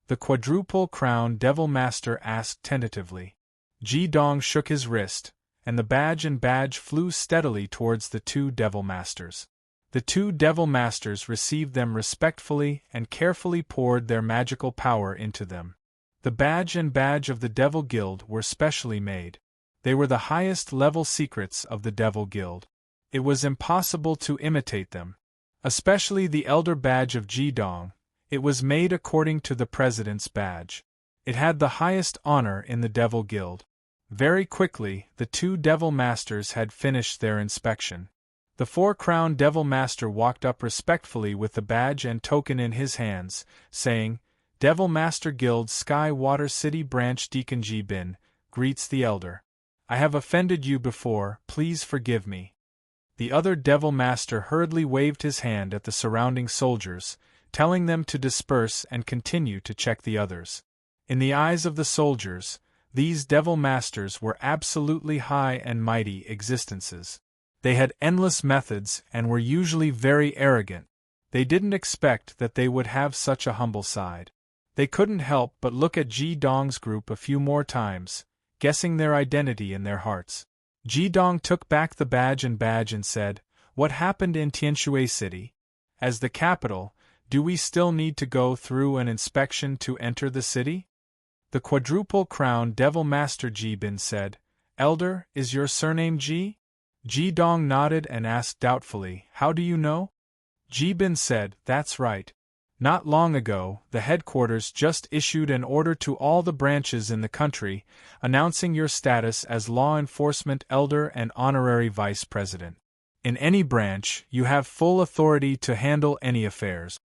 the Quadruple Crown Devil Master asked tentatively. Ji Dong shook his wrist, and the badge flew steadily towards the 2 Devil Masters. The 2 Devil Masters received them respectfully and carefully poured their magical power into them. The badge of the Devil Guild were specially made. They were the highest level secrets of the Devil Guild. It was impossible to imitate them. Especially the Elder Badge of Ji Dong. It was made according to the President's badge. It had the highest honor in the Devil Guild. Very quickly, the 2 Devil Masters had finished their inspection. The 4-crown Devil Master walked up respectfully with the badge and token in his hands, saying, "Devil Master Guild Sky Water City Branch Deacon Ji Bin, greets the Elder. I have offended you before, please forgive me." The other Devil Master hurriedly waved his hand at the surrounding soldiers, telling them to disperse and continue to check the others. In the eyes of the soldiers, these Devil Masters were absolutely high and mighty existences. They had endless methods and were usually very arrogant. They didn't expect that they would have such a humble side. They couldn't help but look at Ji Dong's group a few more times, guessing their identity in their hearts. Ji Dong took back the badge and said, "What happened in Tianshui City? As the capital, do we still need to go through an inspection to enter the city?" The quadruple crown Devil Master Ji Bin said, "Elder, is your surname Ji?" Ji Dong nodded and asked doubtfully, "How do you know?" Ji Bin said, "That's right. Not long ago, the headquarters just issued an order to all the branches in the country, announcing your status as law enforcement elder and honorary vice president. In any branch, you have full authority to handle any affairs."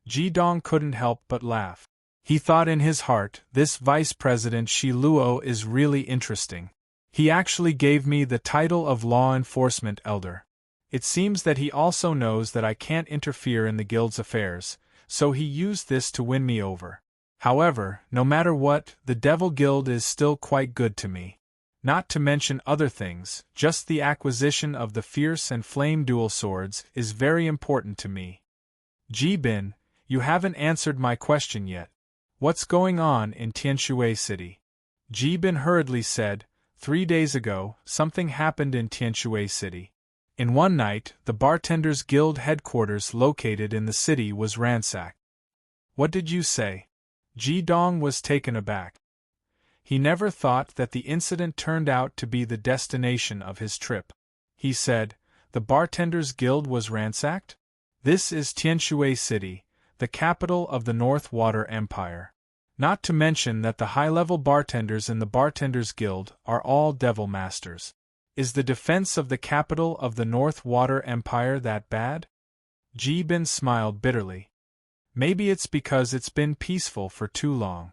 Ji Dong couldn't help but laugh. He thought in his heart, this Vice President Shi Luo is really interesting. He actually gave me the title of Law Enforcement Elder. It seems that he also knows that I can't interfere in the guild's affairs, so he used this to win me over. However, no matter what, the Devil Guild is still quite good to me. Not to mention other things, just the acquisition of the Fierce and Flame dual swords is very important to me. Ji Bin, you haven't answered my question yet. What's going on in Tianshui City? Ji Bin hurriedly said, 3 days ago, something happened in Tianshui City. In one night, the Bartenders Guild headquarters located in the city was ransacked. What did you say? Ji Dong was taken aback. He never thought that the incident turned out to be the destination of his trip. He said, the Bartenders Guild was ransacked? This is Tianshui City, the capital of the North Water Empire. Not to mention that the high-level bartenders in the Bartenders Guild are all devil masters. Is the defense of the capital of the North Water Empire that bad? Ji Bin smiled bitterly. Maybe it's because it's been peaceful for too long.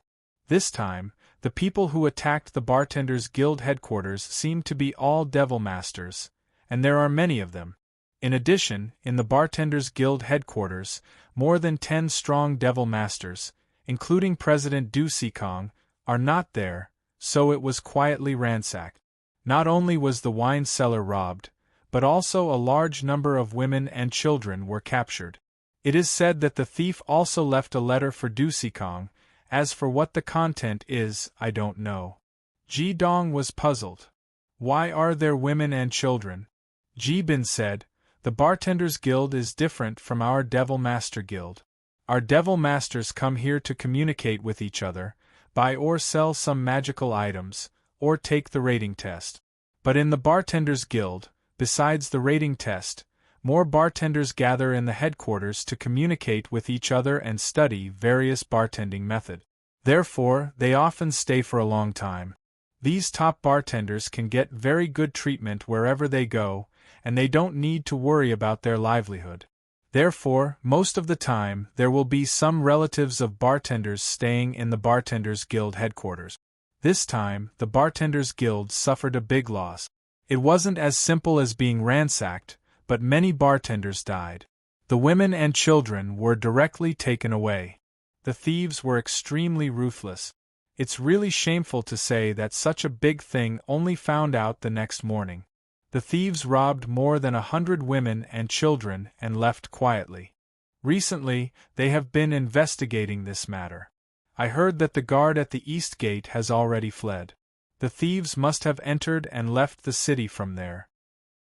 This time, the people who attacked the Bartenders Guild headquarters seem to be all devil masters, and there are many of them. In addition, in the Bartenders Guild headquarters, more than 10 strong devil masters, including President Du Sikong, are not there, so it was quietly ransacked. Not only was the wine cellar robbed, but also a large number of women and children were captured. It is said that the thief also left a letter for Du Sikong. As for what the content is, I don't know. Ji Dong was puzzled. Why are there women and children? Ji Bin said, the Bartenders Guild is different from our Devil Master Guild. Our Devil Masters come here to communicate with each other, buy or sell some magical items, or take the rating test. But in the Bartenders Guild, besides the rating test, more bartenders gather in the headquarters to communicate with each other and study various bartending methods. Therefore, they often stay for a long time. These top bartenders can get very good treatment wherever they go, and they don't need to worry about their livelihood. Therefore, most of the time, there will be some relatives of bartenders staying in the Bartenders Guild headquarters. This time, the Bartenders Guild suffered a big loss. It wasn't as simple as being ransacked, but many bartenders died. The women and children were directly taken away. The thieves were extremely ruthless. It's really shameful to say that such a big thing only found out the next morning. The thieves robbed more than 100 women and children and left quietly. Recently, they have been investigating this matter. I heard that the guard at the East Gate has already fled. The thieves must have entered and left the city from there.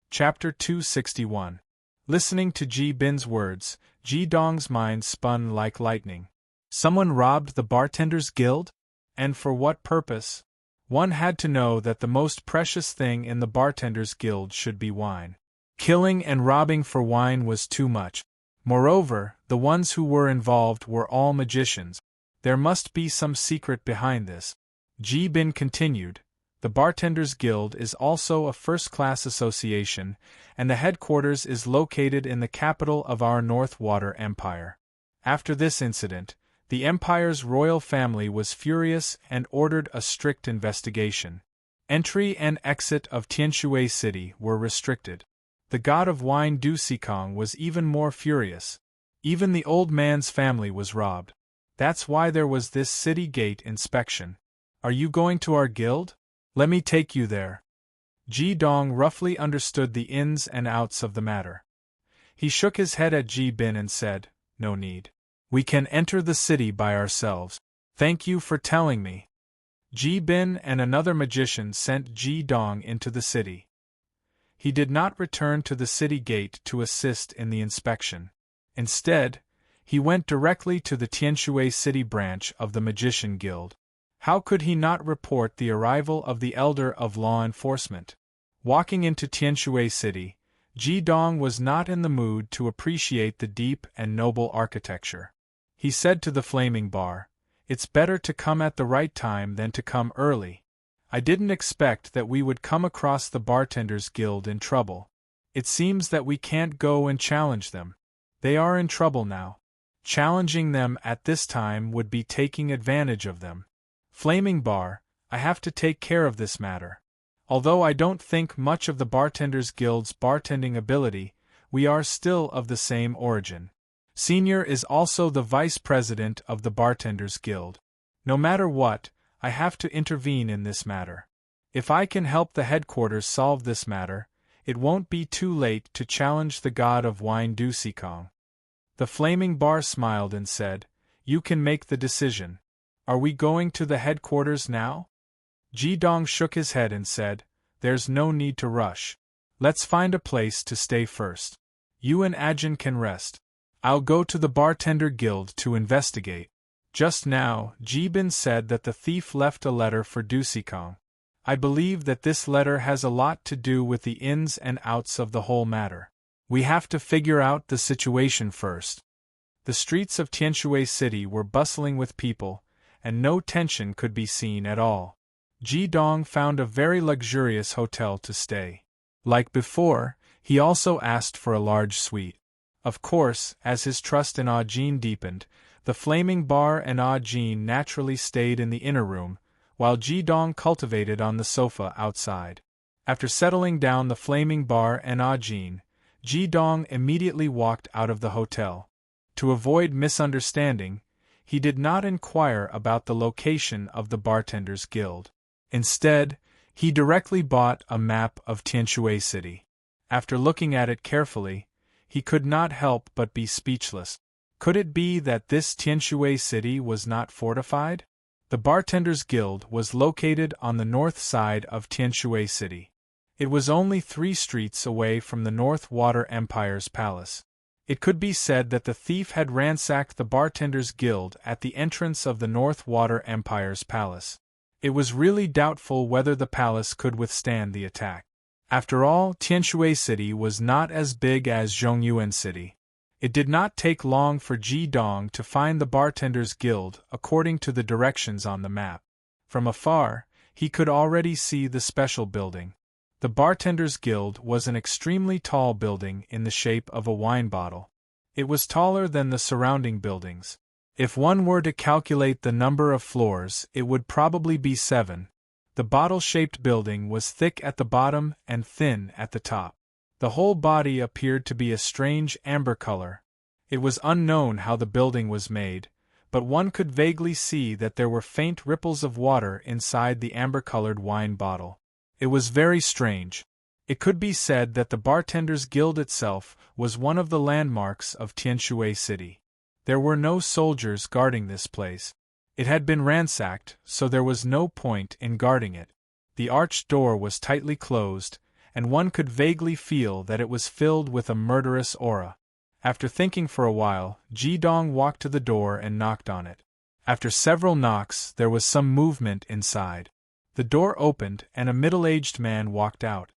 Chapter 261. Listening to Ji Bin's words, Ji Dong's mind spun like lightning. Someone robbed the Bartenders Guild? And for what purpose? One had to know that the most precious thing in the Bartenders Guild should be wine. Killing and robbing for wine was too much. Moreover, the ones who were involved were all magicians. There must be some secret behind this. Ji Bin continued, the Bartenders Guild is also a first-class association, and the headquarters is located in the capital of our North Water Empire. After this incident, the Empire's royal family was furious and ordered a strict investigation. Entry and exit of Tianshui City were restricted. The god of wine Du Sikong was even more furious. Even the old man's family was robbed. That's why there was this city gate inspection. Are you going to our guild? Let me take you there. Ji Dong roughly understood the ins and outs of the matter. He shook his head at Ji Bin and said, "No need. We can enter the city by ourselves. Thank you for telling me." Ji Bin and another magician sent Ji Dong into the city. He did not return to the city gate to assist in the inspection. Instead, he went directly to the Tianshui City branch of the Magician Guild. How could he not report the arrival of the Elder of Law Enforcement? Walking into Tianshui City, Ji Dong was not in the mood to appreciate the deep and noble architecture. He said to the flaming bar, "It's better to come at the right time than to come early. I didn't expect that we would come across the Bartenders Guild in trouble. It seems that we can't go and challenge them. They are in trouble now. Challenging them at this time would be taking advantage of them. Flaming bar, I have to take care of this matter. Although I don't think much of the Bartenders Guild's bartending ability, we are still of the same origin. Senior is also the vice president of the Bartenders Guild. No matter what, I have to intervene in this matter. If I can help the headquarters solve this matter, it won't be too late to challenge the god of wine Du Sikong." The flaming bar smiled and said, "You can make the decision. Are we going to the headquarters now?" Ji Dong shook his head and said, "There's no need to rush. Let's find a place to stay first. You and Ajin can rest. I'll go to the Bartender Guild to investigate." Just now, Ji Bin said that the thief left a letter for Du Sikong. I believe that this letter has a lot to do with the ins and outs of the whole matter. We have to figure out the situation first. The streets of Tianshui City were bustling with people, and no tension could be seen at all. Ji Dong found a very luxurious hotel to stay. Like before, he also asked for a large suite. Of course, as his trust in Ah Jin deepened, the flaming bar and Ah Jin naturally stayed in the inner room, while Ji Dong cultivated on the sofa outside. After settling down the flaming bar and Ah Jin, Ji Dong immediately walked out of the hotel. To avoid misunderstanding, he did not inquire about the location of the Bartenders Guild. Instead, he directly bought a map of Tianshui City. After looking at it carefully, he could not help but be speechless. Could it be that this Tianshui City was not fortified? The Bartenders Guild was located on the north side of Tianshui City. It was only 3 streets away from the North Water Empire's palace. It could be said that the thief had ransacked the Bartenders Guild at the entrance of the North Water Empire's palace. It was really doubtful whether the palace could withstand the attack. After all, Tianshui City was not as big as Zhongyuan City. It did not take long for Ji Dong to find the Bartenders Guild according to the directions on the map. From afar, he could already see the special building. The Bartenders Guild was an extremely tall building in the shape of a wine bottle. It was taller than the surrounding buildings. If one were to calculate the number of floors, it would probably be 7. The bottle-shaped building was thick at the bottom and thin at the top. The whole body appeared to be a strange amber color. It was unknown how the building was made, but one could vaguely see that there were faint ripples of water inside the amber-colored wine bottle. It was very strange. It could be said that the Bartenders Guild itself was one of the landmarks of Tianshui City. There were no soldiers guarding this place. It had been ransacked, so there was no point in guarding it. The arched door was tightly closed, and one could vaguely feel that it was filled with a murderous aura. After thinking for a while, Ji Dong walked to the door and knocked on it. After several knocks, there was some movement inside. The door opened and a middle-aged man walked out.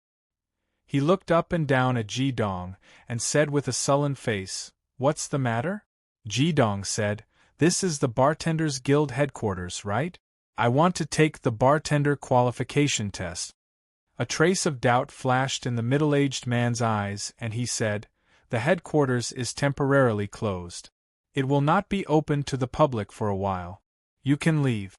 He looked up and down at Ji Dong and said with a sullen face, "What's the matter?" Ji Dong said, "This is the Bartenders Guild headquarters, right? I want to take the bartender qualification test." A trace of doubt flashed in the middle-aged man's eyes and he said, "The headquarters is temporarily closed. It will not be open to the public for a while. You can leave."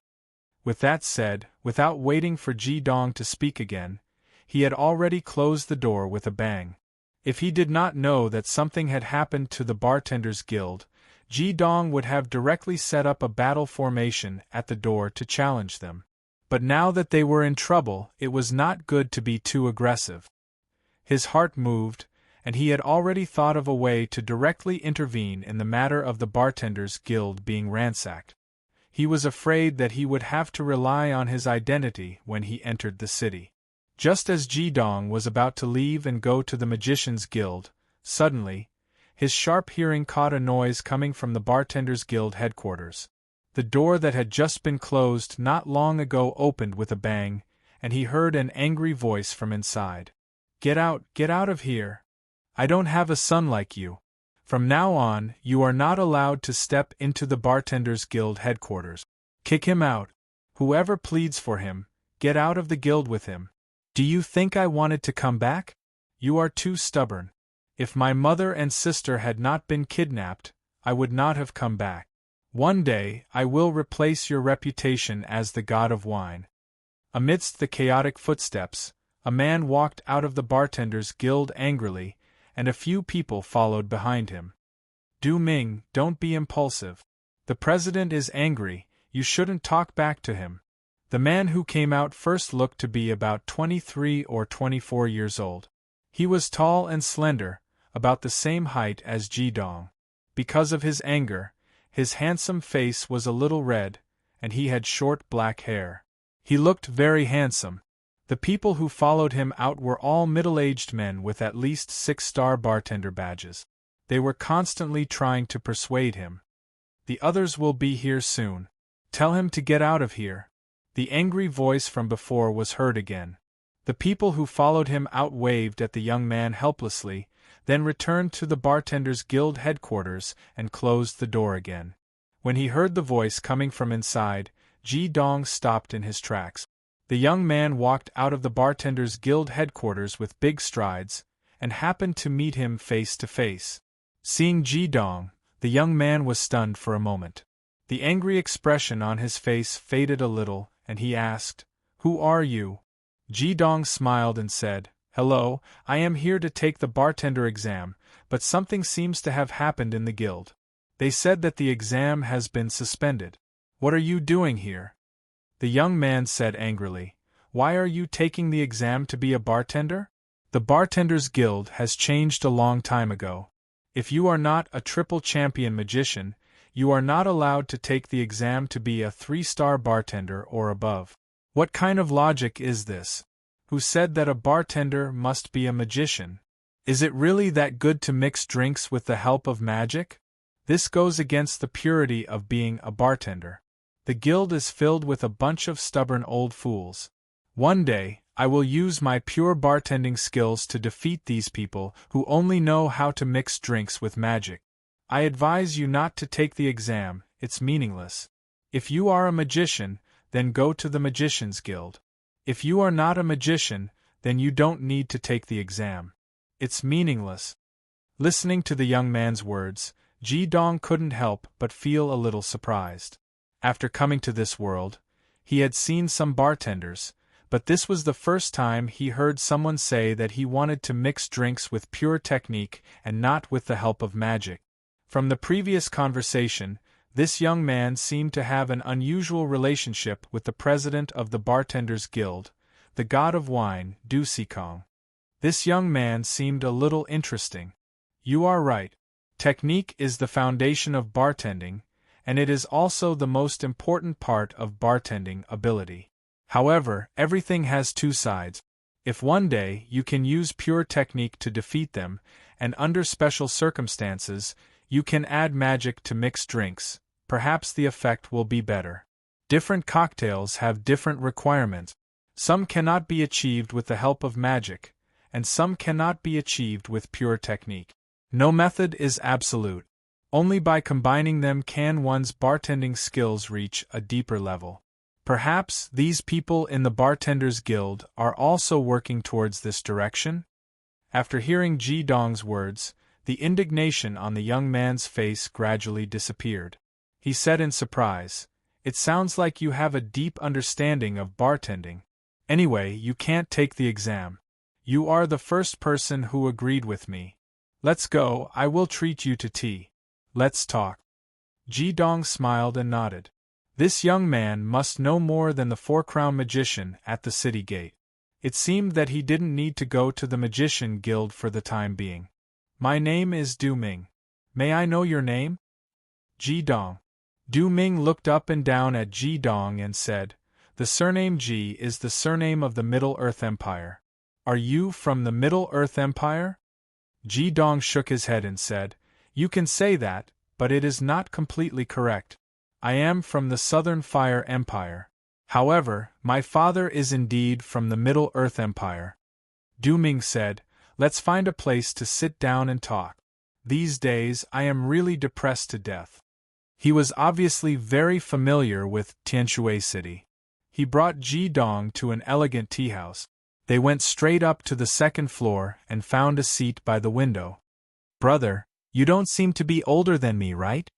With that said, without waiting for Ji Dong to speak again, he had already closed the door with a bang. If he did not know that something had happened to the Bartenders Guild, Ji Dong would have directly set up a battle formation at the door to challenge them. But now that they were in trouble, it was not good to be too aggressive. His heart moved, and he had already thought of a way to directly intervene in the matter of the Bartenders Guild being ransacked. He was afraid that he would have to rely on his identity when he entered the city. Just as Ji-dong was about to leave and go to the Magicians' Guild, suddenly, his sharp hearing caught a noise coming from the Bartenders Guild headquarters. The door that had just been closed not long ago opened with a bang, and he heard an angry voice from inside. Get out of here. I don't have a son like you. From now on, you are not allowed to step into the Bartenders Guild headquarters. Kick him out. Whoever pleads for him, get out of the guild with him. Do you think I wanted to come back? You are too stubborn. If my mother and sister had not been kidnapped, I would not have come back. One day, I will replace your reputation as the god of wine. Amidst the chaotic footsteps, a man walked out of the Bartenders Guild angrily, and a few people followed behind him. Du Ming, don't be impulsive. The president is angry, you shouldn't talk back to him. The man who came out first looked to be about 23 or 24 years old. He was tall and slender, about the same height as Ji-dong. Because of his anger, his handsome face was a little red, and he had short black hair. He looked very handsome. The people who followed him out were all middle-aged men with at least 6-star bartender badges. They were constantly trying to persuade him. The others will be here soon. Tell him to get out of here. The angry voice from before was heard again. The people who followed him out waved at the young man helplessly, then returned to the Bartenders Guild headquarters and closed the door again. When he heard the voice coming from inside, Ji-dong stopped in his tracks. The young man walked out of the Bartenders Guild headquarters with big strides, and happened to meet him face to face. Seeing Ji-dong, the young man was stunned for a moment. The angry expression on his face faded a little, and he asked, "Who are you?" Ji-dong smiled and said, "Hello, I am here to take the bartender exam, but something seems to have happened in the guild. They said that the exam has been suspended. What are you doing here?" The young man said angrily, "Why are you taking the exam to be a bartender? The Bartenders Guild has changed a long time ago. If you are not a triple champion magician, you are not allowed to take the exam to be a 3-star bartender or above. What kind of logic is this? Who said that a bartender must be a magician? Is it really that good to mix drinks with the help of magic? This goes against the purity of being a bartender. The guild is filled with a bunch of stubborn old fools. One day, I will use my pure bartending skills to defeat these people who only know how to mix drinks with magic. I advise you not to take the exam, it's meaningless. If you are a magician, then go to the Magicians' Guild. If you are not a magician, then you don't need to take the exam. It's meaningless." Listening to the young man's words, Ji-dong couldn't help but feel a little surprised. After coming to this world, he had seen some bartenders, but this was the first time he heard someone say that he wanted to mix drinks with pure technique and not with the help of magic. From the previous conversation, this young man seemed to have an unusual relationship with the president of the Bartenders Guild, the god of wine, Du Sikong. This young man seemed a little interesting. You are right. Technique is the foundation of bartending, and it is also the most important part of bartending ability. However, everything has two sides. If one day you can use pure technique to defeat them, and under special circumstances, you can add magic to mix drinks, perhaps the effect will be better. Different cocktails have different requirements. Some cannot be achieved with the help of magic, and some cannot be achieved with pure technique. No method is absolute. Only by combining them can one's bartending skills reach a deeper level. Perhaps these people in the Bartenders Guild are also working towards this direction? After hearing Ji-dong's words, the indignation on the young man's face gradually disappeared. He said in surprise, "It sounds like you have a deep understanding of bartending. Anyway, you can't take the exam. You are the first person who agreed with me. Let's go, I will treat you to tea. Let's talk." Ji-dong smiled and nodded. This young man must know more than the 4-crown magician at the city gate. It seemed that he didn't need to go to the Magician Guild for the time being. My name is Du Ming. May I know your name? Ji Dong. Du Ming looked up and down at Ji Dong and said, The surname Ji is the surname of the Middle-earth Empire. Are you from the Middle-earth Empire? Ji Dong shook his head and said, You can say that, but it is not completely correct. I am from the Southern Fire Empire. However, my father is indeed from the Middle-earth Empire. Du Ming said, Let's find a place to sit down and talk. These days I am really depressed to death. He was obviously very familiar with Tianshui City. He brought Ji Dong to an elegant tea house. They went straight up to the second floor and found a seat by the window. Brother, you don't seem to be older than me, right?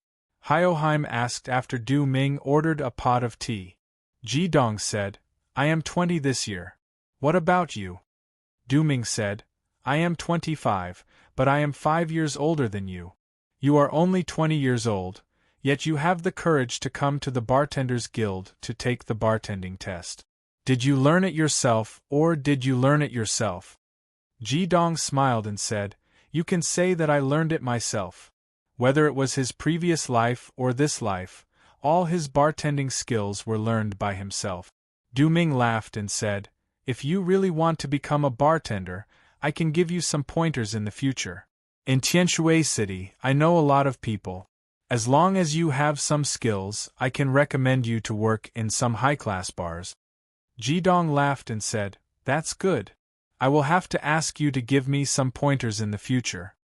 Hyoheim asked after Du Ming ordered a pot of tea. Ji Dong said, I am 20 this year. What about you? Du Ming said, I am 25, but I am 5 years older than you. You are only 20 years old, yet you have the courage to come to the Bartenders Guild to take the bartending test. Did you learn it yourself, or did you learn it yourself? Ji Dong smiled and said, You can say that I learned it myself. Whether it was his previous life or this life, all his bartending skills were learned by himself. Du Ming laughed and said, If you really want to become a bartender, I can give you some pointers in the future. In Tianshui City, I know a lot of people. As long as you have some skills, I can recommend you to work in some high-class bars. Ji Dong laughed and said, That's good. I will have to ask you to give me some pointers in the future.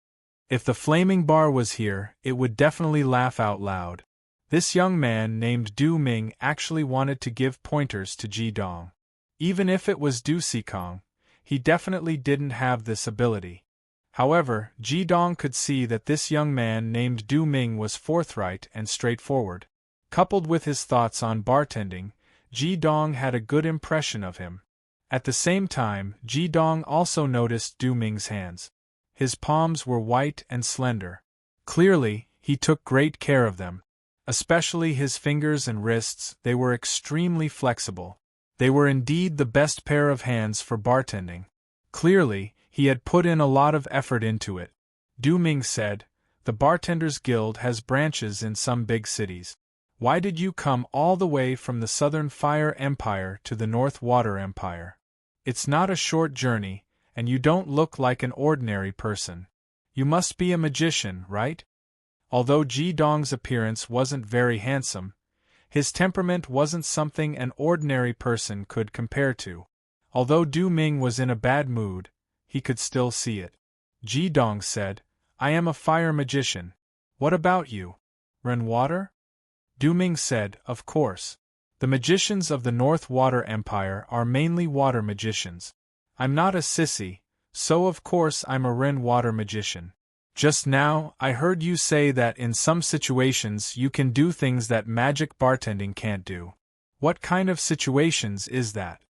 If the flaming bar was here, it would definitely laugh out loud. This young man named Du Ming actually wanted to give pointers to Ji Dong. Even if it was Du Sikong, he definitely didn't have this ability. However, Ji Dong could see that this young man named Du Ming was forthright and straightforward. Coupled with his thoughts on bartending, Ji Dong had a good impression of him. At the same time, Ji Dong also noticed Du Ming's hands. His palms were white and slender. Clearly, he took great care of them. Especially his fingers and wrists, they were extremely flexible. They were indeed the best pair of hands for bartending. Clearly, he had put in a lot of effort into it. Du Ming said, The Bartenders Guild has branches in some big cities. Why did you come all the way from the Southern Fire Empire to the North Water Empire? It's not a short journey, and you don't look like an ordinary person. You must be a magician, right? Although Ji Dong's appearance wasn't very handsome, his temperament wasn't something an ordinary person could compare to. Although Du Ming was in a bad mood, he could still see it. Ji Dong said, I am a fire magician. What about you? Ren water? Du Ming said, Of course. The magicians of the North Water Empire are mainly water magicians. I'm not a sissy, so of course I'm a Ren water magician. Just now, I heard you say that in some situations you can do things that magic bartending can't do. What kind of situations is that?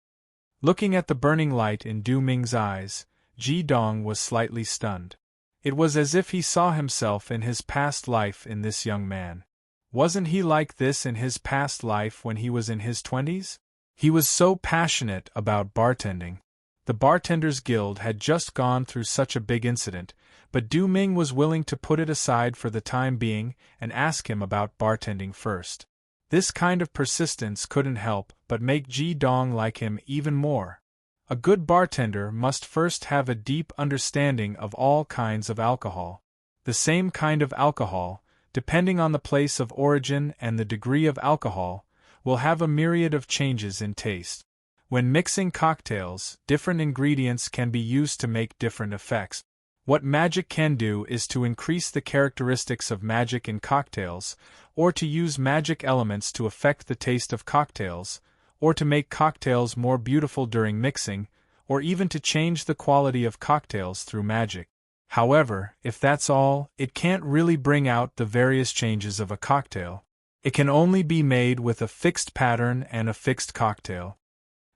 Looking at the burning light in Du Ming's eyes, Ji Dong was slightly stunned. It was as if he saw himself in his past life in this young man. Wasn't he like this in his past life when he was in his 20s? He was so passionate about bartending. The Bartenders Guild had just gone through such a big incident, but Du Ming was willing to put it aside for the time being and ask him about bartending first. This kind of persistence couldn't help but make Ji Dong like him even more. A good bartender must first have a deep understanding of all kinds of alcohol. The same kind of alcohol, depending on the place of origin and the degree of alcohol, will have a myriad of changes in taste. When mixing cocktails, different ingredients can be used to make different effects. What magic can do is to increase the characteristics of magic in cocktails, or to use magic elements to affect the taste of cocktails, or to make cocktails more beautiful during mixing, or even to change the quality of cocktails through magic. However, if that's all, it can't really bring out the various changes of a cocktail. It can only be made with a fixed pattern and a fixed cocktail.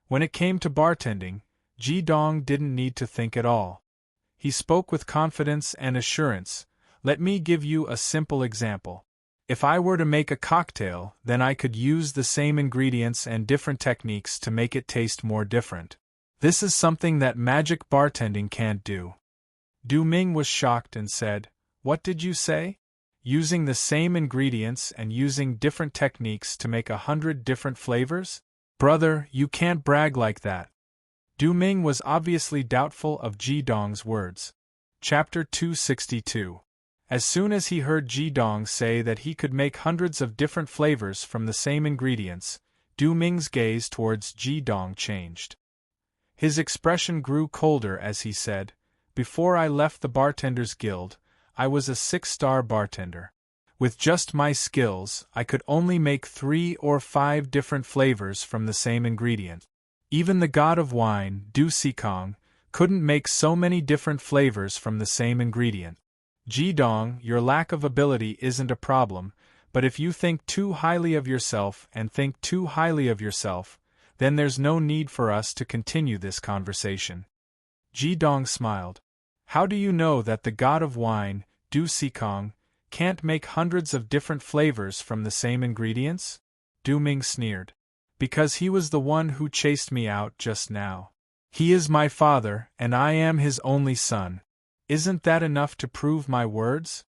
When it came to bartending, Ji Dong didn't need to think at all. He spoke with confidence and assurance. Let me give you a simple example. If I were to make a cocktail, then I could use the same ingredients and different techniques to make it taste more different. This is something that magic bartending can't do. Du Ming was shocked and said, "What did you say? Using the same ingredients and using different techniques to make 100 different flavors? Brother, you can't brag like that." Du Ming was obviously doubtful of Ji Dong's words. Chapter 262. As soon as he heard Ji Dong say that he could make hundreds of different flavors from the same ingredients, Du Ming's gaze towards Ji Dong changed. His expression grew colder as he said, "Before I left the Bartenders Guild, I was a 6-star bartender. With just my skills, I could only make 3 or 5 different flavors from the same ingredient. Even the god of wine, Du Sikong, couldn't make so many different flavors from the same ingredient. Ji Dong, your lack of ability isn't a problem, but if you think too highly of yourself and think too highly of yourself, then there's no need for us to continue this conversation." Ji Dong smiled. "How do you know that the god of wine, Du Sikong, can't make hundreds of different flavors from the same ingredients?" Du Ming sneered. "Because he was the one who chased me out just now. He is my father, and I am his only son. Isn't that enough to prove my words?"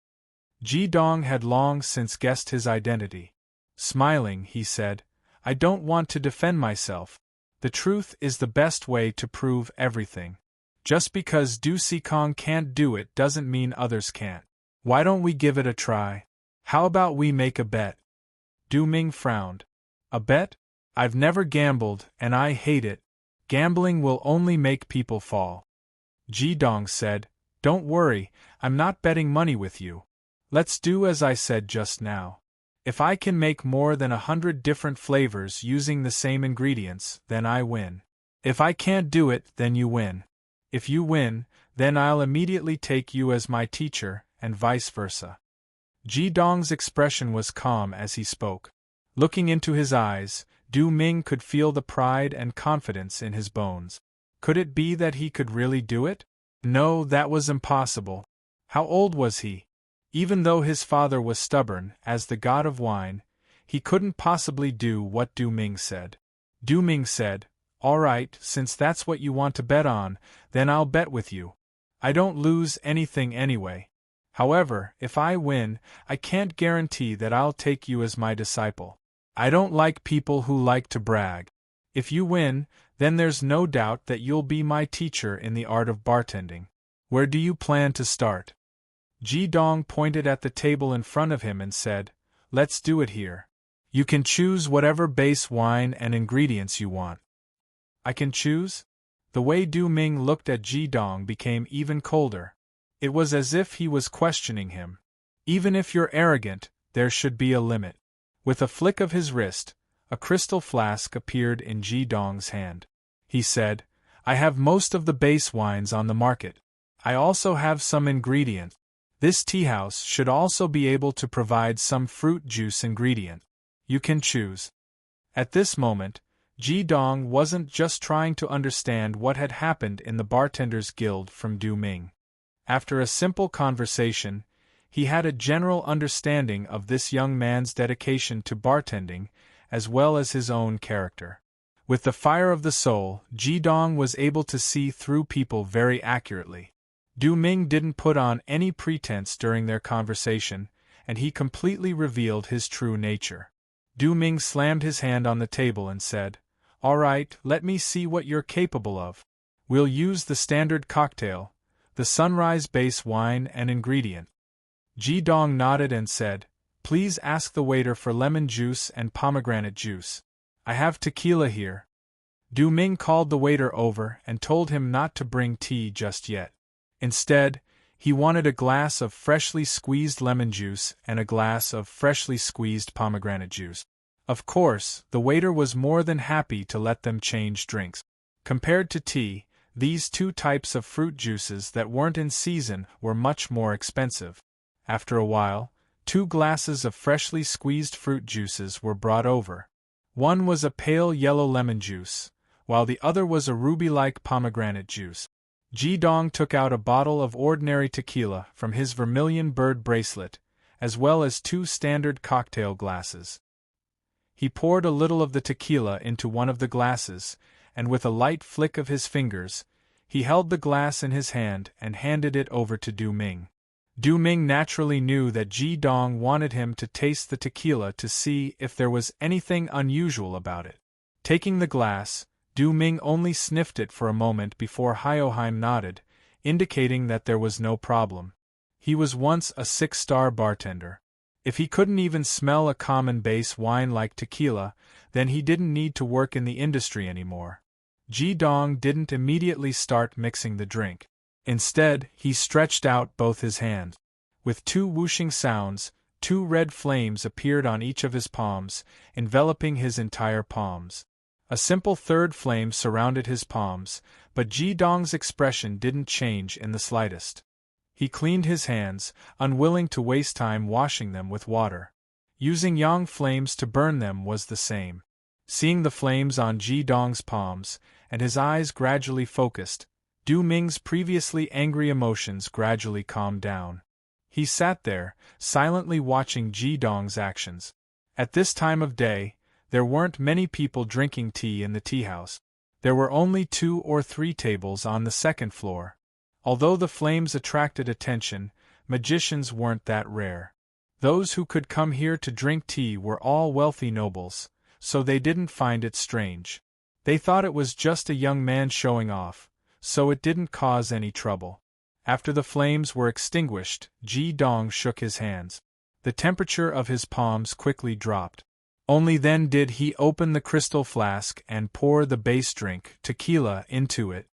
Ji Dong had long since guessed his identity. Smiling, he said, "I don't want to defend myself. The truth is the best way to prove everything. Just because Du Sikong can't do it doesn't mean others can't. Why don't we give it a try? How about we make a bet?" Du Ming frowned. "A bet? I've never gambled, and I hate it. Gambling will only make people fall." Ji Dong said, "Don't worry, I'm not betting money with you. Let's do as I said just now. If I can make more than 100 different flavors using the same ingredients, then I win. If I can't do it, then you win. If you win, then I'll immediately take you as my teacher, and vice versa." Ji Dong's expression was calm as he spoke. Looking into his eyes, Du Ming could feel the pride and confidence in his bones. Could it be that he could really do it? No, that was impossible. How old was he? Even though his father was stubborn, as the god of wine, he couldn't possibly do what Du Ming said. Du Ming said, "All right, since that's what you want to bet on, then I'll bet with you. I don't lose anything anyway. However, if I win, I can't guarantee that I'll take you as my disciple. I don't like people who like to brag. If you win, then there's no doubt that you'll be my teacher in the art of bartending. Where do you plan to start?" Ji Dong pointed at the table in front of him and said, "Let's do it here. You can choose whatever base wine and ingredients you want." "I can choose?" The way Du Ming looked at Ji Dong became even colder. It was as if he was questioning him. "Even if you're arrogant, there should be a limit." With a flick of his wrist, a crystal flask appeared in Ji Dong's hand. He said, "I have most of the base wines on the market. I also have some ingredients. This teahouse should also be able to provide some fruit juice ingredient. You can choose." At this moment, Ji Dong wasn't just trying to understand what had happened in the Bartenders Guild from Du Ming. After a simple conversation, he had a general understanding of this young man's dedication to bartending, as well as his own character. With the fire of the soul, Ji Dong was able to see through people very accurately. Du Ming didn't put on any pretense during their conversation, and he completely revealed his true nature. Du Ming slammed his hand on the table and said, "All right, let me see what you're capable of. We'll use the standard cocktail, the sunrise base wine and ingredient." Ji Dong nodded and said, "Please ask the waiter for lemon juice and pomegranate juice. I have tequila here." Du Ming called the waiter over and told him not to bring tea just yet. Instead, he wanted a glass of freshly squeezed lemon juice and a glass of freshly squeezed pomegranate juice. Of course, the waiter was more than happy to let them change drinks. Compared to tea, these two types of fruit juices that weren't in season were much more expensive. After a while, 2 glasses of freshly squeezed fruit juices were brought over. One was a pale yellow lemon juice, while the other was a ruby-like pomegranate juice. Ji Dong took out a bottle of ordinary tequila from his vermilion bird bracelet, as well as 2 standard cocktail glasses. He poured a little of the tequila into one of the glasses, and with a light flick of his fingers, He held the glass in his hand and handed it over to Du Ming. Du Ming naturally knew that Ji Dong wanted him to taste the tequila to see if there was anything unusual about it. Taking the glass, Du Ming only sniffed it for a moment before Hyoheim nodded, indicating that there was no problem. He was once a 6-star bartender. If he couldn't even smell a common base wine like tequila, then he didn't need to work in the industry anymore. Ji Dong didn't immediately start mixing the drink. Instead, he stretched out both his hands. With 2 whooshing sounds, 2 red flames appeared on each of his palms, enveloping his entire palms. A simple third flame surrounded his palms, but Ji Dong's expression didn't change in the slightest. He cleaned his hands, unwilling to waste time washing them with water. Using yang flames to burn them was the same. Seeing the flames on Ji Dong's palms, and his eyes gradually focused, Du Ming's previously angry emotions gradually calmed down. He sat there, silently watching Ji Dong's actions. At this time of day, there weren't many people drinking tea in the tea house. There were only 2 or 3 tables on the second floor. Although the flames attracted attention, magicians weren't that rare. Those who could come here to drink tea were all wealthy nobles, so they didn't find it strange. They thought it was just a young man showing off, so it didn't cause any trouble. After the flames were extinguished, Ji Dong shook his hands. The temperature of his palms quickly dropped. Only then did he open the crystal flask and pour the base drink, tequila, into it.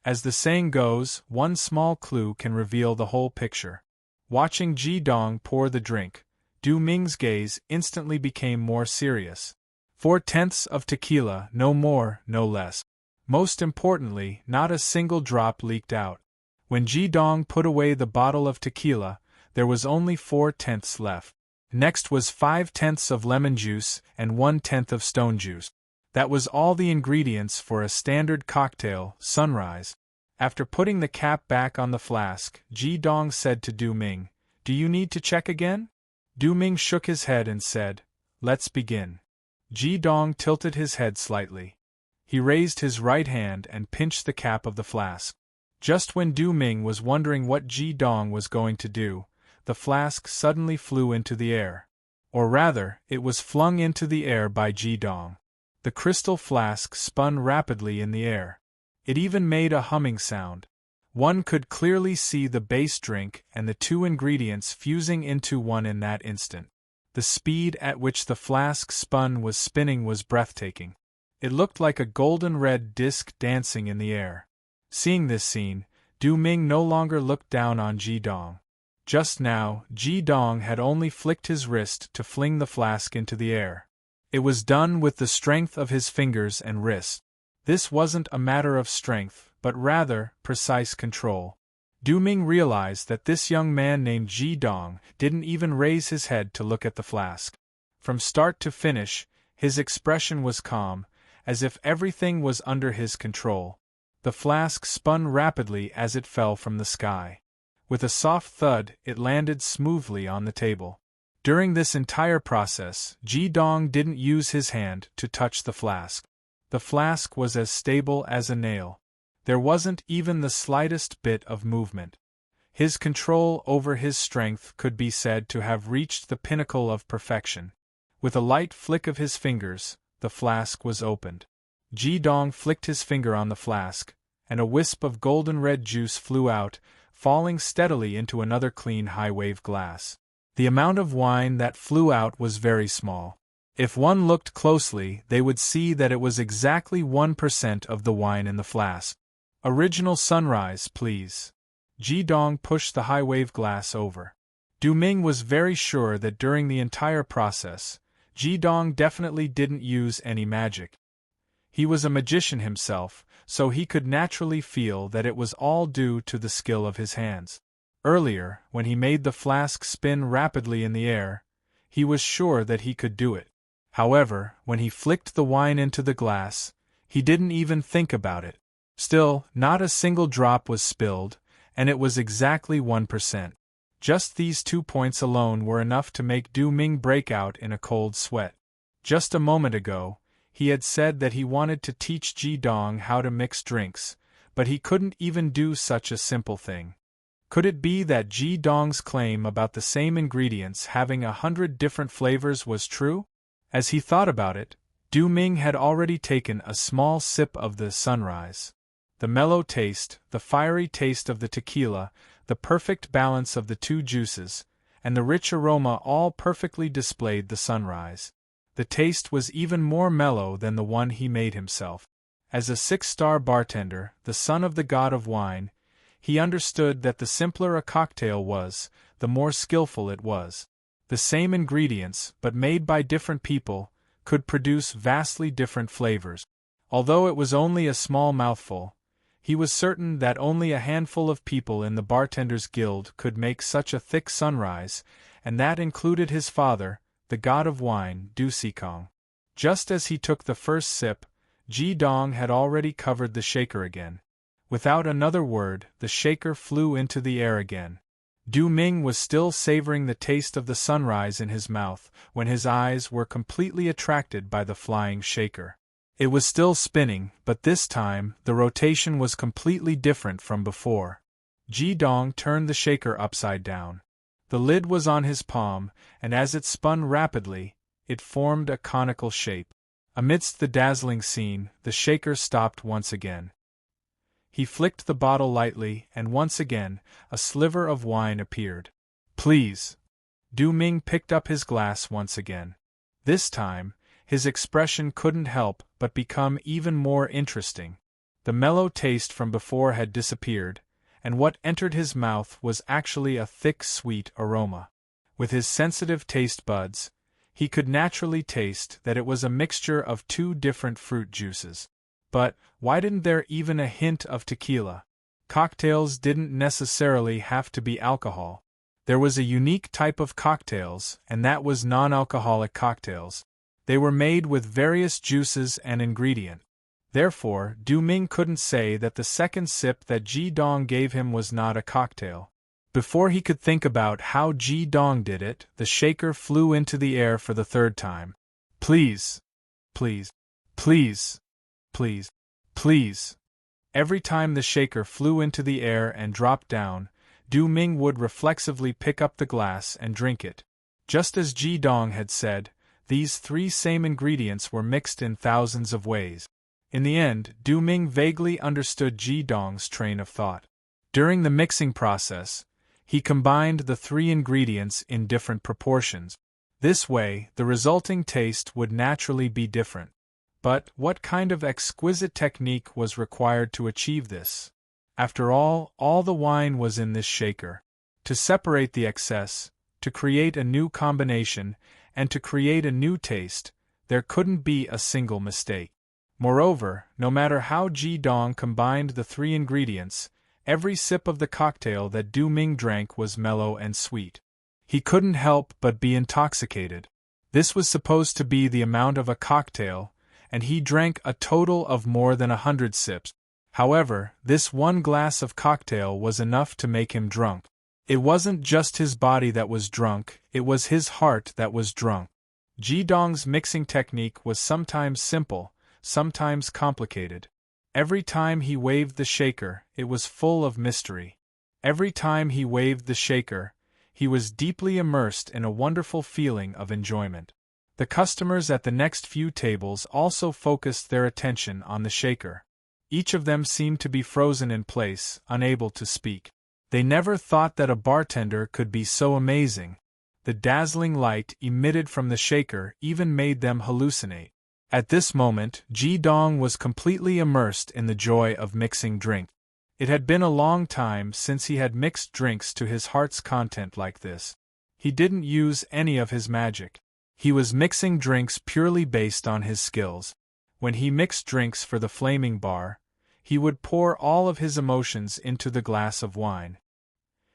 As the saying goes, one small clue can reveal the whole picture. Watching Ji Dong pour the drink, Du Ming's gaze instantly became more serious. 4/10 of tequila, no more, no less. Most importantly, not a single drop leaked out. When Ji Dong put away the bottle of tequila, there was only 4/10 left. Next was 5/10 of lemon juice and 1/10 of stone juice. That was all the ingredients for a standard cocktail, sunrise. After putting the cap back on the flask, Ji Dong said to Du Ming, "Do you need to check again?" Du Ming shook his head and said, "Let's begin." Ji Dong tilted his head slightly. He raised his right hand and pinched the cap of the flask. Just when Du Ming was wondering what Ji Dong was going to do, the flask suddenly flew into the air. Or rather, it was flung into the air by Ji Dong. The crystal flask spun rapidly in the air. It even made a humming sound. One could clearly see the base drink and the 2 ingredients fusing into one in that instant. The speed at which the flask was spinning was breathtaking. It looked like a golden red disc dancing in the air. Seeing this scene, Du Ming no longer looked down on Ji Dong. Just now, Ji Dong had only flicked his wrist to fling the flask into the air. It was done with the strength of his fingers and wrist. This wasn't a matter of strength, but rather, precise control. Du Ming realized that this young man named Ji Dong didn't even raise his head to look at the flask. From start to finish, his expression was calm, as if everything was under his control. The flask spun rapidly as it fell from the sky. With a soft thud, it landed smoothly on the table. During this entire process, Ji Dong didn't use his hand to touch the flask. The flask was as stable as a nail. There wasn't even the slightest bit of movement. His control over his strength could be said to have reached the pinnacle of perfection. With a light flick of his fingers, the flask was opened. Ji Dong flicked his finger on the flask, and a wisp of golden red juice flew out, falling steadily into another clean high-wave glass. The amount of wine that flew out was very small. If one looked closely, they would see that it was exactly 1% of the wine in the flask. "Original sunrise, please." Ji Dong pushed the high-wave glass over. Du Ming was very sure that during the entire process, Ji Dong definitely didn't use any magic. He was a magician himself, so he could naturally feel that it was all due to the skill of his hands. Earlier, when he made the flask spin rapidly in the air, he was sure that he could do it. However, when he flicked the wine into the glass, he didn't even think about it. Still, not a single drop was spilled, and it was exactly 1%. Just these 2 points alone were enough to make Du Ming break out in a cold sweat. Just a moment ago, he had said that he wanted to teach Ji Dong how to mix drinks, but he couldn't even do such a simple thing. Could it be that Ji Dong's claim about the same ingredients having 100 different flavors was true? As he thought about it, Du Ming had already taken a small sip of the sunrise. The mellow taste, the fiery taste of the tequila, the perfect balance of the two juices, and the rich aroma all perfectly displayed the sunrise. The taste was even more mellow than the one he made himself. As a 6-star bartender, the son of the god of wine, he understood that the simpler a cocktail was, the more skillful it was. The same ingredients, but made by different people, could produce vastly different flavors. Although it was only a small mouthful, he was certain that only a handful of people in the Bartenders Guild could make such a thick sunrise, and that included his father, the god of wine, Du Sikong. Just as he took the first sip, Ji Dong had already covered the shaker again. Without another word, the shaker flew into the air again. Du Ming was still savoring the taste of the sunrise in his mouth when his eyes were completely attracted by the flying shaker. It was still spinning, but this time the rotation was completely different from before. Ji Dong turned the shaker upside down. The lid was on his palm, and as it spun rapidly, it formed a conical shape. Amidst the dazzling scene, the shaker stopped once again. He flicked the bottle lightly, and once again, a sliver of wine appeared. "Please." Du Ming picked up his glass once again. This time, his expression couldn't help but become even more interesting. The mellow taste from before had disappeared, and what entered his mouth was actually a thick, sweet aroma. With his sensitive taste buds, he could naturally taste that it was a mixture of two different fruit juices. But why didn't there even a hint of tequila? Cocktails didn't necessarily have to be alcohol. There was a unique type of cocktails, and that was non-alcoholic cocktails. They were made with various juices and ingredients. Therefore, Du Ming couldn't say that the second sip that Ji Dong gave him was not a cocktail. Before he could think about how Ji Dong did it, the shaker flew into the air for the third time. "Please. Please. Please. Please. Please." Every time the shaker flew into the air and dropped down, Du Ming would reflexively pick up the glass and drink it. Just as Ji Dong had said, these three same ingredients were mixed in thousands of ways. In the end, Du Ming vaguely understood Ji Dong's train of thought. During the mixing process, he combined the three ingredients in different proportions. This way, the resulting taste would naturally be different. But what kind of exquisite technique was required to achieve this? After all the wine was in this shaker. To separate the excess, to create a new combination, and to create a new taste, there couldn't be a single mistake. Moreover, no matter how Ji Dong combined the three ingredients, every sip of the cocktail that Du Ming drank was mellow and sweet. He couldn't help but be intoxicated. This was supposed to be the amount of a cocktail, and he drank a total of more than 100 sips. However, this one glass of cocktail was enough to make him drunk. It wasn't just his body that was drunk, it was his heart that was drunk. Ji Dong's mixing technique was sometimes simple, sometimes complicated. Every time he waved the shaker, it was full of mystery. Every time he waved the shaker, he was deeply immersed in a wonderful feeling of enjoyment. The customers at the next few tables also focused their attention on the shaker. Each of them seemed to be frozen in place, unable to speak. They never thought that a bartender could be so amazing. The dazzling light emitted from the shaker even made them hallucinate. At this moment, Ji Dong was completely immersed in the joy of mixing drink. It had been a long time since he had mixed drinks to his heart's content like this. He didn't use any of his magic. He was mixing drinks purely based on his skills. When he mixed drinks for the flaming bar, he would pour all of his emotions into the glass of wine.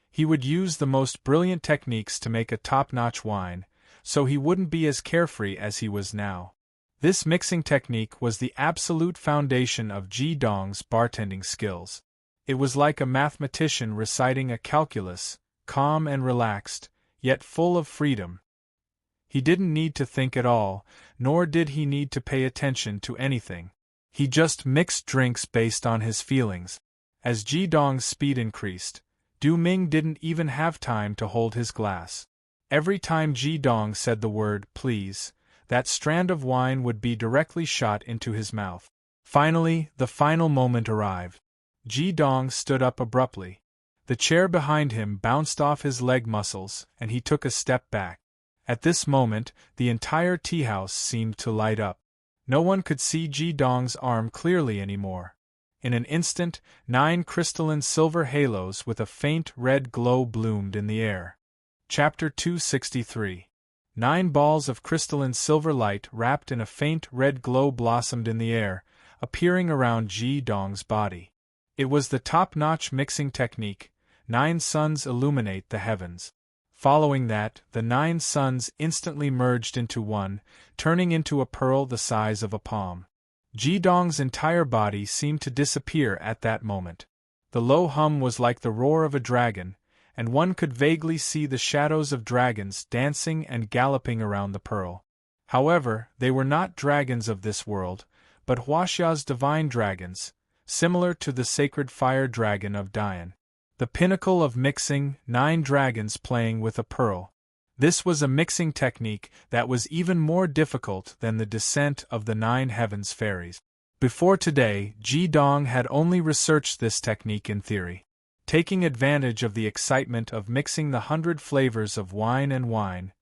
He would use the most brilliant techniques to make a top-notch wine, so he wouldn't be as carefree as he was now. This mixing technique was the absolute foundation of Ji Dong's bartending skills. It was like a mathematician reciting a calculus, calm and relaxed, yet full of freedom. He didn't need to think at all, nor did he need to pay attention to anything. He just mixed drinks based on his feelings. As Ji Dong's speed increased, Du Ming didn't even have time to hold his glass. Every time Ji Dong said the word, please, that strand of wine would be directly shot into his mouth. Finally, the final moment arrived. Ji Dong stood up abruptly. The chair behind him bounced off his leg muscles, and he took a step back. At this moment, the entire tea house seemed to light up. No one could see Ji Dong's arm clearly anymore. In an instant, 9 crystalline silver halos with a faint red glow bloomed in the air. Chapter 263. 9 balls of crystalline silver light wrapped in a faint red glow blossomed in the air, appearing around Ji Dong's body. It was the top-notch mixing technique. 9 suns illuminate the heavens. Following that, the 9 suns instantly merged into one, turning into a pearl the size of a palm. Ji Dong's entire body seemed to disappear at that moment. The low hum was like the roar of a dragon, and one could vaguely see the shadows of dragons dancing and galloping around the pearl. However, they were not dragons of this world, but Huaxia's divine dragons, similar to the sacred fire dragon of Dian. The pinnacle of mixing, 9 dragons playing with a pearl. This was a mixing technique that was even more difficult than the descent of the 9 heavens fairies. Before today, Ji Dong had only researched this technique in theory. Taking advantage of the excitement of mixing the 100 flavors of wine and wine,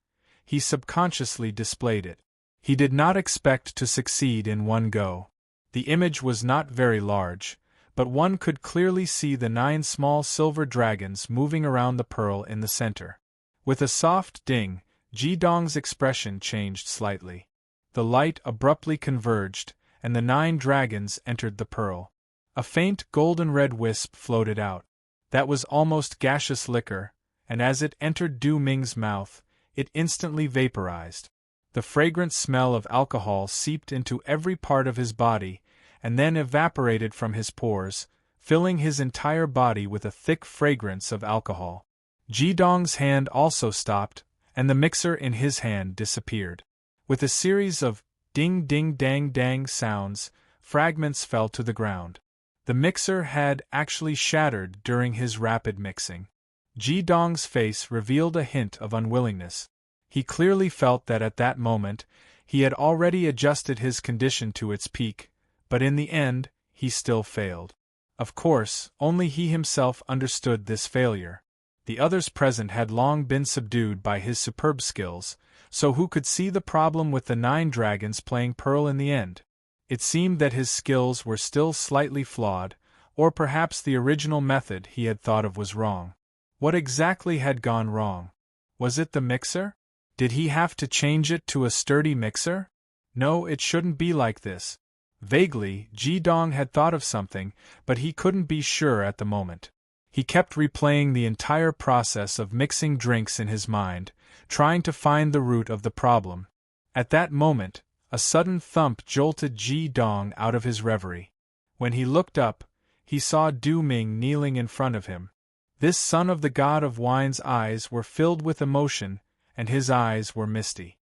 he subconsciously displayed it. He did not expect to succeed in one go. The image was not very large, but one could clearly see the 9 small silver dragons moving around the pearl in the center. With a soft ding, Ji Dong's expression changed slightly. The light abruptly converged, and the 9 dragons entered the pearl. A faint golden-red wisp floated out. That was almost gaseous liquor, and as it entered Du Ming's mouth, it instantly vaporized. The fragrant smell of alcohol seeped into every part of his body, and then evaporated from his pores, filling his entire body with a thick fragrance of alcohol. Ji Dong's hand also stopped, and the mixer in his hand disappeared. With a series of ding-ding-dang-dang sounds, fragments fell to the ground. The mixer had actually shattered during his rapid mixing. Ji Dong's face revealed a hint of unwillingness. He clearly felt that at that moment, he had already adjusted his condition to its peak, but in the end, he still failed. Of course, only he himself understood this failure. The others present had long been subdued by his superb skills, so who could see the problem with the 9 dragons playing pearl in the end? It seemed that his skills were still slightly flawed, or perhaps the original method he had thought of was wrong. What exactly had gone wrong? Was it the mixer? Did he have to change it to a sturdy mixer? No, it shouldn't be like this. Vaguely, Ji Dong had thought of something, but he couldn't be sure at the moment. He kept replaying the entire process of mixing drinks in his mind, trying to find the root of the problem. At that moment, a sudden thump jolted Ji Dong out of his reverie. When he looked up, he saw Du Ming kneeling in front of him. This son of the god of wine's eyes were filled with emotion, and his eyes were misty.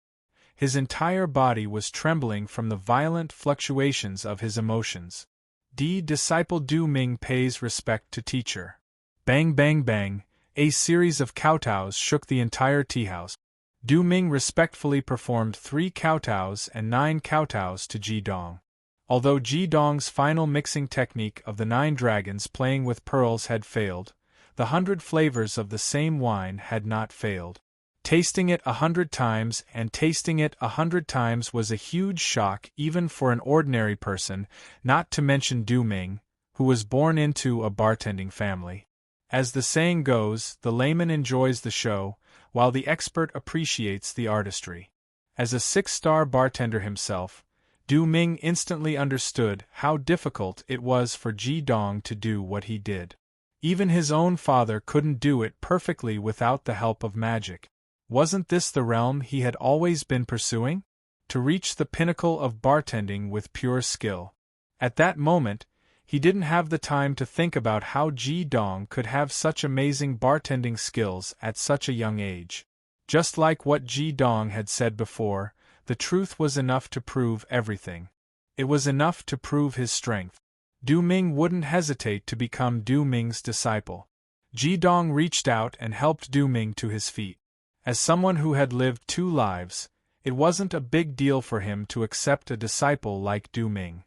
His entire body was trembling from the violent fluctuations of his emotions. Disciple Du Ming pays respect to teacher. Bang bang bang, a series of kowtows shook the entire tea house. Du Ming respectfully performed 3 kowtows and 9 kowtows to Ji Dong. Although Ji Dong's final mixing technique of the 9 dragons playing with pearls had failed, the 100 flavors of the same wine had not failed. Tasting it 100 times and tasting it 100 times was a huge shock even for an ordinary person, not to mention Du Ming, who was born into a bartending family. As the saying goes, the layman enjoys the show, while the expert appreciates the artistry. As a 6-star bartender himself, Du Ming instantly understood how difficult it was for Ji Dong to do what he did. Even his own father couldn't do it perfectly without the help of magic. Wasn't this the realm he had always been pursuing? To reach the pinnacle of bartending with pure skill. At that moment, he didn't have the time to think about how Ji Dong could have such amazing bartending skills at such a young age. Just like what Ji Dong had said before, the truth was enough to prove everything. It was enough to prove his strength. Du Ming wouldn't hesitate to become Du Ming's disciple. Ji Dong reached out and helped Du Ming to his feet. As someone who had lived 2 lives, it wasn't a big deal for him to accept a disciple like Du Ming.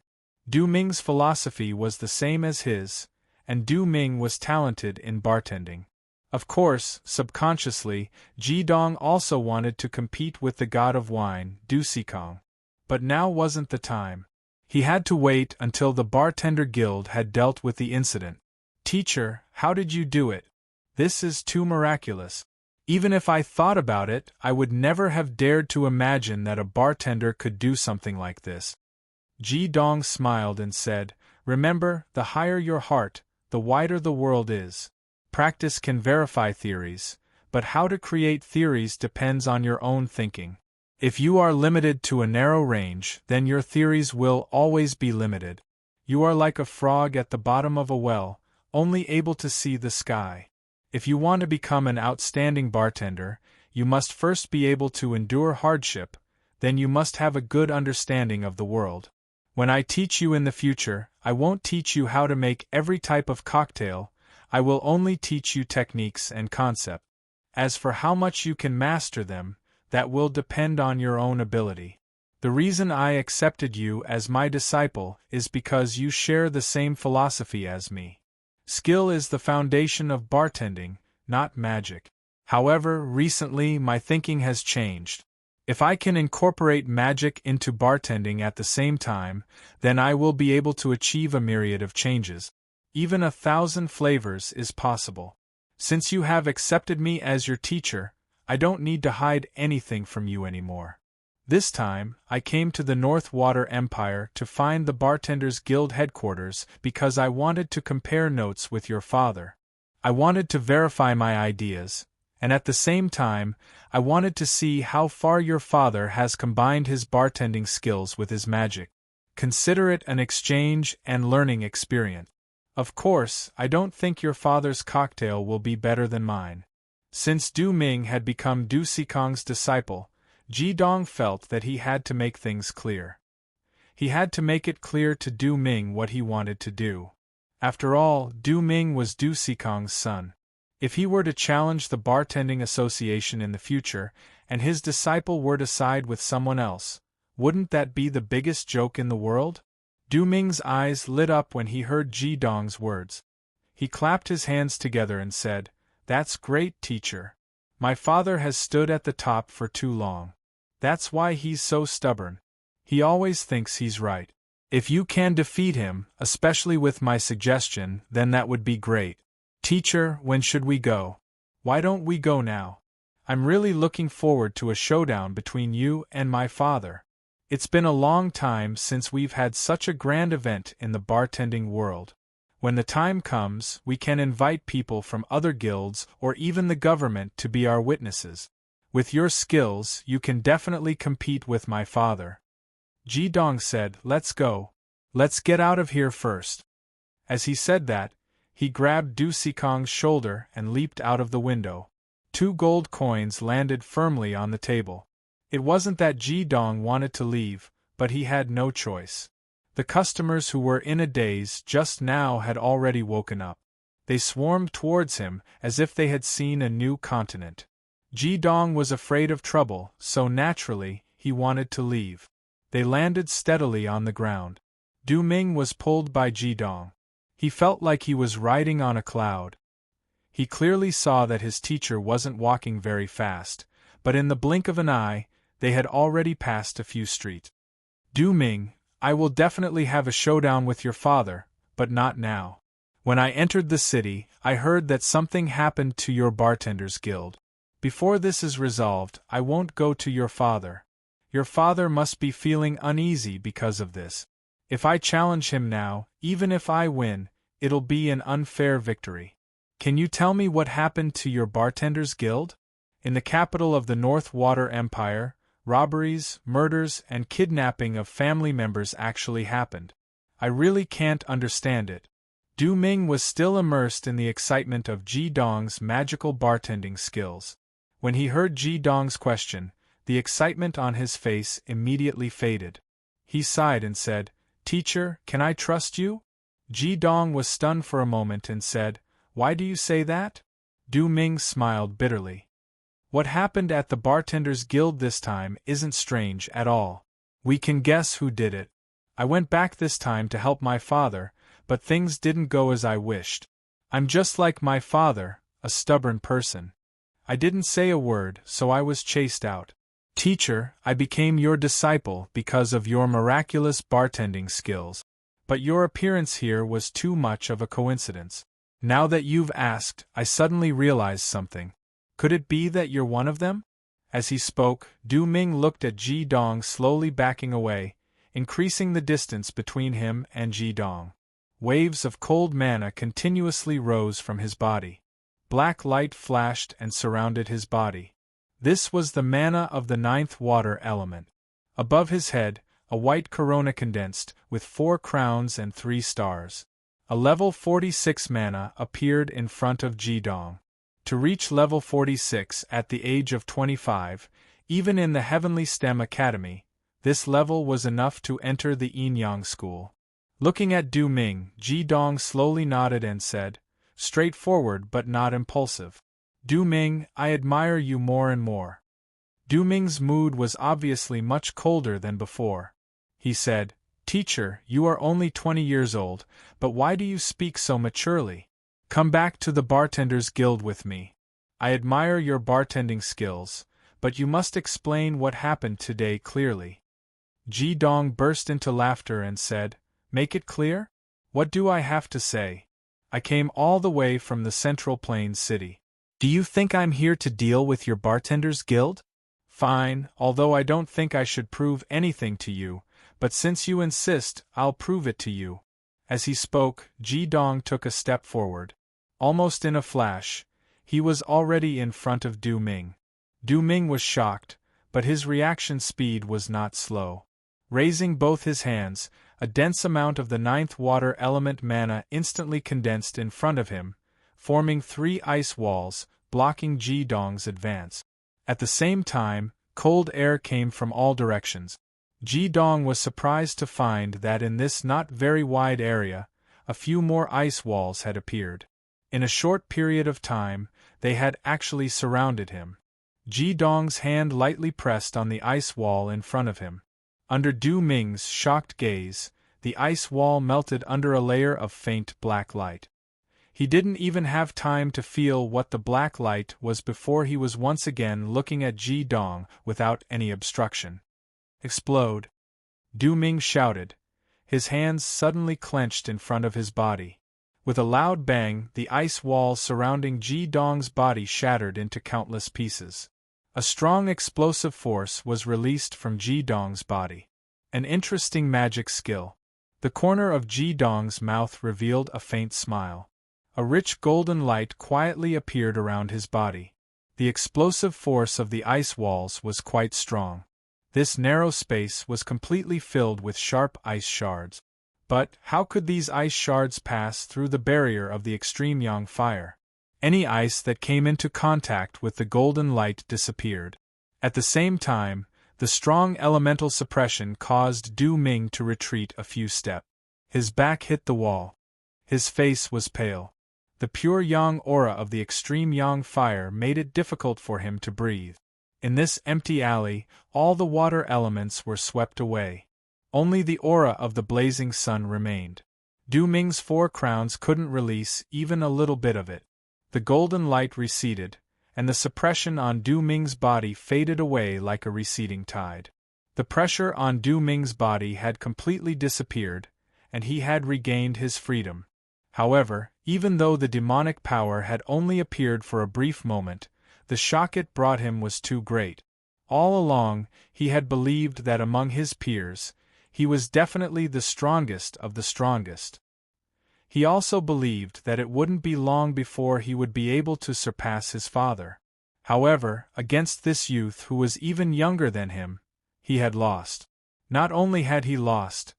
Du Ming's philosophy was the same as his, and Du Ming was talented in bartending. Of course, subconsciously, Ji Dong also wanted to compete with the god of wine, Du Sikong. But now wasn't the time. He had to wait until the bartender guild had dealt with the incident. Teacher, how did you do it? This is too miraculous. Even if I thought about it, I would never have dared to imagine that a bartender could do something like this. Ji Dong smiled and said, remember, the higher your heart, the wider the world is. Practice can verify theories, but how to create theories depends on your own thinking. If you are limited to a narrow range, then your theories will always be limited. You are like a frog at the bottom of a well, only able to see the sky. If you want to become an outstanding bartender, you must first be able to endure hardship, then you must have a good understanding of the world. When I teach you in the future, I won't teach you how to make every type of cocktail, I will only teach you techniques and concepts. As for how much you can master them, that will depend on your own ability. The reason I accepted you as my disciple is because you share the same philosophy as me. Skill is the foundation of bartending, not magic. However, recently my thinking has changed. If I can incorporate magic into bartending at the same time, then I will be able to achieve a myriad of changes. Even 1,000 flavors is possible. Since you have accepted me as your teacher, I don't need to hide anything from you anymore. This time, I came to the North Water Empire to find the Bartenders Guild headquarters because I wanted to compare notes with your father. I wanted to verify my ideas, and at the same time, I wanted to see how far your father has combined his bartending skills with his magic. Consider it an exchange and learning experience. Of course, I don't think your father's cocktail will be better than mine. Since Du Ming had become Du Sikong's disciple, Ji Dong felt that he had to make things clear. He had to make it clear to Du Ming what he wanted to do. After all, Du Ming was Du Sikong's son. If he were to challenge the Bartending Association in the future, and his disciple were to side with someone else, wouldn't that be the biggest joke in the world? Du Ming's eyes lit up when he heard Ji Dong's words. He clapped his hands together and said, "That's great, teacher. My father has stood at the top for too long. That's why he's so stubborn. He always thinks he's right. If you can defeat him, especially with my suggestion, then that would be great. Teacher, when should we go? Why don't we go now? I'm really looking forward to a showdown between you and my father. It's been a long time since we've had such a grand event in the bartending world. When the time comes, we can invite people from other guilds or even the government to be our witnesses. With your skills, you can definitely compete with my father." Ji Dong said, "Let's go. Let's get out of here first." As he said that, he grabbed Du Sikong's shoulder and leaped out of the window. 2 gold coins landed firmly on the table. It wasn't that Ji Dong wanted to leave, but he had no choice. The customers who were in a daze just now had already woken up. They swarmed towards him as if they had seen a new continent. Ji Dong was afraid of trouble, so naturally, he wanted to leave. They landed steadily on the ground. Du Ming was pulled by Ji Dong. He felt like he was riding on a cloud. He clearly saw that his teacher wasn't walking very fast, but in the blink of an eye, they had already passed a few streets. "Du Ming, I will definitely have a showdown with your father, but not now. When I entered the city, I heard that something happened to your Bartenders Guild. Before this is resolved, I won't go to your father. Your father must be feeling uneasy because of this. If I challenge him now, even if I win, it'll be an unfair victory. Can you tell me what happened to your Bartenders Guild? In the capital of the North Water Empire, robberies, murders, and kidnapping of family members actually happened. I really can't understand it." Du Ming was still immersed in the excitement of Ji Dong's magical bartending skills. When he heard Ji Dong's question, the excitement on his face immediately faded. He sighed and said, "Teacher, can I trust you?" Ji Dong was stunned for a moment and said, "Why do you say that?" Du Ming smiled bitterly. "What happened at the Bartenders Guild this time isn't strange at all. We can guess who did it. I went back this time to help my father, but things didn't go as I wished. I'm just like my father, a stubborn person. I didn't say a word, so I was chased out. Teacher, I became your disciple because of your miraculous bartending skills. But your appearance here was too much of a coincidence. Now that you've asked, I suddenly realized something. Could it be that you're one of them?" As he spoke, Du Ming looked at Ji Dong slowly backing away, increasing the distance between him and Ji Dong. Waves of cold mana continuously rose from his body. Black light flashed and surrounded his body. This was the mana of the 9th water element. Above his head, a white corona condensed, with 4 crowns and 3 stars. A level 46 mana appeared in front of Ji Dong. To reach level 46 at the age of 25, even in the Heavenly STEM Academy, this level was enough to enter the Yin-Yang school. Looking at Du Ming, Ji Dong slowly nodded and said, "Straightforward but not impulsive. Du Ming, I admire you more and more." Du Ming's mood was obviously much colder than before. He said, "Teacher, you are only 20 years old, but why do you speak so maturely? Come back to the Bartenders Guild with me. I admire your bartending skills, but you must explain what happened today clearly." Ji Dong burst into laughter and said, "Make it clear? What do I have to say? I came all the way from the Central Plains city. Do you think I'm here to deal with your Bartenders Guild? Fine, although I don't think I should prove anything to you, but since you insist, I'll prove it to you." As he spoke, Ji Dong took a step forward. Almost in a flash, he was already in front of Du Ming. Du Ming was shocked, but his reaction speed was not slow. Raising both his hands, a dense amount of the 9th water element mana instantly condensed in front of him, forming 3 ice walls, blocking Ji Dong's advance. At the same time, cold air came from all directions. Ji Dong was surprised to find that in this not very wide area, a few more ice walls had appeared. In a short period of time, they had actually surrounded him. Ji Dong's hand lightly pressed on the ice wall in front of him. Under Du Ming's shocked gaze, the ice wall melted under a layer of faint black light. He didn't even have time to feel what the black light was before he was once again looking at Ji Dong without any obstruction. "Explode!" Du Ming shouted. His hands suddenly clenched in front of his body. With a loud bang, the ice wall surrounding Ji Dong's body shattered into countless pieces. A strong explosive force was released from Ji Dong's body. An interesting magic skill. The corner of Ji Dong's mouth revealed a faint smile. A rich golden light quietly appeared around his body. The explosive force of the ice walls was quite strong. This narrow space was completely filled with sharp ice shards. But how could these ice shards pass through the barrier of the extreme yang fire? Any ice that came into contact with the golden light disappeared. At the same time, the strong elemental suppression caused Du Ming to retreat a few steps. His back hit the wall. His face was pale. The pure yang aura of the extreme yang fire made it difficult for him to breathe. In this empty alley, all the water elements were swept away. Only the aura of the blazing sun remained. Du Ming's 4 crowns couldn't release even a little bit of it. The golden light receded, and the suppression on Du Ming's body faded away like a receding tide. The pressure on Du Ming's body had completely disappeared, and he had regained his freedom. However, even though the demonic power had only appeared for a brief moment, the shock it brought him was too great. All along, he had believed that among his peers, he was definitely the strongest of the strongest. He also believed that it wouldn't be long before he would be able to surpass his father. However, against this youth who was even younger than him, he had lost. Not only had he lost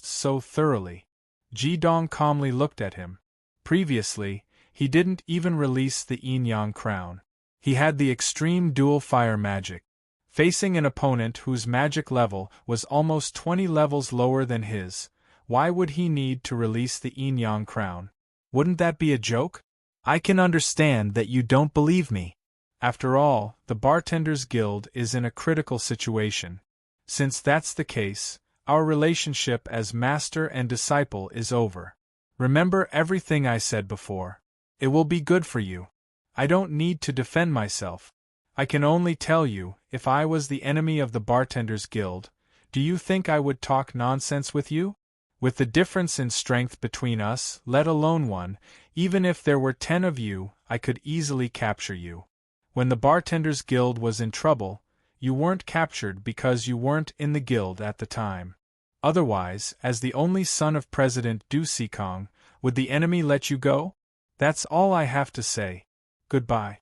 so thoroughly. Ji Dong calmly looked at him. Previously, he didn't even release the yin-yang crown. He had the extreme dual fire magic. Facing an opponent whose magic level was almost 20 levels lower than his, Why would he need to release the yin-yang crown? Wouldn't that be a joke? I can understand that you don't believe me. After all, the Bartenders Guild is in a critical situation. Since that's the case, our relationship as master and disciple is over. Remember everything I said before. It will be good for you. I don't need to defend myself. I can only tell you, if I was the enemy of the Bartenders Guild, do you think I would talk nonsense with you? With the difference in strength between us, let alone one, even if there were 10 of you, I could easily capture you. When the Bartenders Guild was in trouble, you weren't captured because you weren't in the guild at the time. Otherwise, as the only son of President Du Sikong, would the enemy let you go? That's all I have to say. Goodbye.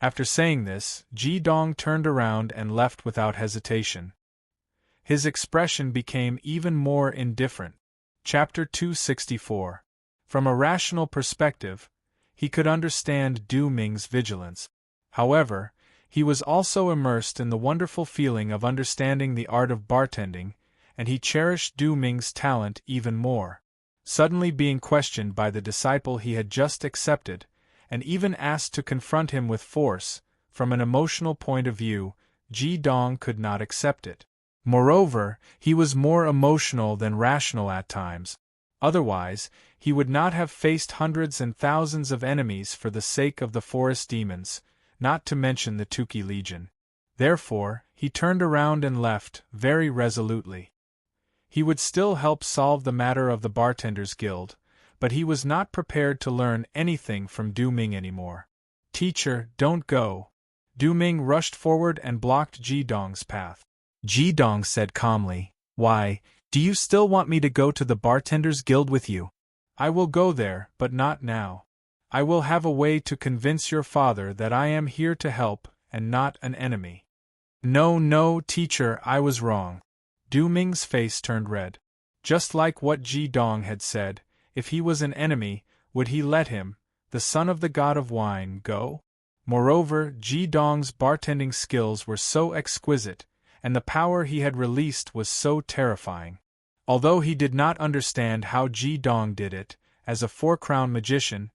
After saying this, Ji Dong turned around and left without hesitation. His expression became even more indifferent. Chapter 264. From a rational perspective, he could understand Du Ming's vigilance. However, he was also immersed in the wonderful feeling of understanding the art of bartending, and he cherished Du Ming's talent even more. Suddenly being questioned by the disciple he had just accepted, and even asked to confront him with force, from an emotional point of view, Ji Dong could not accept it. Moreover, he was more emotional than rational at times. Otherwise, he would not have faced hundreds and thousands of enemies for the sake of the forest demons, not to mention the Tuki Legion. Therefore, he turned around and left, very resolutely. He would still help solve the matter of the Bartenders Guild, but he was not prepared to learn anything from Du Ming anymore. Teacher, don't go. Du Ming rushed forward and blocked Ji Dong's path. Ji Dong said calmly, Why, do you still want me to go to the Bartenders Guild with you? I will go there, but not now. I will have a way to convince your father that I am here to help, and not an enemy. No, teacher, I was wrong. Du Ming's face turned red. Just like what Ji Dong had said, if he was an enemy, would he let him, the son of the god of wine, go? Moreover, Ji Dong's bartending skills were so exquisite, and the power he had released was so terrifying. Although he did not understand how Ji Dong did it, as a four-crown magician,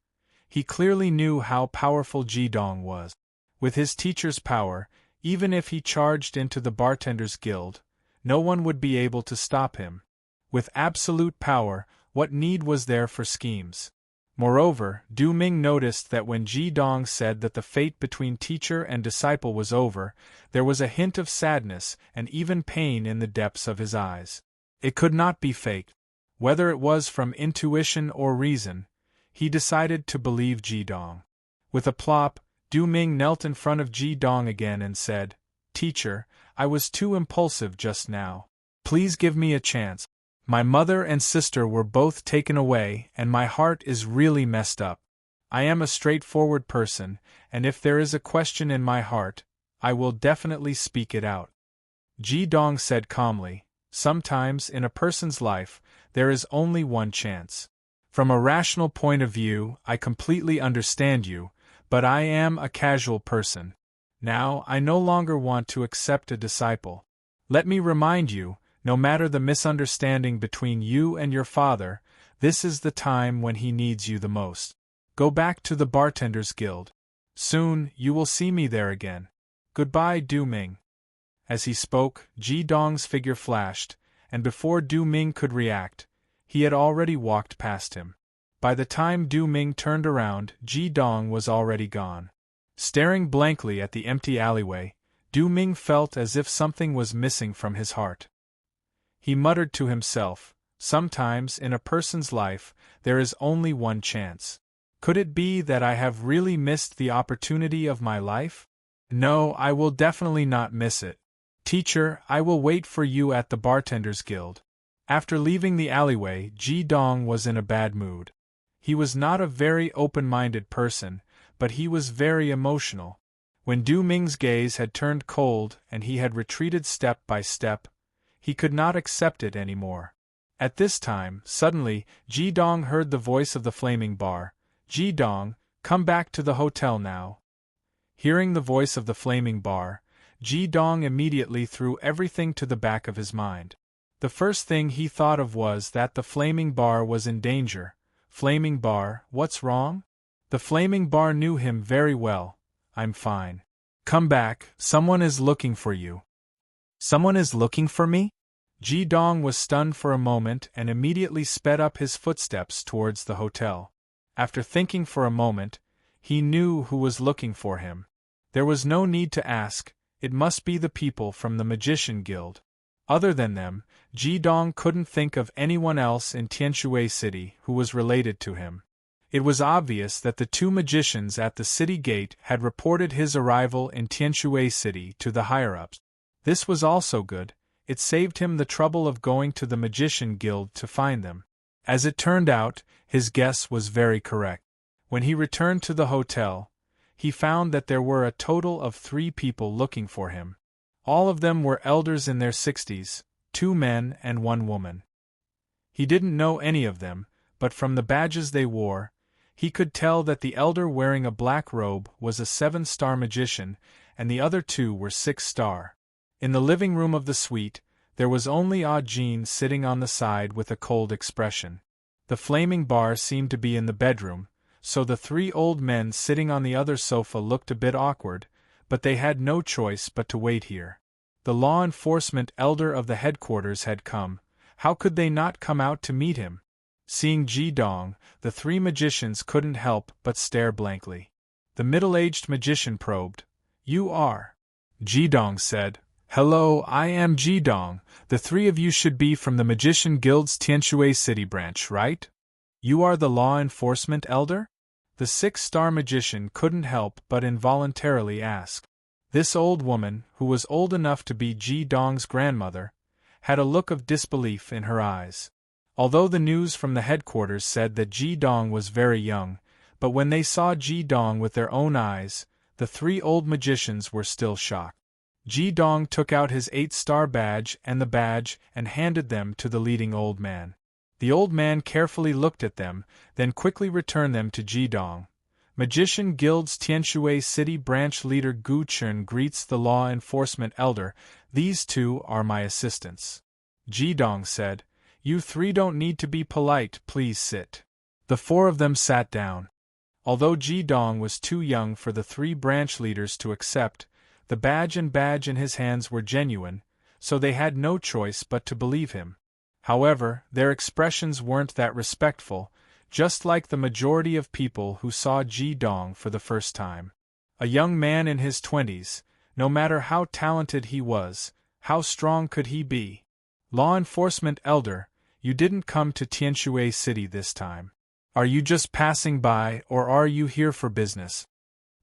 he clearly knew how powerful Ji Dong was. With his teacher's power, even if he charged into the Bartenders Guild, no one would be able to stop him. With absolute power, what need was there for schemes? Moreover, Du Ming noticed that when Ji Dong said that the fate between teacher and disciple was over, there was a hint of sadness and even pain in the depths of his eyes. It could not be fake. Whether it was from intuition or reason, he decided to believe Ji Dong. With a plop, Du Ming knelt in front of Ji Dong again and said, Teacher, I was too impulsive just now. Please give me a chance. My mother and sister were both taken away, and my heart is really messed up. I am a straightforward person, and if there is a question in my heart, I will definitely speak it out. Ji Dong said calmly, Sometimes in a person's life, there is only one chance. From a rational point of view, I completely understand you, but I am a casual person. Now, I no longer want to accept a disciple. Let me remind you, no matter the misunderstanding between you and your father, this is the time when he needs you the most. Go back to the Bartenders Guild. Soon, you will see me there again. Goodbye, Du Ming. As he spoke, Ji Dong's figure flashed, and before Du Ming could react, he had already walked past him. By the time Du Ming turned around, Ji Dong was already gone. Staring blankly at the empty alleyway, Du Ming felt as if something was missing from his heart. He muttered to himself, Sometimes in a person's life, there is only one chance. Could it be that I have really missed the opportunity of my life? No, I will definitely not miss it. Teacher, I will wait for you at the Bartenders Guild. After leaving the alleyway, Ji Dong was in a bad mood. He was not a very open-minded person, but he was very emotional. When Du Ming's gaze had turned cold and he had retreated step by step, he could not accept it anymore. At this time, suddenly, Ji Dong heard the voice of the flaming bar. Ji Dong, come back to the hotel now. Hearing the voice of the flaming bar, Ji Dong immediately threw everything to the back of his mind. The first thing he thought of was that the flaming bar was in danger. Flaming bar, what's wrong? The flaming bar knew him very well. I'm fine. Come back, someone is looking for you. Someone is looking for me? Ji Dong was stunned for a moment and immediately sped up his footsteps towards the hotel. After thinking for a moment, he knew who was looking for him. There was no need to ask, it must be the people from the Magician Guild. Other than them, Ji Dong couldn't think of anyone else in Tianshui City who was related to him. It was obvious that the two magicians at the city gate had reported his arrival in Tianshui City to the higher-ups. This was also good. It saved him the trouble of going to the Magician Guild to find them. As it turned out, his guess was very correct. When he returned to the hotel, he found that there were a total of 3 people looking for him. All of them were elders in their 60s, 2 men and 1 woman. He didn't know any of them, but from the badges they wore, he could tell that the elder wearing a black robe was a 7-star magician, and the other 2 were 6-star. In the living room of the suite, there was only Ah Jin sitting on the side with a cold expression. The flaming bar seemed to be in the bedroom, so the 3 old men sitting on the other sofa looked a bit awkward, but they had no choice but to wait here. The law enforcement elder of the headquarters had come. How could they not come out to meet him? Seeing Ji Dong, the 3 magicians couldn't help but stare blankly. The middle-aged magician probed. You are? Ji Dong said. Hello, I am Ji Dong. The 3 of you should be from the Magician Guild's Tianshui City branch, right? You are the law enforcement elder? The 6-star magician couldn't help but involuntarily ask. This old woman, who was old enough to be Ji Dong's grandmother, had a look of disbelief in her eyes. Although the news from the headquarters said that Ji Dong was very young, but when they saw Ji Dong with their own eyes, the 3 old magicians were still shocked. Ji Dong took out his 8-star badge and handed them to the leading old man. The old man carefully looked at them, then quickly returned them to Ji Dong. Magician Guild's Tianshui City branch leader Gu Chun greets the law enforcement elder. These 2 are my assistants. Ji Dong said, You 3 don't need to be polite, please sit. The 4 of them sat down. Although Ji Dong was too young for the 3 branch leaders to accept, the badge in his hands were genuine, so they had no choice but to believe him. However, their expressions weren't that respectful, just like the majority of people who saw Ji Dong for the first time. A young man in his 20s, no matter how talented he was, how strong could he be? Law enforcement elder, you didn't come to Tianshui City this time. Are you just passing by or are you here for business?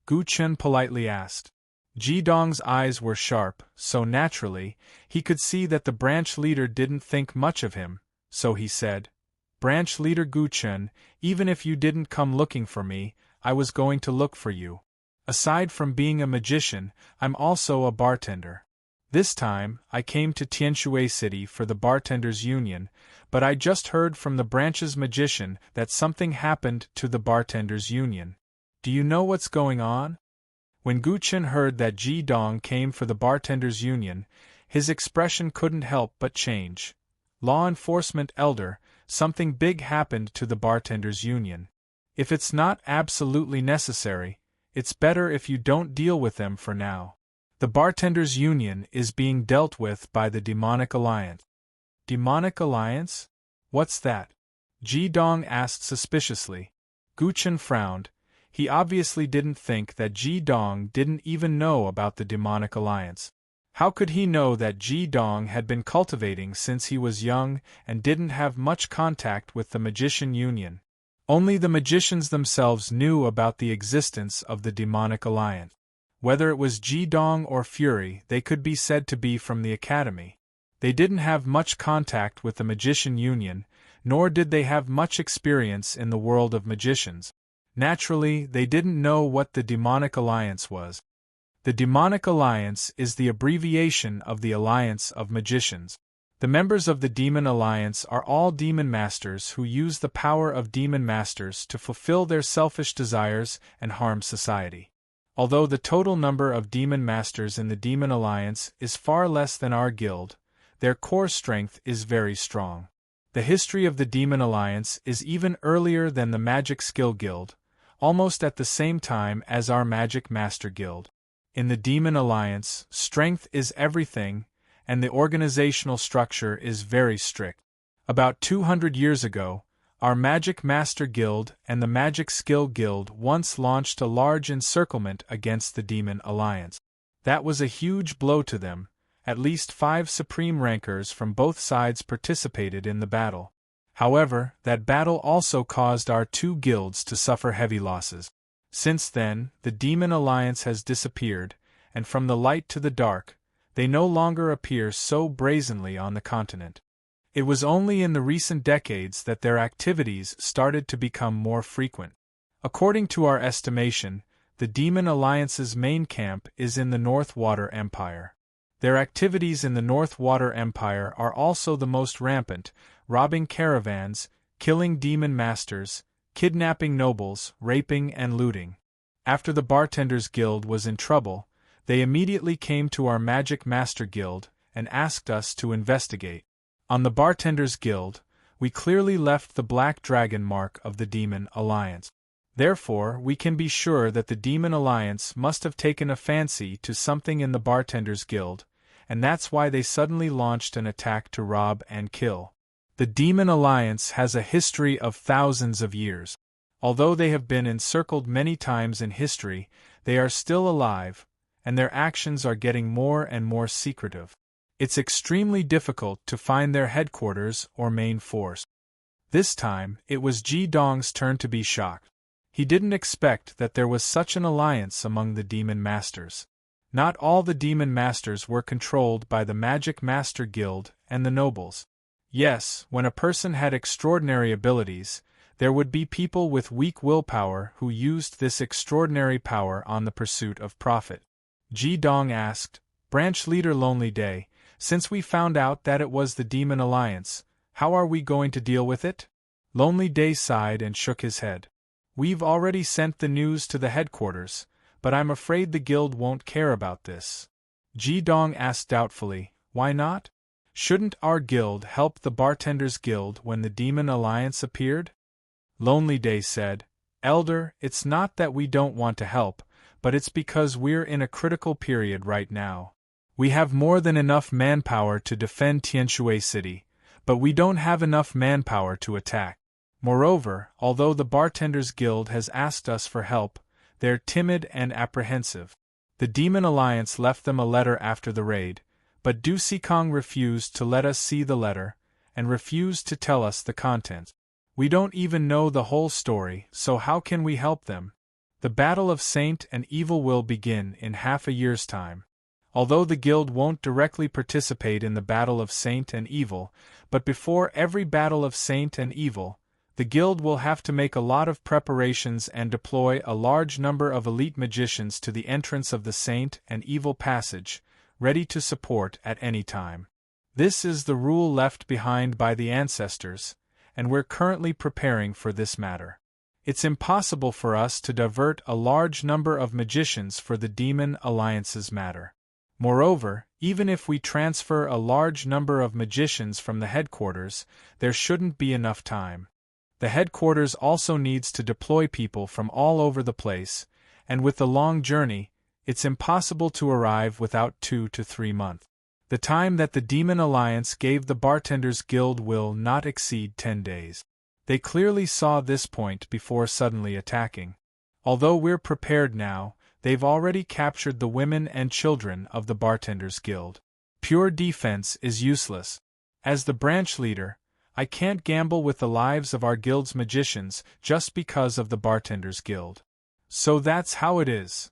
Gu Chun politely asked. Ji Dong's eyes were sharp, so naturally, he could see that the branch leader didn't think much of him, so he said, Branch leader Gu Chun, even if you didn't come looking for me, I was going to look for you. Aside from being a magician, I'm also a bartender. This time, I came to Tianshui City for the Bartenders Union, but I just heard from the branch's magician that something happened to the Bartenders Union. Do you know what's going on? When Gu Chun heard that Ji Dong came for the Bartenders Union, his expression couldn't help but change. Law enforcement elder, something big happened to the Bartenders Union. If it's not absolutely necessary, it's better if you don't deal with them for now. The Bartenders Union is being dealt with by the Demonic Alliance. Demonic Alliance? What's that? Ji Dong asked suspiciously. Gu Chun frowned. He obviously didn't think that Ji Dong didn't even know about the Demonic Alliance. How could he know that Ji Dong had been cultivating since he was young and didn't have much contact with the Magician Union? Only the magicians themselves knew about the existence of the Demonic Alliance. Whether it was Ji Dong or Fury, they could be said to be from the Academy. They didn't have much contact with the Magician Union, nor did they have much experience in the world of magicians. Naturally, they didn't know what the Demonic Alliance was. The Demonic Alliance is the abbreviation of the Alliance of Magicians. The members of the Demon Alliance are all demon masters who use the power of demon masters to fulfill their selfish desires and harm society. Although the total number of demon masters in the Demon Alliance is far less than our guild, their core strength is very strong. The history of the Demon Alliance is even earlier than the Magic Skill Guild, almost at the same time as our Magic Master Guild. In the Demon Alliance, strength is everything, and the organizational structure is very strict. About 200 years ago, our Magic Master Guild and the Magic Skill Guild once launched a large encirclement against the Demon Alliance. That was a huge blow to them. At least 5 supreme rankers from both sides participated in the battle. However, that battle also caused our 2 guilds to suffer heavy losses. Since then, the Demon Alliance has disappeared, and from the light to the dark, they no longer appear so brazenly on the continent. It was only in the recent decades that their activities started to become more frequent. According to our estimation, the Demon Alliance's main camp is in the North Water Empire. Their activities in the North Water Empire are also the most rampant, robbing caravans, killing demon masters, kidnapping nobles, raping and looting. After the Bartenders Guild was in trouble, they immediately came to our Magic Master Guild and asked us to investigate. On the Bartenders Guild, we clearly left the black dragon mark of the Demon Alliance. Therefore, we can be sure that the Demon Alliance must have taken a fancy to something in the Bartenders Guild, and that's why they suddenly launched an attack to rob and kill. The Demon Alliance has a history of thousands of years. Although they have been encircled many times in history, they are still alive, and their actions are getting more and more secretive. It's extremely difficult to find their headquarters or main force. This time, it was Ji Dong's turn to be shocked. He didn't expect that there was such an alliance among the Demon Masters. Not all the Demon Masters were controlled by the Magic Master Guild and the nobles. Yes, when a person had extraordinary abilities, there would be people with weak willpower who used this extraordinary power on the pursuit of profit. Ji Dong asked, "Branch Leader Lonely Day, since we found out that it was the Demon Alliance, how are we going to deal with it?" Lonely Day sighed and shook his head. "We've already sent the news to the headquarters, but I'm afraid the guild won't care about this." Ji Dong asked doubtfully, "Why not? Shouldn't our guild help the Bartenders Guild when the Demon Alliance appeared?" Lonely Day said, "Elder, it's not that we don't want to help, but it's because we're in a critical period right now. We have more than enough manpower to defend Tianshui City, but we don't have enough manpower to attack. Moreover, although the Bartenders Guild has asked us for help, they're timid and apprehensive. The Demon Alliance left them a letter after the raid, but Du Sikong refused to let us see the letter, and refused to tell us the contents. We don't even know the whole story, so how can we help them? The battle of Saint and Evil will begin in half a year's time. Although the guild won't directly participate in the battle of Saint and Evil, but before every battle of Saint and Evil, the guild will have to make a lot of preparations and deploy a large number of elite magicians to the entrance of the Saint and Evil passage, ready to support at any time. This is the rule left behind by the ancestors, and we're currently preparing for this matter. It's impossible for us to divert a large number of magicians for the Demon Alliance's matter. Moreover, even if we transfer a large number of magicians from the headquarters, there shouldn't be enough time. The headquarters also needs to deploy people from all over the place, and with the long journey, it's impossible to arrive without 2 to 3 months. The time that the Demon Alliance gave the Bartenders Guild will not exceed 10 days. They clearly saw this point before suddenly attacking. Although we're prepared now, they've already captured the women and children of the Bartenders Guild. Pure defense is useless. As the branch leader, I can't gamble with the lives of our guild's magicians just because of the Bartenders Guild. So that's how it is.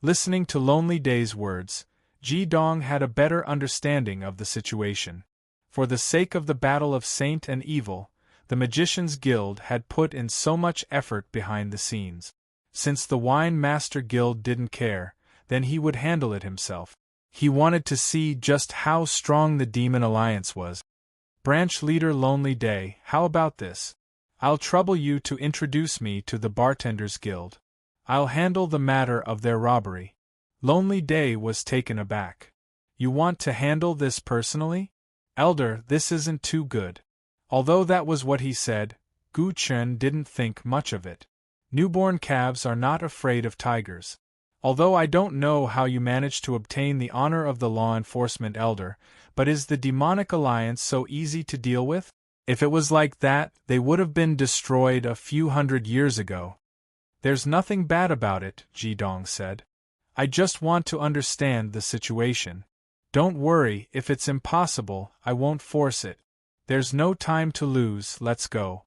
Listening to Lonely Day's words, Ji Dong had a better understanding of the situation. For the sake of the battle of Saint and Evil, the Magicians Guild had put in so much effort behind the scenes. Since the Wine Master Guild didn't care, then he would handle it himself. He wanted to see just how strong the Demon Alliance was. Branch Leader Lonely Day, how about this? I'll trouble you to introduce me to the Bartenders Guild. I'll handle the matter of their robbery. Lonely Day was taken aback. You want to handle this personally? "Elder, this isn't too good." Although that was what he said, Gu Chen didn't think much of it. Newborn calves are not afraid of tigers. "Although I don't know how you managed to obtain the honor of the law enforcement elder, but is the demonic alliance so easy to deal with? If it was like that, they would have been destroyed a few hundred years ago." "There's nothing bad about it," Ji Dong said. "I just want to understand the situation. Don't worry, if it's impossible, I won't force it. There's no time to lose, let's go."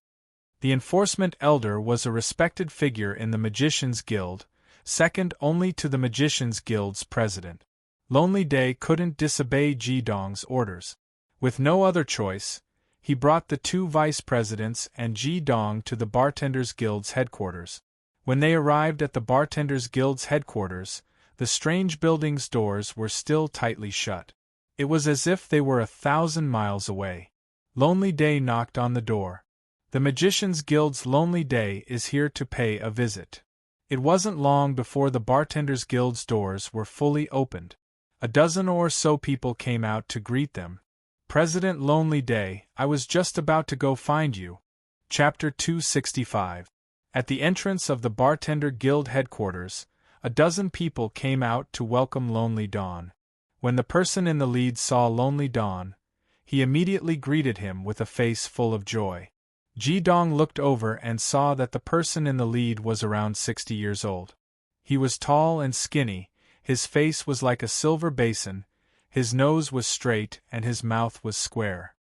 The enforcement elder was a respected figure in the Magicians' Guild, second only to the Magicians' Guild's president. Lonely Day couldn't disobey Ji Dong's orders. With no other choice, he brought the two vice presidents and Ji Dong to the Bartenders' Guild's headquarters. When they arrived at the Bartenders' Guild's headquarters, the strange building's doors were still tightly shut. It was as if they were 1,000 miles away. Lonely Day knocked on the door. "The Magicians' Guild's Lonely Day is here to pay a visit." It wasn't long before the Bartenders' Guild's doors were fully opened. A dozen or so people came out to greet them. "President Lonely Day, I was just about to go find you." Chapter 265. At the entrance of the Bartender Guild headquarters, a dozen people came out to welcome Lonely Dawn. When the person in the lead saw Lonely Dawn, he immediately greeted him with a face full of joy. Ji Dong looked over and saw that the person in the lead was around 60 years old. He was tall and skinny, his face was like a silver basin, his nose was straight and his mouth was square.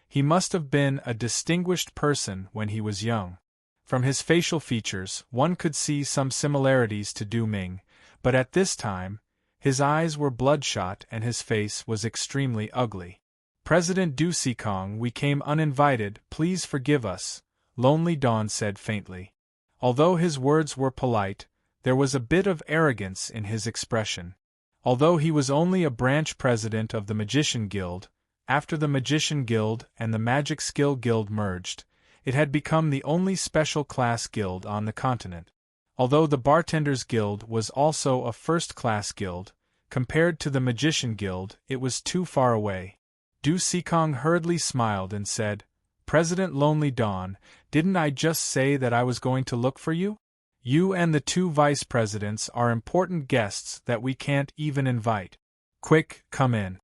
He must have been a distinguished person when he was young. From his facial features, one could see some similarities to Du Ming, but at this time, his eyes were bloodshot and his face was extremely ugly. "President Du Sikong, we came uninvited, please forgive us," Lonely Dawn said faintly. Although his words were polite, there was a bit of arrogance in his expression. Although he was only a branch president of the Magician Guild, after the Magician Guild and the Magic Skill Guild merged, it had become the only special class guild on the continent. Although the Bartenders Guild was also a first-class guild, compared to the Magician Guild, it was too far away. Du Sikong hurriedly smiled and said, "President Lonely Dawn, didn't I just say that I was going to look for you? You and the two vice presidents are important guests that we can't even invite. Quick, come in."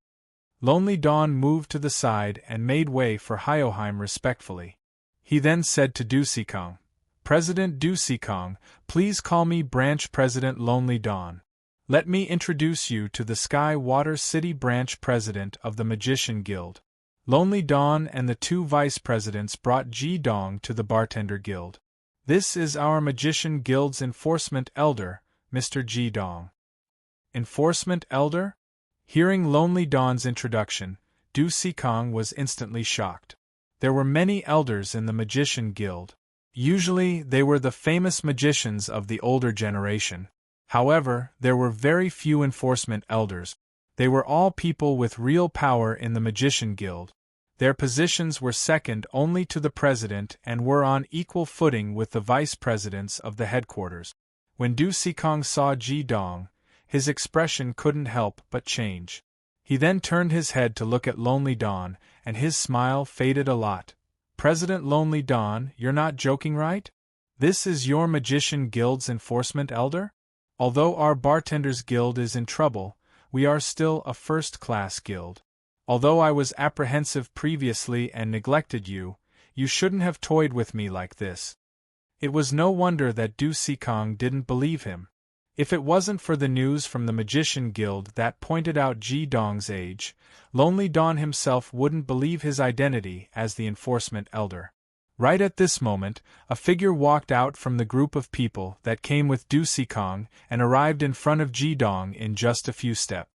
Lonely Dawn moved to the side and made way for Hyoheim respectfully. He then said to Du Sikong, "President Du Sikong, please call me Branch President Lonely Dawn. Let me introduce you to the Sky Water City Branch President of the Magician Guild." Lonely Dawn and the two vice presidents brought Ji Dong to the Bartender Guild. "This is our Magician Guild's enforcement elder, Mr. Ji Dong." Enforcement elder? Hearing Lonely Dawn's introduction, Du Sikong was instantly shocked. There were many elders in the Magician Guild. Usually they were the famous magicians of the older generation. However, there were very few enforcement elders. They were all people with real power in the Magician Guild. Their positions were second only to the president and were on equal footing with the vice presidents of the headquarters. When Du Sikong saw Ji Dong, his expression couldn't help but change. He then turned his head to look at Lonely Dawn, and his smile faded a lot. "President Lonely Dawn, you're not joking, right? This is your Magician Guild's enforcement elder? Although our Bartenders Guild is in trouble, we are still a first-class guild. Although I was apprehensive previously and neglected you, you shouldn't have toyed with me like this." It was no wonder that Du Sikong didn't believe him. If it wasn't for the news from the Magician Guild that pointed out Ji Dong's age, Lonely Dawn himself wouldn't believe his identity as the enforcement elder. Right at this moment, a figure walked out from the group of people that came with Du Sikong and arrived in front of Ji Dong in just a few steps.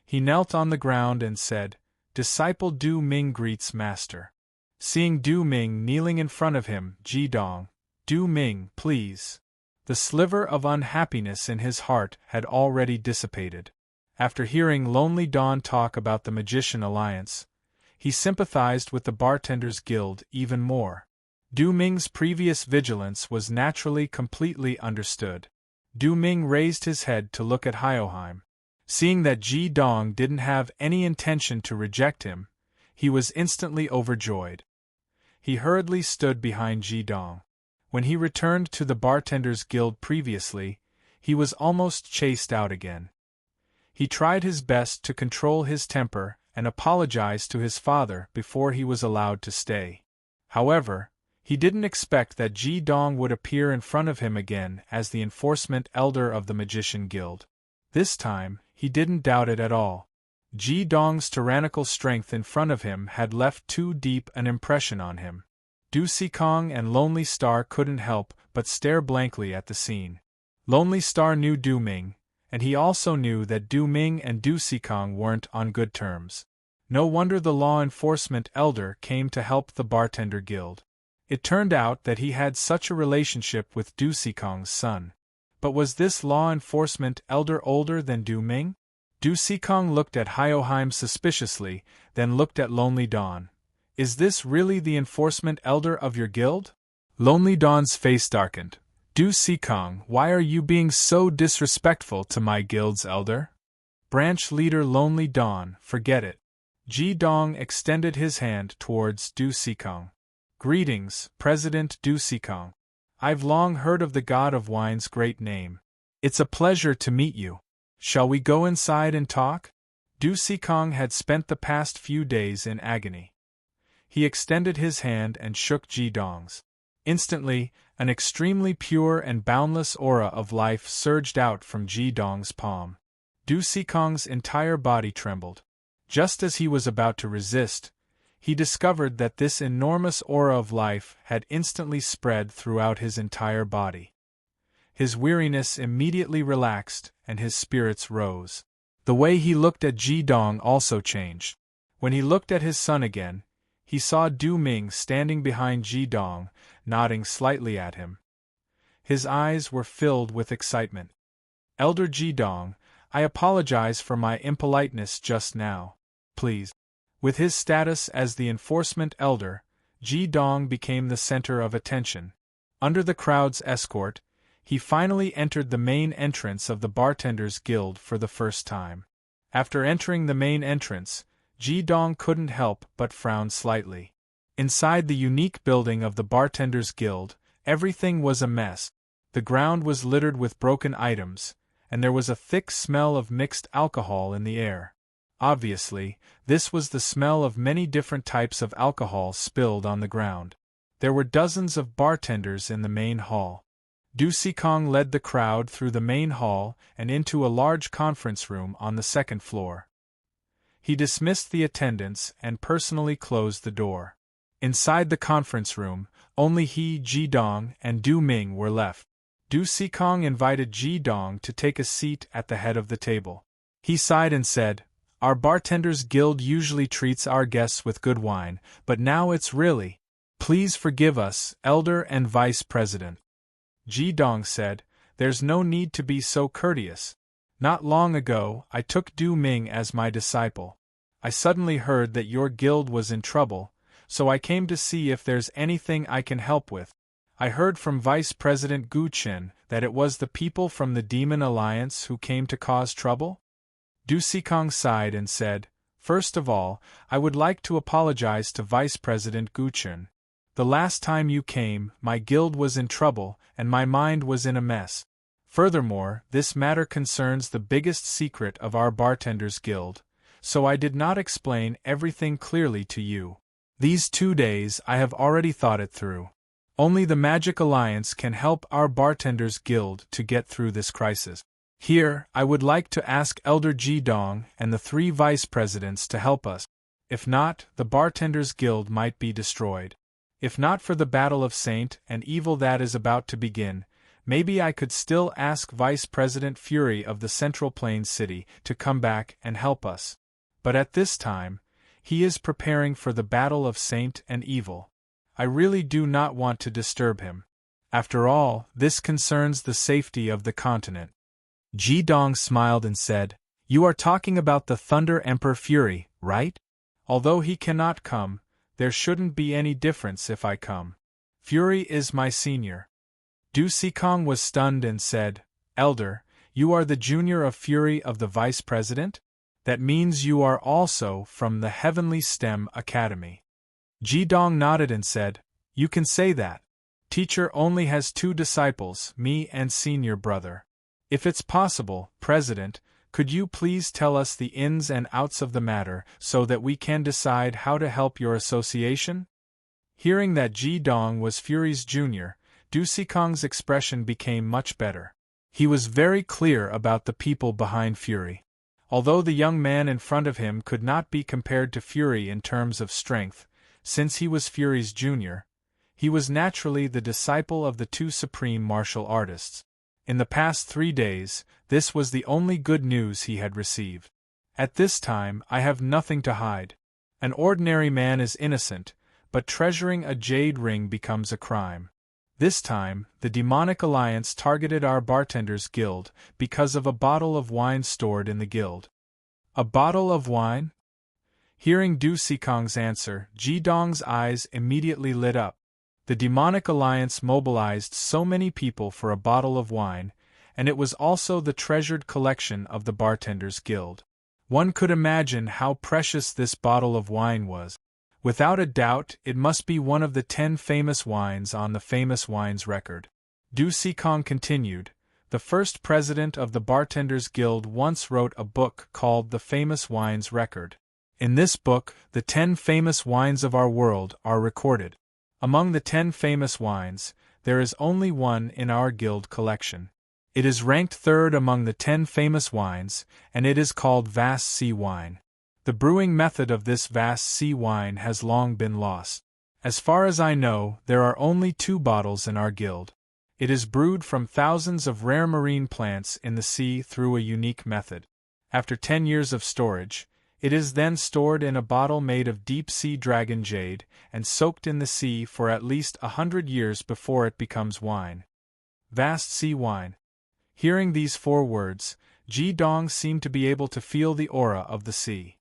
He knelt on the ground and said, "Disciple Du Ming greets Master." Seeing Du Ming kneeling in front of him, Ji Dong, "Du Ming, please." The sliver of unhappiness in his heart had already dissipated. After hearing Lonely Dawn talk about the Magician Alliance, he sympathized with the Bartenders Guild even more. Du Ming's previous vigilance was naturally completely understood. Du Ming raised his head to look at Hyoheim. Seeing that Ji Dong didn't have any intention to reject him, He was instantly overjoyed. He hurriedly stood behind Ji Dong. When he returned to the Bartenders Guild previously, he was almost chased out again. He tried his best to control his temper and apologized to his father before he was allowed to stay. However, he didn't expect that Ji Dong would appear in front of him again as the enforcement elder of the Magician Guild. This time, he didn't doubt it at all. Ji Dong's tyrannical strength in front of him had left too deep an impression on him. Du Sikong and Lonely Star couldn't help but stare blankly at the scene. Lonely Star knew Du Ming, and he also knew that Du Ming and Du Sikong weren't on good terms. No wonder the law enforcement elder came to help the Bartender Guild. It turned out that he had such a relationship with Du Sikong's son. But was this law enforcement elder older than Du Ming? Du Sikong looked at Hyoheim suspiciously, then looked at Lonely Dawn. Is this really the enforcement elder of your guild? Lonely Dawn's face darkened. Du Sikong, why are you being so disrespectful to my guild's elder? Branch leader Lonely Dawn, forget it. Ji Dong extended his hand towards Du Sikong. Greetings, President Du Sikong. I've long heard of the god of wine's great name. It's a pleasure to meet you. Shall we go inside and talk? Du Sikong had spent the past few days in agony. He extended his hand and shook Ji Dong's. Instantly, an extremely pure and boundless aura of life surged out from Ji Dong's palm. Du Sikong's entire body trembled. Just as he was about to resist, he discovered that this enormous aura of life had instantly spread throughout his entire body. His weariness immediately relaxed, and his spirits rose. The way he looked at Ji Dong also changed. When he looked at his son again, he saw Du Ming standing behind Ji Dong, nodding slightly at him. His eyes were filled with excitement. Elder Ji Dong, I apologize for my impoliteness just now. Please. With his status as the enforcement elder, Ji Dong became the center of attention. Under the crowd's escort, he finally entered the main entrance of the Bartenders Guild for the first time. After entering the main entrance, Ji Dong couldn't help but frown slightly. Inside the unique building of the Bartenders Guild, everything was a mess. The ground was littered with broken items, and there was a thick smell of mixed alcohol in the air. Obviously, this was the smell of many different types of alcohol spilled on the ground. There were dozens of bartenders in the main hall. Du Sikong led the crowd through the main hall and into a large conference room on the second floor. He dismissed the attendants and personally closed the door. Inside the conference room, only he, Ji Dong, and Du Ming were left. Du Sikong invited Ji Dong to take a seat at the head of the table. He sighed and said, Our Bartenders Guild usually treats our guests with good wine, but now it's really. Please forgive us, Elder and Vice President. Ji Dong said, There's no need to be so courteous. Not long ago, I took Du Ming as my disciple. I suddenly heard that your guild was in trouble, so I came to see if there's anything I can help with. I heard from Vice President Gu Chen that it was the people from the Demon Alliance who came to cause trouble? Du Sikong sighed and said, First of all, I would like to apologize to Vice President Gu Chen. The last time you came, my guild was in trouble, and my mind was in a mess. Furthermore, this matter concerns the biggest secret of our Bartenders Guild, so I did not explain everything clearly to you. These 2 days I have already thought it through. Only the Magic Alliance can help our Bartenders Guild to get through this crisis. Here, I would like to ask Elder Ji Dong and the 3 Vice Presidents to help us. If not, the Bartenders Guild might be destroyed. If not for the battle of Saint and Evil that is about to begin, maybe I could still ask Vice President Fury of the Central Plains City to come back and help us. But at this time, he is preparing for the battle of Saint and Evil. I really do not want to disturb him. After all, this concerns the safety of the continent. Ji Dong smiled and said, You are talking about the Thunder Emperor Fury, right? Although he cannot come, there shouldn't be any difference if I come. Fury is my senior. Du Sikong was stunned and said, Elder, you are the junior of Fury of the Vice President? That means you are also from the Heavenly STEM Academy. Jidong nodded and said, You can say that. Teacher only has 2 disciples, me and senior brother. If it's possible, President, could you please tell us the ins and outs of the matter so that we can decide how to help your association? Hearing that Jidong was Fury's junior, Du Sikong's expression became much better. He was very clear about the people behind Fury. Although the young man in front of him could not be compared to Fury in terms of strength, since he was Fury's junior, he was naturally the disciple of the 2 supreme martial artists. In the past 3 days, this was the only good news he had received. At this time, I have nothing to hide. An ordinary man is innocent, but treasuring a jade ring becomes a crime. This time, the demonic alliance targeted our bartenders guild because of a bottle of wine stored in the guild. A bottle of wine? Hearing Du Sikong's answer, Jidong's eyes immediately lit up. The demonic alliance mobilized so many people for a bottle of wine, and it was also the treasured collection of the bartenders guild. One could imagine how precious this bottle of wine was. Without a doubt, it must be one of the 10 famous wines on the famous wines record. Du Sikong continued, the first president of the Bartenders Guild once wrote a book called The Famous Wines Record. In this book, the 10 famous wines of our world are recorded. Among the 10 famous wines, there is only one in our guild collection. It is ranked 3rd among the 10 famous wines, and it is called Vast Sea Wine. The brewing method of this Vast Sea Wine has long been lost. As far as I know, there are only 2 bottles in our guild. It is brewed from thousands of rare marine plants in the sea through a unique method. After 10 years of storage, it is then stored in a bottle made of deep-sea dragon jade and soaked in the sea for at least 100 years before it becomes wine. Vast Sea Wine. Hearing these 4 words, Jidong seemed to be able to feel the aura of the sea.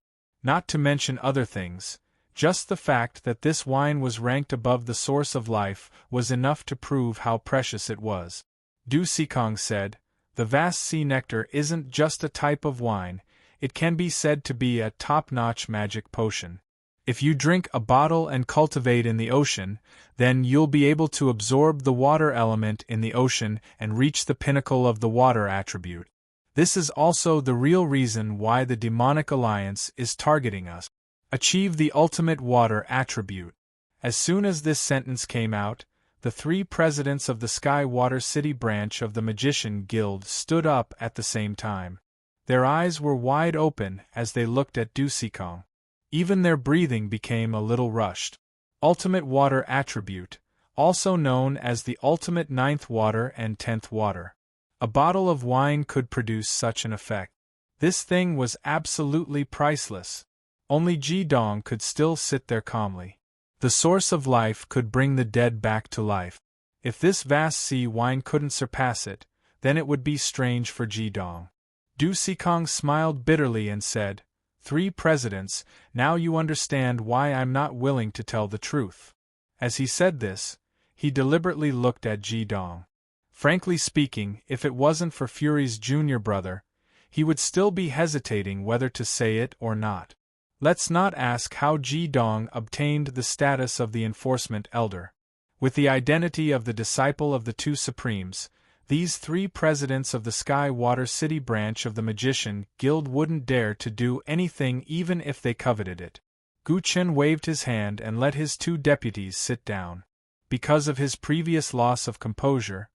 Not to mention other things, just the fact that this wine was ranked above the source of life was enough to prove how precious it was. Du Sikong said, the Vast Sea Nectar isn't just a type of wine, it can be said to be a top-notch magic potion. If you drink a bottle and cultivate in the ocean, then you'll be able to absorb the water element in the ocean and reach the pinnacle of the water attribute. This is also the real reason why the demonic alliance is targeting us. Achieve the ultimate water attribute. As soon as this sentence came out, the 3 presidents of the Sky Water City branch of the Magician Guild stood up at the same time. Their eyes were wide open as they looked at Du Sikong. Even their breathing became a little rushed. Ultimate water attribute, also known as the ultimate 9th water and 10th water. A bottle of wine could produce such an effect. This thing was absolutely priceless. Only Jidong could still sit there calmly. The source of life could bring the dead back to life. If this Vast Sea Wine couldn't surpass it, then it would be strange for Jidong. Du Sikong smiled bitterly and said, 3 presidents, now you understand why I'm not willing to tell the truth. As he said this, he deliberately looked at Jidong. Frankly speaking, if it wasn't for Fury's junior brother, he would still be hesitating whether to say it or not. Let's not ask how Jidong obtained the status of the enforcement elder. With the identity of the disciple of the 2 supremes, these 3 presidents of the Sky Water City branch of the Magician Guild wouldn't dare to do anything even if they coveted it. Gu Chen waved his hand and let his 2 deputies sit down. Because of his previous loss of composure,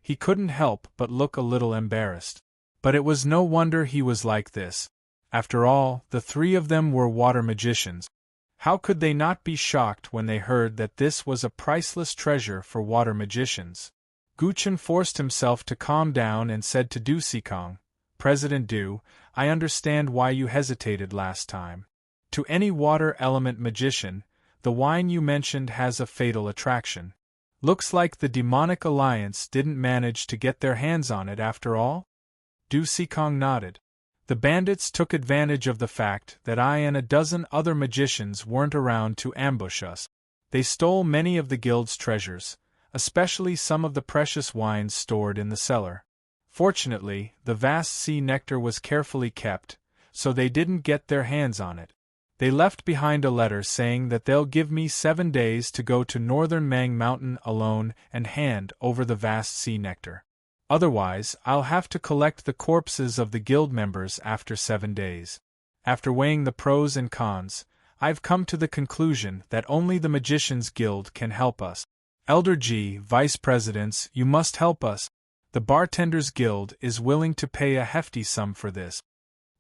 he couldn't help but look a little embarrassed. But it was no wonder he was like this. After all, the 3 of them were water magicians. How could they not be shocked when they heard that this was a priceless treasure for water magicians? Gu Chen forced himself to calm down and said to Du Sikong, President Du, I understand why you hesitated last time. To any water element magician, the wine you mentioned has a fatal attraction. Looks like the demonic alliance didn't manage to get their hands on it after all? Du Sikong nodded. The bandits took advantage of the fact that I and a dozen other magicians weren't around to ambush us. They stole many of the guild's treasures, especially some of the precious wines stored in the cellar. Fortunately, the Vast Sea Nectar was carefully kept, so they didn't get their hands on it. They left behind a letter saying that they'll give me 7 days to go to northern Mang Mountain alone and hand over the vast sea nectar. Otherwise, I'll have to collect the corpses of the guild members after 7 days. After weighing the pros and cons, I've come to the conclusion that only the Magicians Guild can help us. Elder G, Vice Presidents, you must help us. The Bartenders Guild is willing to pay a hefty sum for this.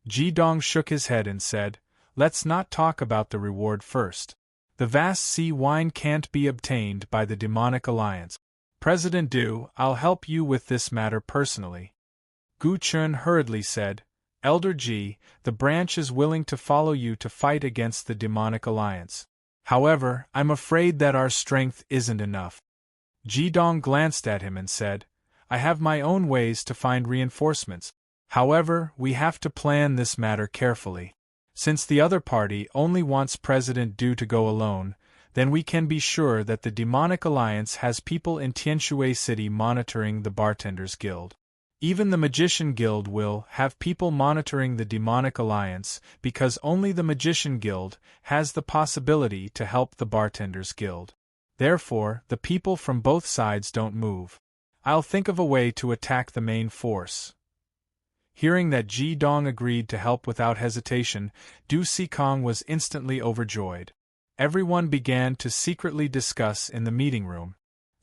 Ji Dong shook his head and said, let's not talk about the reward first. The vast sea wine can't be obtained by the demonic alliance. President Du, I'll help you with this matter personally. Gu Chun hurriedly said, Elder G, the branch is willing to follow you to fight against the demonic alliance. However, I'm afraid that our strength isn't enough. Ji Dong glanced at him and said, I have my own ways to find reinforcements. However, we have to plan this matter carefully. Since the other party only wants President Du to go alone, then we can be sure that the demonic alliance has people in Tianshui City monitoring the Bartenders Guild. Even the Magician Guild will have people monitoring the demonic alliance because only the Magician Guild has the possibility to help the Bartenders Guild. Therefore, the people from both sides don't move. I'll think of a way to attack the main force. Hearing that Ji Dong agreed to help without hesitation, Du Sikong was instantly overjoyed. Everyone began to secretly discuss in the meeting room.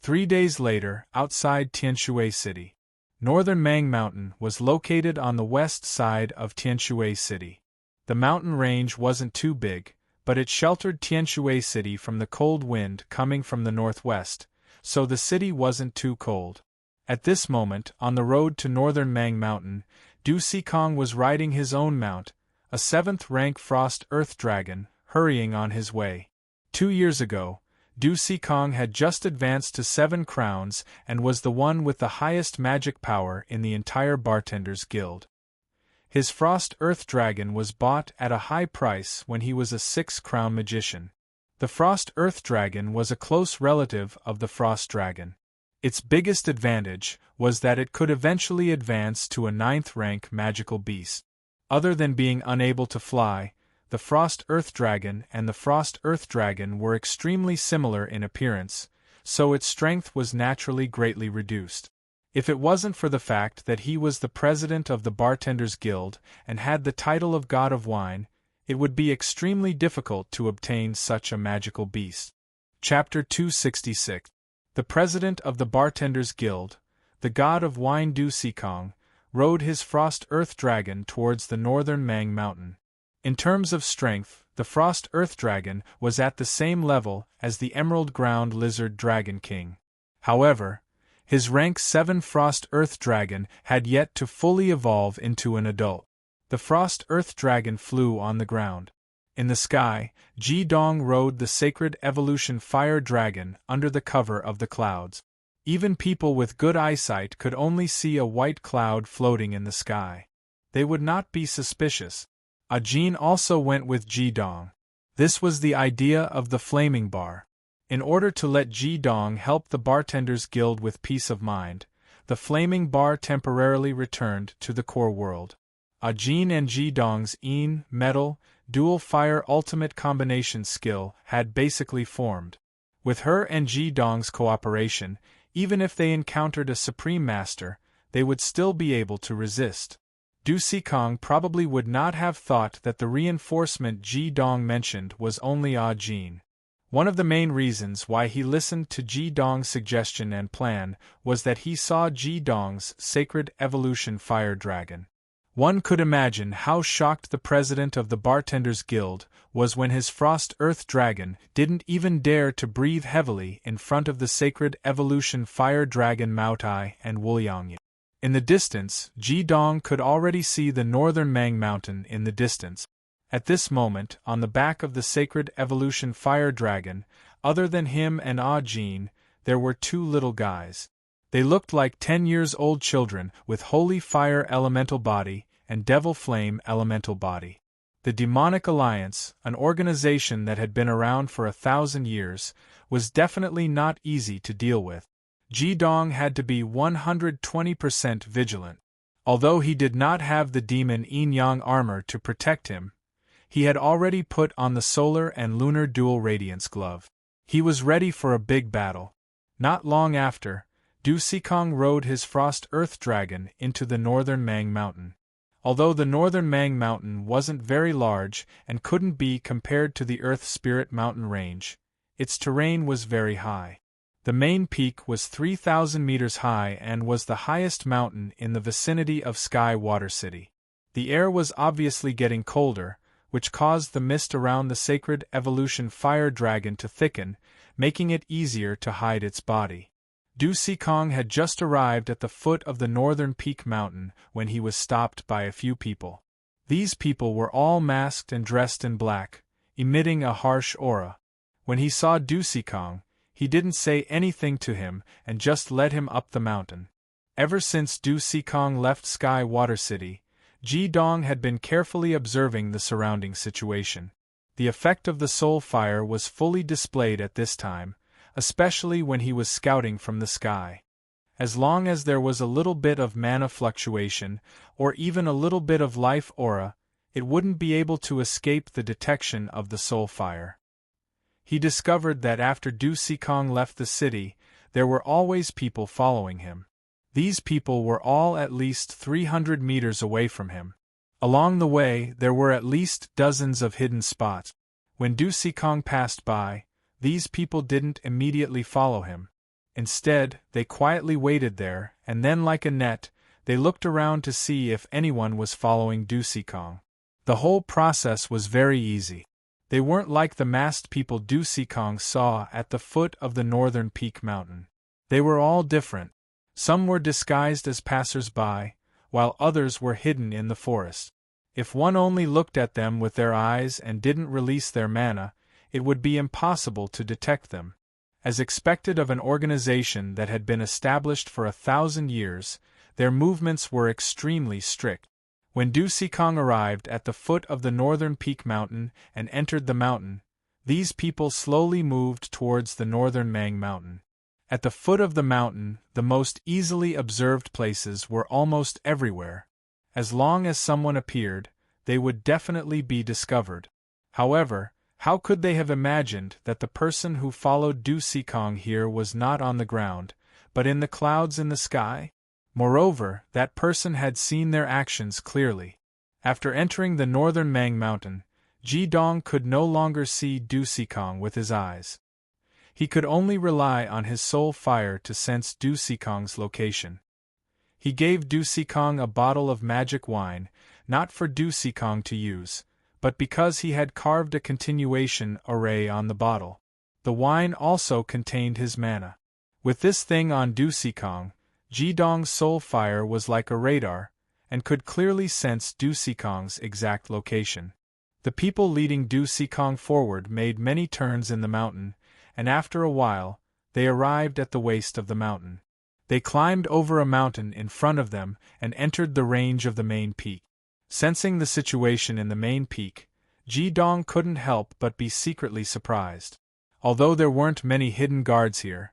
3 days later, outside Tianshui City. Northern Mang Mountain was located on the west side of Tianshui City. The mountain range wasn't too big, but it sheltered Tianshui City from the cold wind coming from the northwest, so the city wasn't too cold. At this moment, on the road to northern Mang Mountain, Du Sikong was riding his own mount, a 7th-rank frost earth dragon, hurrying on his way. 2 years ago, Du Sikong had just advanced to 7 crowns and was the one with the highest magic power in the entire Bartenders Guild. His Frost Earth Dragon was bought at a high price when he was a 6-crown magician. The Frost Earth Dragon was a close relative of the Frost Dragon. Its biggest advantage was that it could eventually advance to a 9th-rank magical beast. Other than being unable to fly, the Frost Earth Dragon and the Frost Earth Dragon were extremely similar in appearance, so its strength was naturally greatly reduced. If it wasn't for the fact that he was the president of the Bartenders Guild and had the title of God of Wine, it would be extremely difficult to obtain such a magical beast. Chapter 266. The president of the Bartenders Guild, the God of Wine Du Sikong, rode his Frost Earth Dragon towards the northern Mang Mountain. In terms of strength, the Frost Earth Dragon was at the same level as the Emerald Ground Lizard Dragon King. However, his rank 7 Frost Earth Dragon had yet to fully evolve into an adult. The Frost Earth Dragon flew on the ground. In the sky, Ji Dong rode the Sacred Evolution Fire Dragon under the cover of the clouds. Even people with good eyesight could only see a white cloud floating in the sky. They would not be suspicious. Ajin also went with Ji Dong. This was the idea of the Flaming Bar. In order to let Ji Dong help the Bartenders Guild with peace of mind, the Flaming Bar temporarily returned to the core world. Ajin and Ji Dong's metal, dual fire ultimate combination skill had basically formed. With her and Ji Dong's cooperation, even if they encountered a Supreme Master, they would still be able to resist. Du Sikong probably would not have thought that the reinforcement Ji Dong mentioned was only Ajin. One of the main reasons why he listened to Ji Dong's suggestion and plan was that he saw Ji Dong's Sacred Evolution Fire Dragon. One could imagine how shocked the president of the Bartenders Guild was when his Frost Earth Dragon didn't even dare to breathe heavily in front of the Sacred Evolution Fire Dragon Maotai and Wuliang. In the distance, Ji Dong could already see the northern Mang Mountain in the distance. At this moment, on the back of the Sacred Evolution Fire Dragon, other than him and Ah Jin, there were 2 little guys. They looked like 10-year-old children with Holy Fire Elemental Body and Devil Flame Elemental Body. The Demonic Alliance, an organization that had been around for 1,000 years, was definitely not easy to deal with. Ji Dong had to be 120% vigilant. Although he did not have the demon yin-yang armor to protect him, he had already put on the solar and lunar dual radiance glove. He was ready for a big battle. Not long after, Du Sikong rode his frost earth dragon into the northern Mang Mountain. Although the northern Mang Mountain wasn't very large and couldn't be compared to the Earth Spirit Mountain range, its terrain was very high. The main peak was 3,000 meters high and was the highest mountain in the vicinity of Sky Water City. The air was obviously getting colder, which caused the mist around the sacred evolution fire dragon to thicken, making it easier to hide its body. Du Sikong had just arrived at the foot of the northern peak mountain when he was stopped by a few people. These people were all masked and dressed in black, emitting a harsh aura. When he saw Du Sikong, he didn't say anything to him and just led him up the mountain. Ever since Du Sikong left Sky Water City, Ji Dong had been carefully observing the surrounding situation. The effect of the soul fire was fully displayed at this time, especially when he was scouting from the sky. As long as there was a little bit of mana fluctuation, or even a little bit of life aura, it wouldn't be able to escape the detection of the soul fire. He discovered that after Du Sikong left the city, there were always people following him. These people were all at least 300 meters away from him. Along the way, there were at least dozens of hidden spots. When Du Sikong passed by, these people didn't immediately follow him. Instead, they quietly waited there, and then like a net, they looked around to see if anyone was following Du Sikong. The whole process was very easy. They weren't like the masked people Du Sikong saw at the foot of the northern peak mountain. They were all different. Some were disguised as passers-by, while others were hidden in the forest. If one only looked at them with their eyes and didn't release their mana, it would be impossible to detect them. As expected of an organization that had been established for 1,000 years, their movements were extremely strict. When Du Sikong arrived at the foot of the northern peak mountain and entered the mountain, these people slowly moved towards the northern Mang Mountain. At the foot of the mountain, the most easily observed places were almost everywhere. As long as someone appeared, they would definitely be discovered. However, how could they have imagined that the person who followed Du Sikong here was not on the ground, but in the clouds in the sky? Moreover, that person had seen their actions clearly. After entering the northern Mang Mountain, Ji Dong could no longer see Du Sikong with his eyes. He could only rely on his soul fire to sense Du Sikong's location. He gave Du Sikong a bottle of magic wine, not for Du Sikong to use, but because he had carved a continuation array on the bottle. The wine also contained his mana. With this thing on Du Sikong, Ji Dong's soul fire was like a radar, and could clearly sense Du Sikong's exact location. The people leading Du Sikong forward made many turns in the mountain, and after a while, they arrived at the waist of the mountain. They climbed over a mountain in front of them and entered the range of the main peak. Sensing the situation in the main peak, Ji Dong couldn't help but be secretly surprised. Although there weren't many hidden guards here,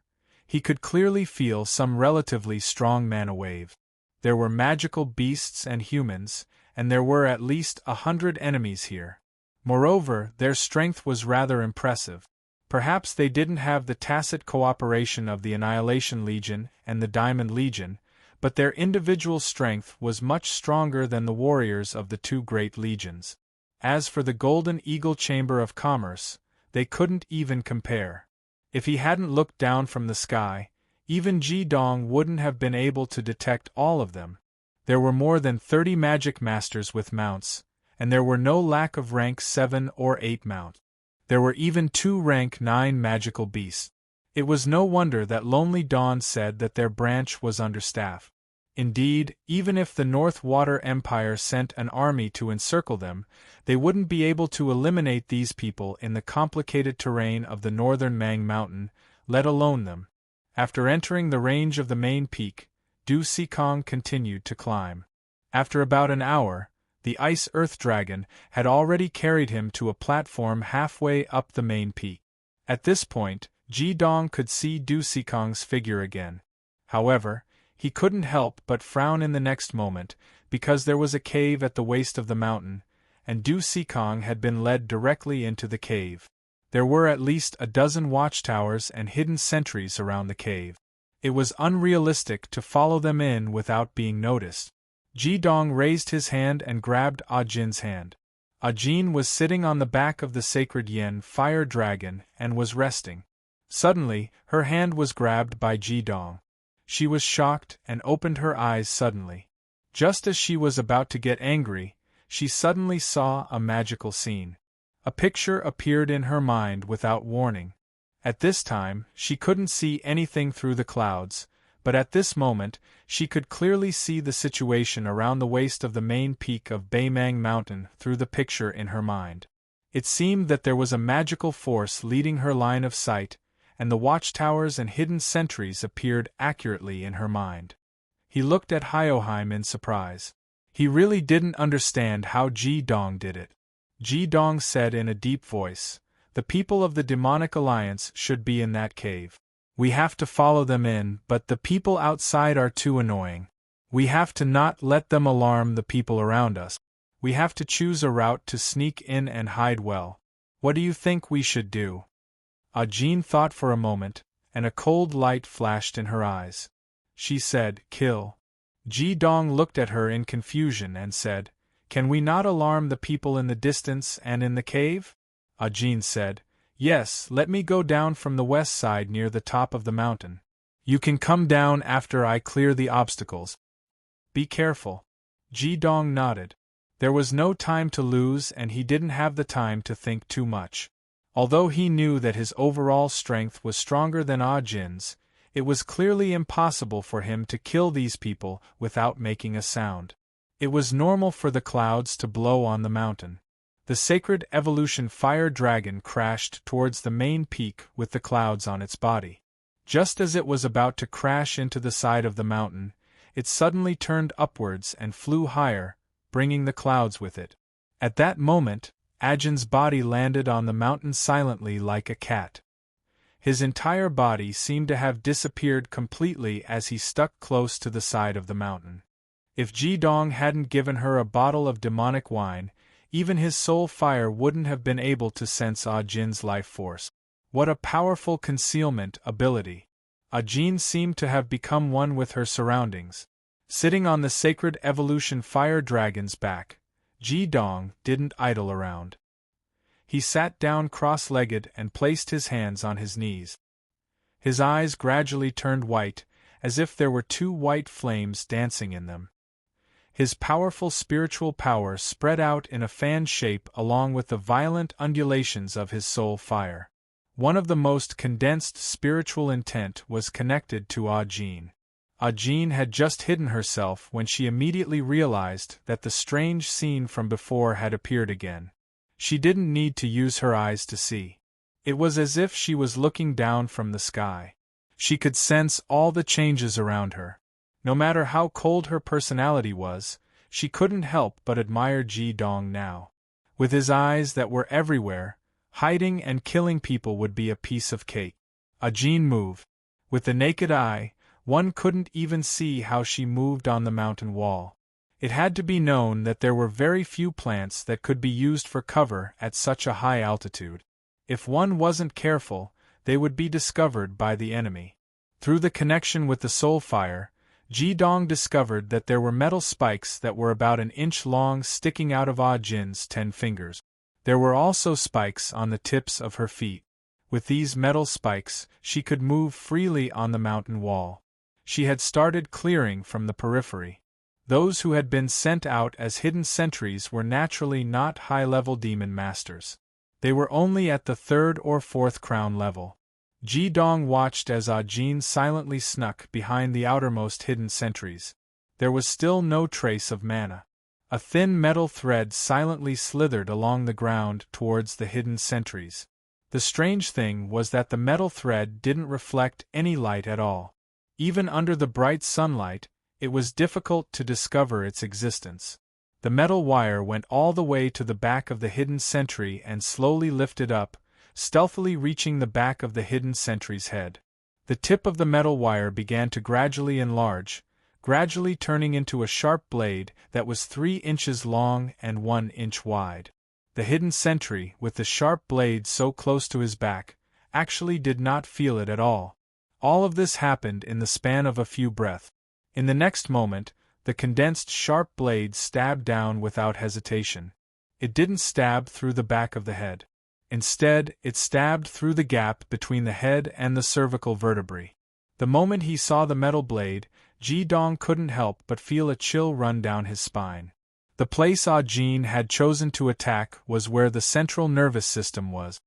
he could clearly feel some relatively strong mana wave. There were magical beasts and humans, and there were at least 100 enemies here. Moreover, their strength was rather impressive. Perhaps they didn't have the tacit cooperation of the Annihilation Legion and the Diamond Legion, but their individual strength was much stronger than the warriors of the two great legions. As for the Golden Eagle Chamber of Commerce, they couldn't even compare. If he hadn't looked down from the sky, even Ji Dong wouldn't have been able to detect all of them. There were more than 30 magic masters with mounts, and there were no lack of rank 7 or 8 mounts. There were even 2 rank 9 magical beasts. It was no wonder that Lonely Dawn said that their branch was understaffed. Indeed, even if the North Water Empire sent an army to encircle them, they wouldn't be able to eliminate these people in the complicated terrain of the northern Mang Mountain, let alone them. After entering the range of the main peak, Du Sikong continued to climb. After about an hour, the Ice Earth Dragon had already carried him to a platform halfway up the main peak. At this point, Ji Dong could see Du Sikong's figure again. However, He couldn't help but frown in the next moment, because there was a cave at the waist of the mountain, and Du Sikong had been led directly into the cave. There were at least a dozen watchtowers and hidden sentries around the cave. It was unrealistic to follow them in without being noticed. Ji Dong raised his hand and grabbed Ah Jin's hand. Ah Jin was sitting on the back of the sacred yen fire dragon and was resting. Suddenly, her hand was grabbed by Ji Dong. She was shocked and opened her eyes suddenly. Just as she was about to get angry, she suddenly saw a magical scene. A picture appeared in her mind without warning. At this time, she couldn't see anything through the clouds, but at this moment, she could clearly see the situation around the waist of the main peak of Baimang Mountain through the picture in her mind. It seemed that there was a magical force leading her line of sight, and the watchtowers and hidden sentries appeared accurately in her mind. He looked at Hyoheim in surprise. He really didn't understand how Ji Dong did it. Ji Dong said in a deep voice, "The people of the demonic alliance should be in that cave. We have to follow them in, but the people outside are too annoying. We have to not let them alarm the people around us. We have to choose a route to sneak in and hide well. What do you think we should do?" Ah Jin thought for a moment, and a cold light flashed in her eyes. She said, "Kill." Ji Dong looked at her in confusion and said, "Can we not alarm the people in the distance and in the cave?" Ah Jin said, "Yes, let me go down from the west side near the top of the mountain. You can come down after I clear the obstacles. Be careful." Ji Dong nodded. There was no time to lose and he didn't have the time to think too much. Although he knew that his overall strength was stronger than Ah Jin's, it was clearly impossible for him to kill these people without making a sound. It was normal for the clouds to blow on the mountain. The sacred evolution fire dragon crashed towards the main peak with the clouds on its body. Just as it was about to crash into the side of the mountain, it suddenly turned upwards and flew higher, bringing the clouds with it. At that moment, Ajin's body landed on the mountain silently like a cat. His entire body seemed to have disappeared completely as he stuck close to the side of the mountain. If Ji Dong hadn't given her a bottle of demonic wine, even his soul fire wouldn't have been able to sense Ah Jin's life force. What a powerful concealment ability! Ah Jin seemed to have become one with her surroundings. Sitting on the sacred evolution fire dragon's back, Ji Dong didn't idle around. He sat down cross-legged and placed his hands on his knees. His eyes gradually turned white, as if there were two white flames dancing in them. His powerful spiritual power spread out in a fan shape along with the violent undulations of his soul fire. One of the most condensed spiritual intent was connected to Ah Jin. Ah Jin had just hidden herself when she immediately realized that the strange scene from before had appeared again. She didn't need to use her eyes to see. It was as if she was looking down from the sky. She could sense all the changes around her. No matter how cold her personality was, she couldn't help but admire Ji Dong now. With his eyes that were everywhere, hiding and killing people would be a piece of cake. Ah Jin moved. With the naked eye, one couldn't even see how she moved on the mountain wall. It had to be known that there were very few plants that could be used for cover at such a high altitude. If one wasn't careful, they would be discovered by the enemy. Through the connection with the soul fire, Ji Dong discovered that there were metal spikes that were about an inch long sticking out of Ah Jin's 10 fingers. There were also spikes on the tips of her feet. With these metal spikes, she could move freely on the mountain wall. She had started clearing from the periphery. Those who had been sent out as hidden sentries were naturally not high-level demon masters. They were only at the 3rd or 4th crown level. Ji Dong watched as Ah Jin silently snuck behind the outermost hidden sentries. There was still no trace of mana. A thin metal thread silently slithered along the ground towards the hidden sentries. The strange thing was that the metal thread didn't reflect any light at all. Even under the bright sunlight, it was difficult to discover its existence. The metal wire went all the way to the back of the hidden sentry and slowly lifted up, stealthily reaching the back of the hidden sentry's head. The tip of the metal wire began to gradually enlarge, gradually turning into a sharp blade that was 3 inches long and 1 inch wide. The hidden sentry, with the sharp blade so close to his back, actually did not feel it at all. All of this happened in the span of a few breaths. In the next moment, the condensed sharp blade stabbed down without hesitation. It didn't stab through the back of the head. Instead, it stabbed through the gap between the head and the cervical vertebrae. The moment he saw the metal blade, Ji-dong couldn't help but feel a chill run down his spine. The place Ah-jin had chosen to attack was where the central nervous system was.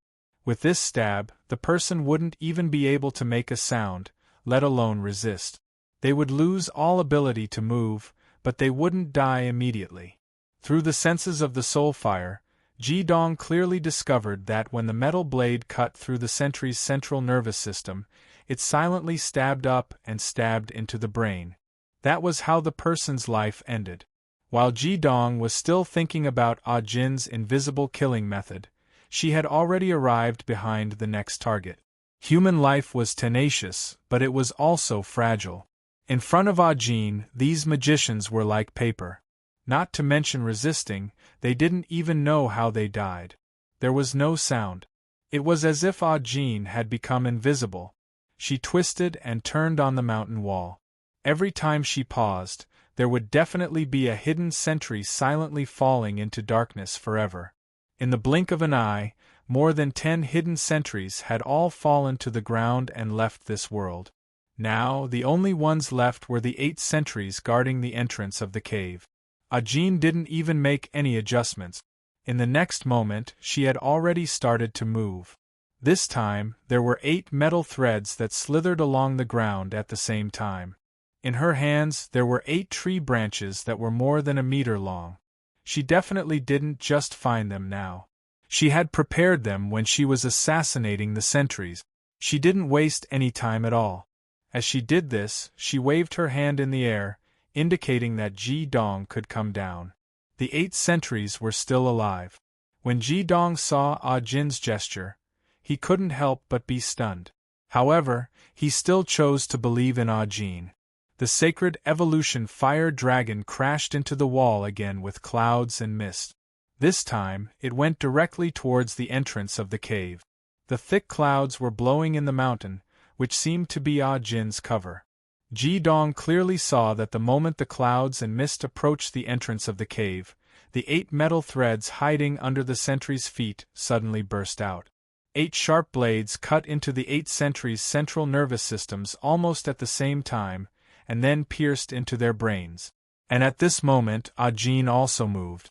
With this stab, the person wouldn't even be able to make a sound, let alone resist. They would lose all ability to move, but they wouldn't die immediately. Through the senses of the soul fire, Ji-dong clearly discovered that when the metal blade cut through the sentry's central nervous system, it silently stabbed up and stabbed into the brain. That was how the person's life ended. While Ji-dong was still thinking about Ah-jin's invisible killing method, she had already arrived behind the next target. Human life was tenacious, but it was also fragile. In front of Ah-jin, these magicians were like paper. Not to mention resisting, they didn't even know how they died. There was no sound. It was as if Ah-jin had become invisible. She twisted and turned on the mountain wall. Every time she paused, there would definitely be a hidden sentry silently falling into darkness forever. In the blink of an eye, more than 10 hidden sentries had all fallen to the ground and left this world. Now, the only ones left were the 8 sentries guarding the entrance of the cave. Ah-jin didn't even make any adjustments. In the next moment, she had already started to move. This time, there were 8 metal threads that slithered along the ground at the same time. In her hands, there were 8 tree branches that were more than a meter long. She definitely didn't just find them now. She had prepared them when she was assassinating the sentries. She didn't waste any time at all. As she did this, she waved her hand in the air, indicating that Ji-dong could come down. The 8 sentries were still alive. When Ji-dong saw Ah-jin's gesture, he couldn't help but be stunned. However, he still chose to believe in Ah-jin. The sacred evolution fire dragon crashed into the wall again with clouds and mist. This time, it went directly towards the entrance of the cave. The thick clouds were blowing in the mountain, which seemed to be Ah-jin's cover. Ji-dong clearly saw that the moment the clouds and mist approached the entrance of the cave, the 8 metal threads hiding under the sentries' feet suddenly burst out. 8 sharp blades cut into the 8 sentries' central nervous systems almost at the same time, and then pierced into their brains. And at this moment, Ah-jin also moved.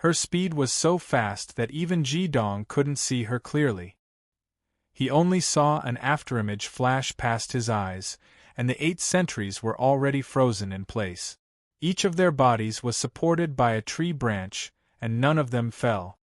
Her speed was so fast that even Ji-dong couldn't see her clearly. He only saw an afterimage flash past his eyes, and the 8 sentries were already frozen in place. Each of their bodies was supported by a tree branch, and none of them fell.